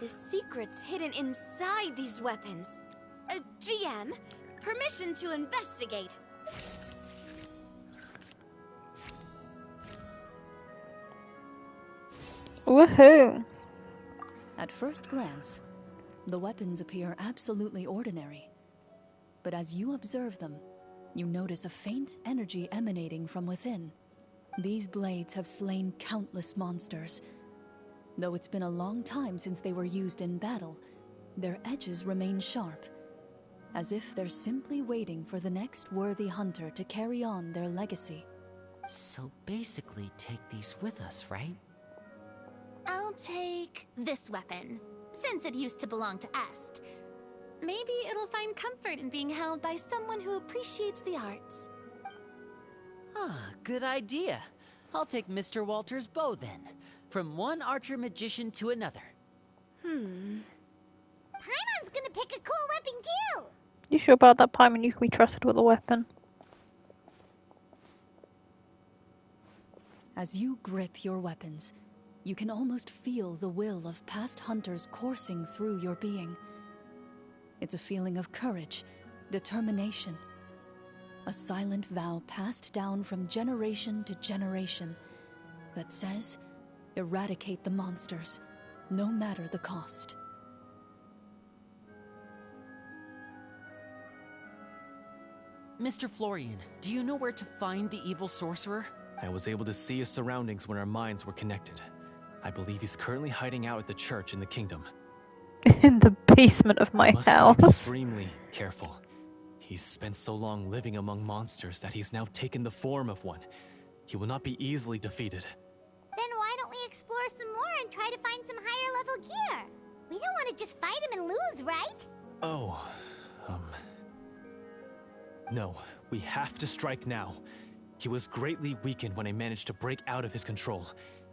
the secret's hidden inside these weapons? GM, permission to investigate. Woohoo! At first glance, the weapons appear absolutely ordinary. But as you observe them, you notice a faint energy emanating from within. These blades have slain countless monsters. Though it's been a long time since they were used in battle, their edges remain sharp, as if they're simply waiting for the next worthy hunter to carry on their legacy. So basically, take these with us, right? I'll take this weapon, since it used to belong to Est. Maybe it'll find comfort in being held by someone who appreciates the arts. Ah, good idea. I'll take Mr. Walter's bow then. From one archer magician to another. Paimon's gonna pick a cool weapon too! You sure about that, Paimon? You can be trusted with a weapon. As you grip your weapons, you can almost feel the will of past hunters coursing through your being. It's a feeling of courage, determination. A silent vow passed down from generation to generation that says, eradicate the monsters, no matter the cost. Mr. Florian, do you know where to find the evil sorcerer? I was able to see his surroundings when our minds were connected. I believe he's currently hiding out at the church in the kingdom. In the basement of my We must house. be extremely careful. He's spent so long living among monsters that he's now taken the form of one. He will not be easily defeated. Then why don't we explore some more and try to find some higher level gear? We don't want to just fight him and lose, right? Oh, no, we have to strike now. He was greatly weakened when I managed to break out of his control.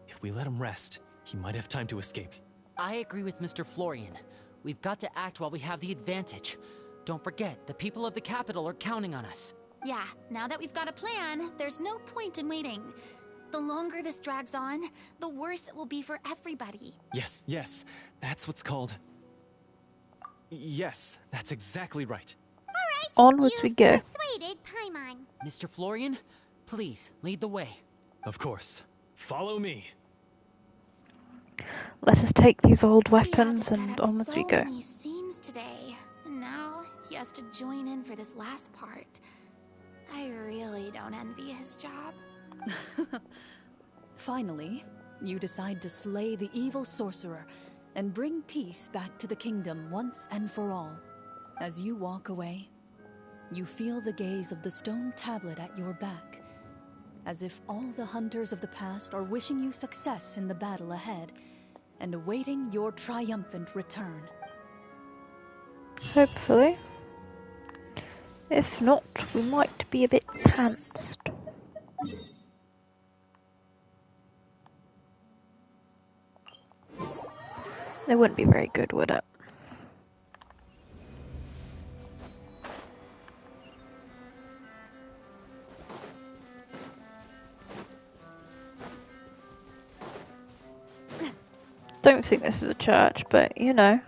If we let him rest, he might have time to escape. I agree with Mr. Florian. We've got to act while we have the advantage. Don't forget, the people of the capital are counting on us. Yeah, now that we've got a plan, there's no point in waiting. The longer this drags on, the worse it will be for everybody. Yes, that's what's called... Yes, that's exactly right. Alright, Onwards we you've go. persuaded Paimon. Mr. Florian, please, lead the way. Of course. Follow me. Let us take these old We had to weapons set and up onwards we so go. many scenes today, and now he has to join in for this last part. I really don't envy his job. Finally, you decide to slay the evil sorcerer and bring peace back to the kingdom once and for all. As you walk away, you feel the gaze of the stone tablet at your back, as if all the hunters of the past are wishing you success in the battle ahead and awaiting your triumphant return. Hopefully. If not, we might be a bit pantsed. It wouldn't be very good, would it? Don't think this is a church, but you know.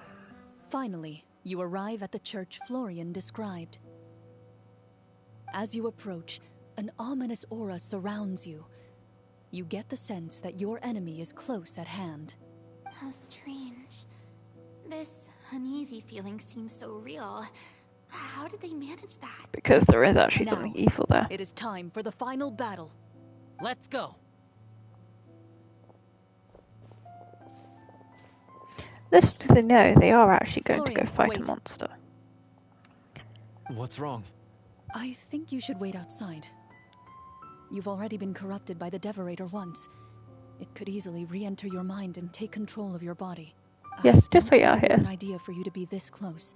Finally, you arrive at the church Florian described. As you approach, an ominous aura surrounds you. You get the sense that your enemy is close at hand. How strange. This uneasy feeling seems so real. How did they manage that? Because there is actually Now, something evil there. It is time for the final battle. Let's go. Little do they know, they are actually going to go Florian, fight a wait. monster. What's wrong? I think you should wait outside. You've already been corrupted by the Devorator once. It could easily re-enter your mind and take control of your body. Yes, I don't definitely think are it's a here. good idea for you to be this close.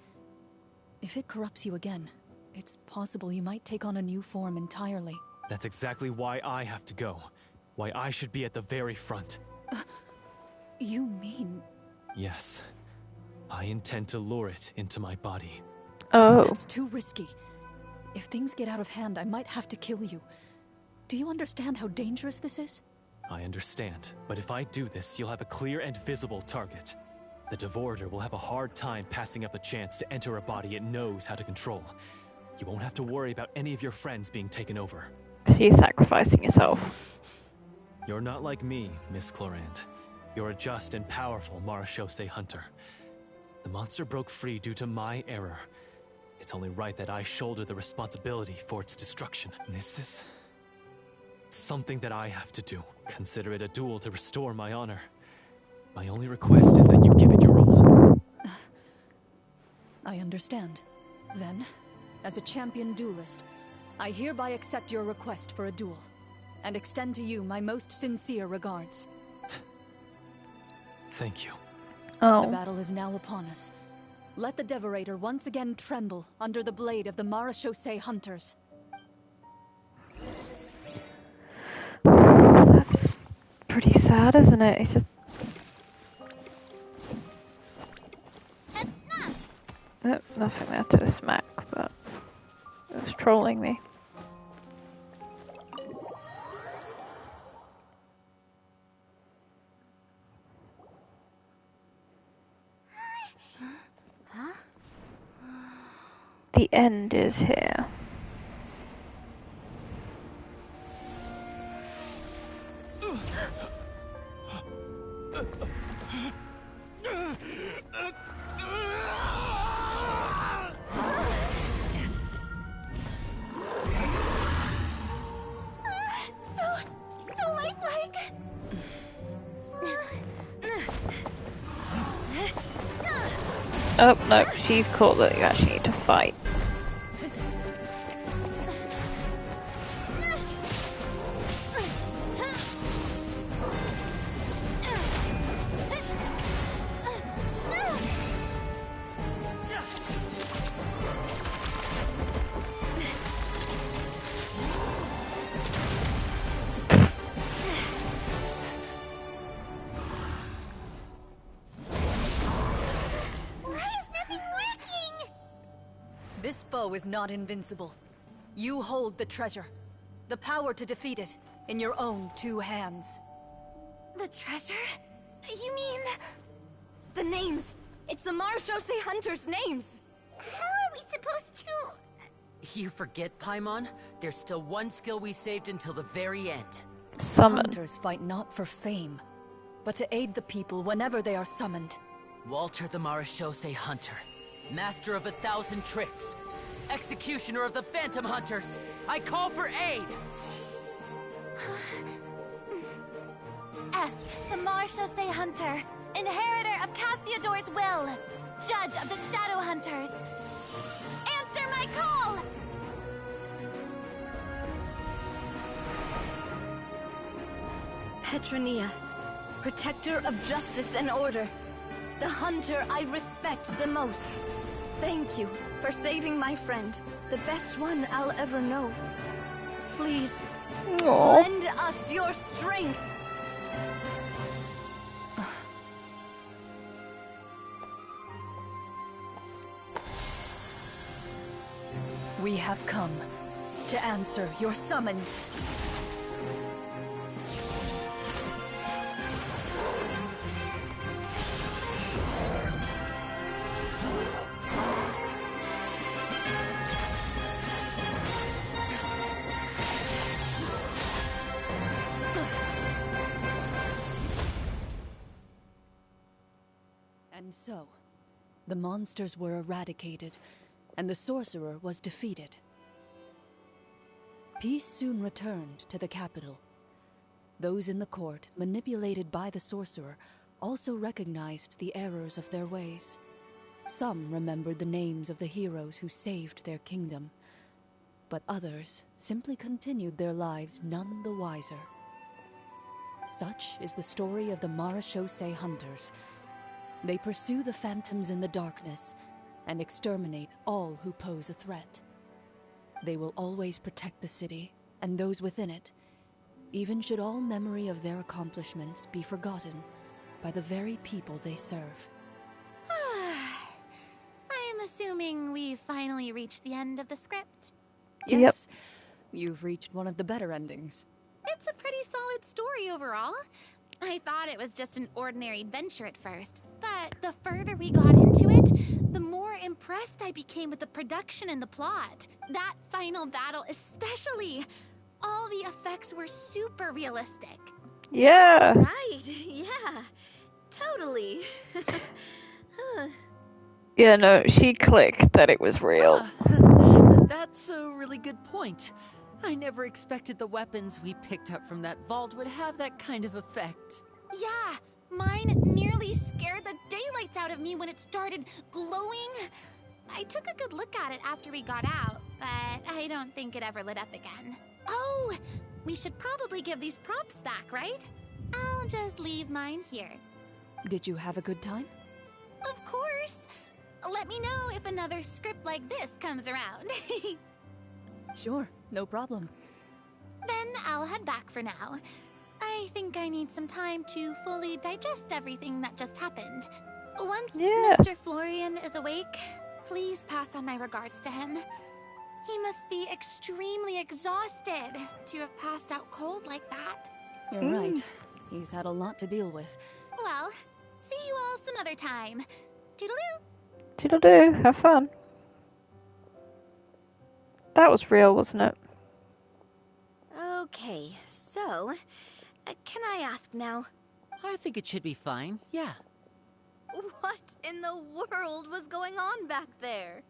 If it corrupts you again, it's possible you might take on a new form entirely. That's exactly why I have to go. Why I should be at the very front. You mean... Yes. I intend to lure it into my body. Oh. That's too risky. If things get out of hand, I might have to kill you. Do you understand how dangerous this is? I understand, but if I do this, you'll have a clear and visible target. The Devorator will have a hard time passing up a chance to enter a body it knows how to control. You won't have to worry about any of your friends being taken over. So you're sacrificing yourself. You're not like me, Miss Clorinde. You're a just and powerful Marechaussee hunter. The monster broke free due to my error. It's only right that I shoulder the responsibility for its destruction. This is... something that I have to do. Consider it a duel to restore my honor. My only request is that you give it your all. I understand. Then, as a champion duelist, I hereby accept your request for a duel, and extend to you my most sincere regards. Thank you. The Oh. battle is now upon us. Let the Devorator once again tremble under the blade of the Marechaussee hunters. That's pretty sad, isn't it? It's just... Oh, nothing there to smack, but it was trolling me. The end is here. So lifelike. Oh, no, she's caught that you actually need to fight. This foe is not invincible. You hold the treasure. The power to defeat it in your own 2 hands. The treasure? You mean... the names. It's the Marechaussee hunters' names. How are we supposed to... You forget, Paimon? There's still one skill we saved until the very end. Summon. Hunters fight not for fame, but to aid the people whenever they are summoned. Walter the Marechaussee Hunter, master of 1,000 tricks, executioner of the Phantom Hunters, I call for aid! Est, the Marechaussee hunter, inheritor of Cassiodor's will, judge of the Shadow Hunters. Answer my call! Petronia, protector of justice and order, the hunter I respect the most. Thank you for saving my friend, the best one I'll ever know. Please, Aww. lend us your strength. We have come to answer your summons. And so, the monsters were eradicated, and the sorcerer was defeated. Peace soon returned to the capital. Those in the court, manipulated by the sorcerer, also recognized the errors of their ways. Some remembered the names of the heroes who saved their kingdom, but others simply continued their lives none the wiser. Such is the story of the Marechaussee Hunters. They pursue the phantoms in the darkness and exterminate all who pose a threat. They will always protect the city and those within it, even should all memory of their accomplishments be forgotten by the very people they serve. I am assuming we've finally reached the end of the script. Yes, you've reached one of the better endings. It's a pretty solid story overall. I thought it was just an ordinary adventure at first, but the further we got into it, the more impressed I became with the production and the plot. That final battle especially. All the effects were super realistic. Yeah. Right, yeah. Totally. Yeah, no, she clicked that it was real. That's a really good point. I never expected the weapons we picked up from that vault would have that kind of effect. Yeah, mine nearly scared the daylights out of me when it started glowing. I took a good look at it after we got out, but I don't think it ever lit up again. Oh, we should probably give these props back, right? I'll just leave mine here. Did you have a good time? Of course. Let me know if another script like this comes around. Sure, no problem. Then I'll head back for now. I think I need some time to fully digest everything that just happened. Once Mr. Florian is awake, please pass on my regards to him. He must be extremely exhausted to have passed out cold like that. You're right. He's had a lot to deal with. Well, see you all some other time. Toodaloo! Toodle-doo, have fun. That was real, wasn't it? Okay, so, can I ask now? I think it should be fine, yeah. What in the world was going on back there?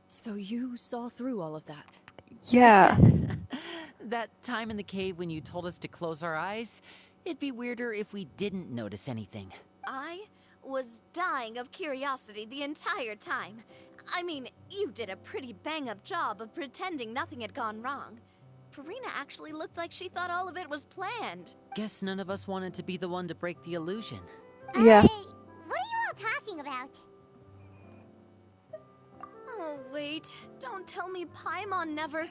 So you saw through all of that? Yeah. That time in the cave when you told us to close our eyes, it'd be weirder if we didn't notice anything. I was dying of curiosity the entire time. I mean, you did a pretty bang-up job of pretending nothing had gone wrong. Farina actually looked like she thought all of it was planned. Guess none of us wanted to be the one to break the illusion. Yeah. What are you all talking about? Oh, wait. Don't tell me Paimon never...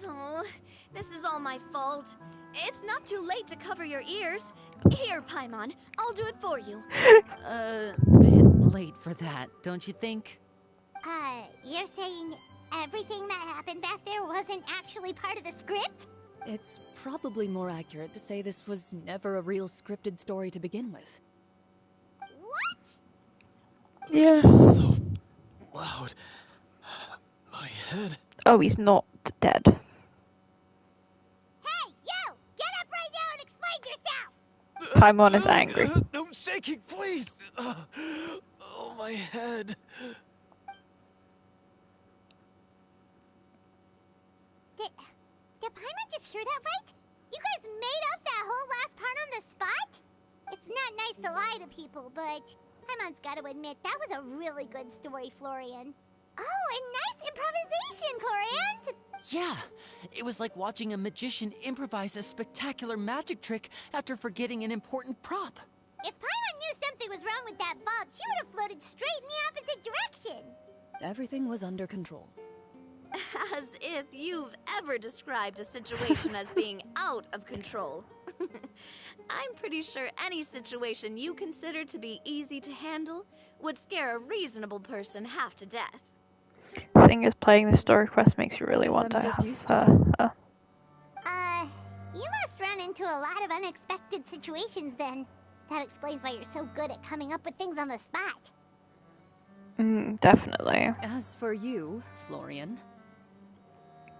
Oh, this is all my fault. It's not too late to cover your ears. Here, Paimon, I'll do it for you. Bit late for that, don't you think? You're saying everything that happened back there wasn't actually part of the script? It's probably more accurate to say this was never a real scripted story to begin with. What? Yeah. So loud. My head. Oh, he's not dead. Hey, you! Get up right now and explain yourself! Paimon is angry. No shaking, please! Oh, my head. Did Paimon just hear that right? You guys made up that whole last part on the spot? It's not nice to lie to people, but Paimon's gotta admit, that was a really good story, Florian. Oh, and nice improvisation, Clorinde! Yeah, it was like watching a magician improvise a spectacular magic trick after forgetting an important prop. If Paimon knew something was wrong with that vault, she would have floated straight in the opposite direction. Everything was under control. As if you've ever described a situation as being out of control. I'm pretty sure any situation you consider to be easy to handle would scare a reasonable person half to death. Thing is, playing the story quest makes you really Guess want I'm to just have used to You must run into a lot of unexpected situations then. That explains why you're so good at coming up with things on the spot. Definitely. As for you, Florian...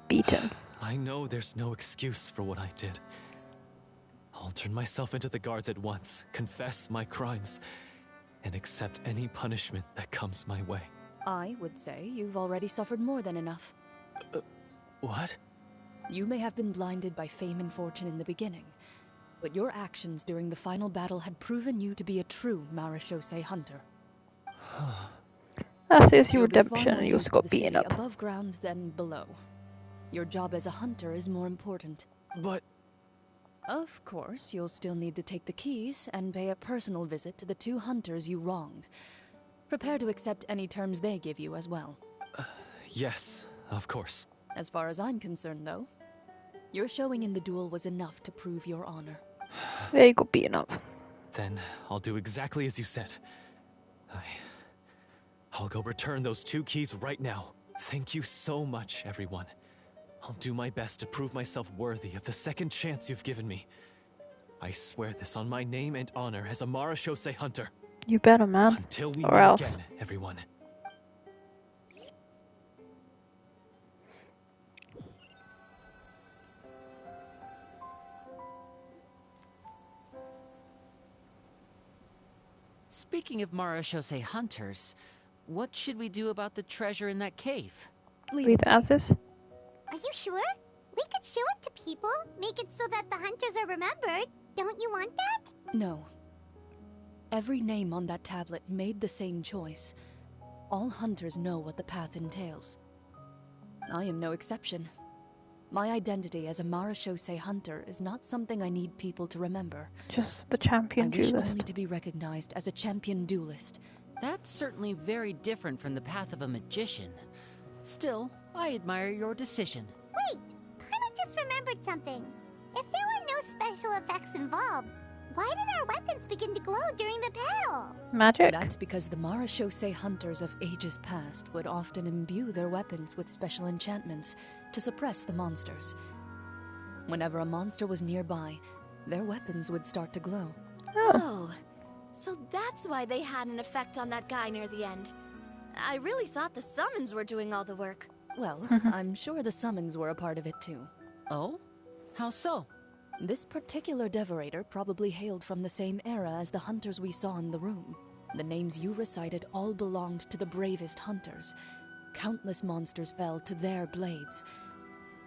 Beaten. I know there's no excuse for what I did. I'll turn myself into the guards at once, confess my crimes, and accept any punishment that comes my way. I would say you've already suffered more than enough. What? You may have been blinded by fame and fortune in the beginning, But your actions during the final battle had proven you to be a true Marechaussee hunter. That is your You'll be far redemption, more and you also used to got the beaten city up. above ground than below. Your job as a hunter is more important. But... Of course, you'll still need to take the keys and pay a personal visit to the 2 hunters you wronged. Prepare to accept any terms they give you as well. yes, of course. As far as I'm concerned, though, your showing in the duel was enough to prove your honor. There you got beaten up. Then I'll do exactly as you said. I'll go return those 2 keys right now. Thank you so much, everyone. I'll do my best to prove myself worthy of the second chance you've given me. I swear this on my name and honor as a Marechaussee hunter. You better, man. Until we Or meet else. again, everyone. Speaking of Marechaussee hunters, what should we do about the treasure in that cave? Leave it as is. Are you sure? We could show it to people, make it so that the hunters are remembered. Don't you want that? No. Every name on that tablet made the same choice. All hunters know what the path entails. I am no exception. My identity as a Marechaussee hunter is not something I need people to remember. Just the champion I wish duelist. only to be recognized as a champion duelist. That's certainly very different from the path of a magician. Still, I admire your decision. Wait, Paimon just remembered something. If there were no special effects involved, why did our weapons begin to glow during the battle? Magic. That's because the Marechaussee hunters of ages past would often imbue their weapons with special enchantments to suppress the monsters. Whenever a monster was nearby, their weapons would start to glow. Oh, so that's why they had an effect on that guy near the end. I really thought the summons were doing all the work. Well, I'm sure the summons were a part of it too. Oh? How so? This particular devorator probably hailed from the same era as the hunters we saw in the room. The names you recited all belonged to the bravest hunters. Countless monsters fell to their blades.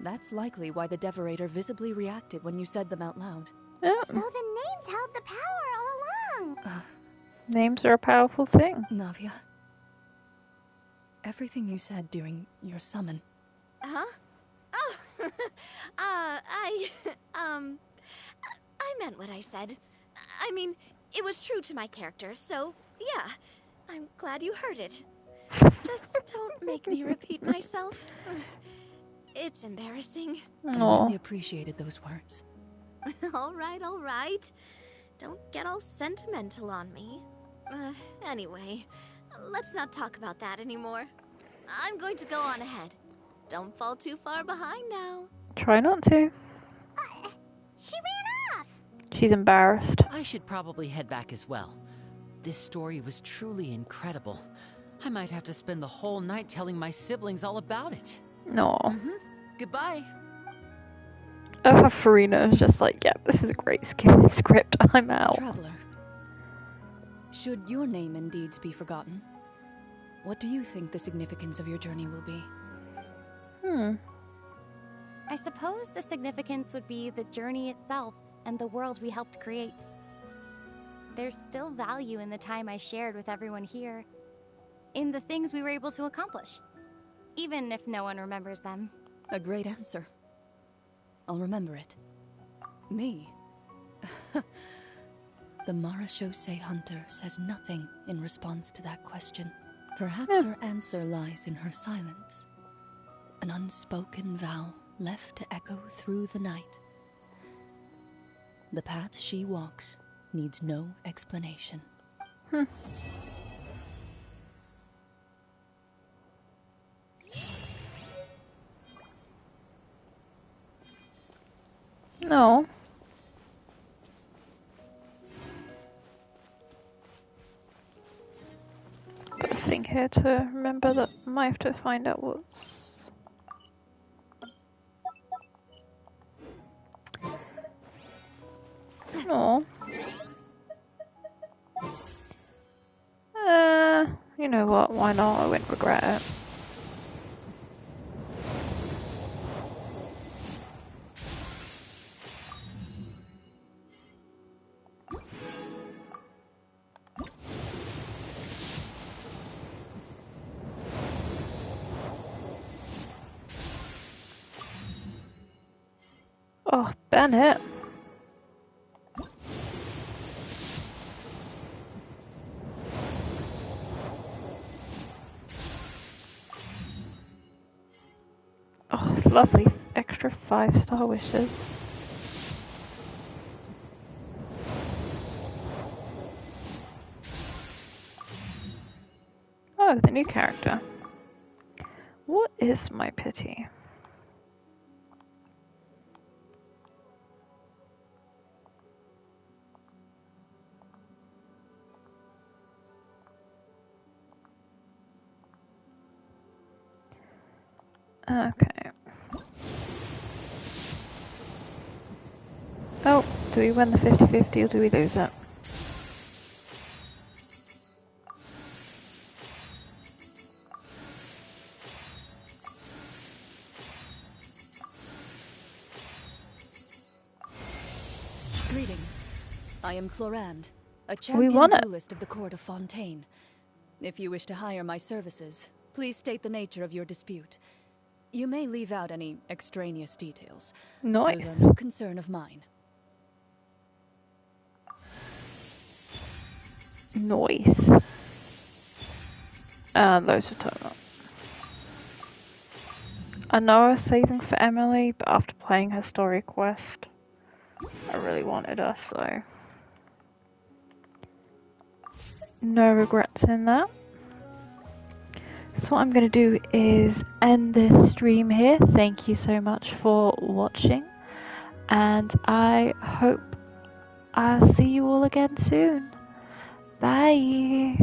That's likely why the devorator visibly reacted when you said them out loud. Yeah. So the names held the power all along. Names are a powerful thing. Navia, everything you said during your summon. Huh? Oh, I meant what I said. I mean, it was true to my character, so yeah, I'm glad you heard it. Just don't make me repeat myself. It's embarrassing. I Aw. really appreciated those words. All right. Don't get all sentimental on me. Anyway, let's not talk about that anymore. I'm going to go on ahead. Don't fall too far behind now. Try not to. She ran off. She's embarrassed. I should probably head back as well. This story was truly incredible. I might have to spend the whole night telling my siblings all about it. No. Goodbye. Farina is just like, yeah, this is a great script. I'm out. Traveler, should your name and deeds be forgotten, what do you think the significance of your journey will be? I suppose the significance would be the journey itself and the world we helped create. There's still value in the time I shared with everyone here, in the things we were able to accomplish, even if no one remembers them. A great answer. I'll remember it. Me? The Marechaussee hunter says nothing in response to that question. Perhaps her answer lies in her silence. An unspoken vow left to echo through the night. The path she walks needs no explanation. No. Got a thing here to remember that I might have to find out what's... No. You know what? Why not? I wouldn't regret it. Bennett. Oh, lovely. Extra 5-star wishes. Oh, the new character. What is my pity? Okay. Oh, do we win the 50-50 or do we lose it? Greetings. I am Clorinde, a We champion won it. duelist of the court of Fontaine. If you wish to hire my services, please state the nature of your dispute. You may leave out any extraneous details. Nice. Those are no concern of mine. Nice. Loads of total. I know I was saving for Emily, but after playing her story quest, I really wanted her, so no regrets in that. So what I'm going to do is end this stream here. Thank you so much for watching, and I hope I'll see you all again soon. Bye!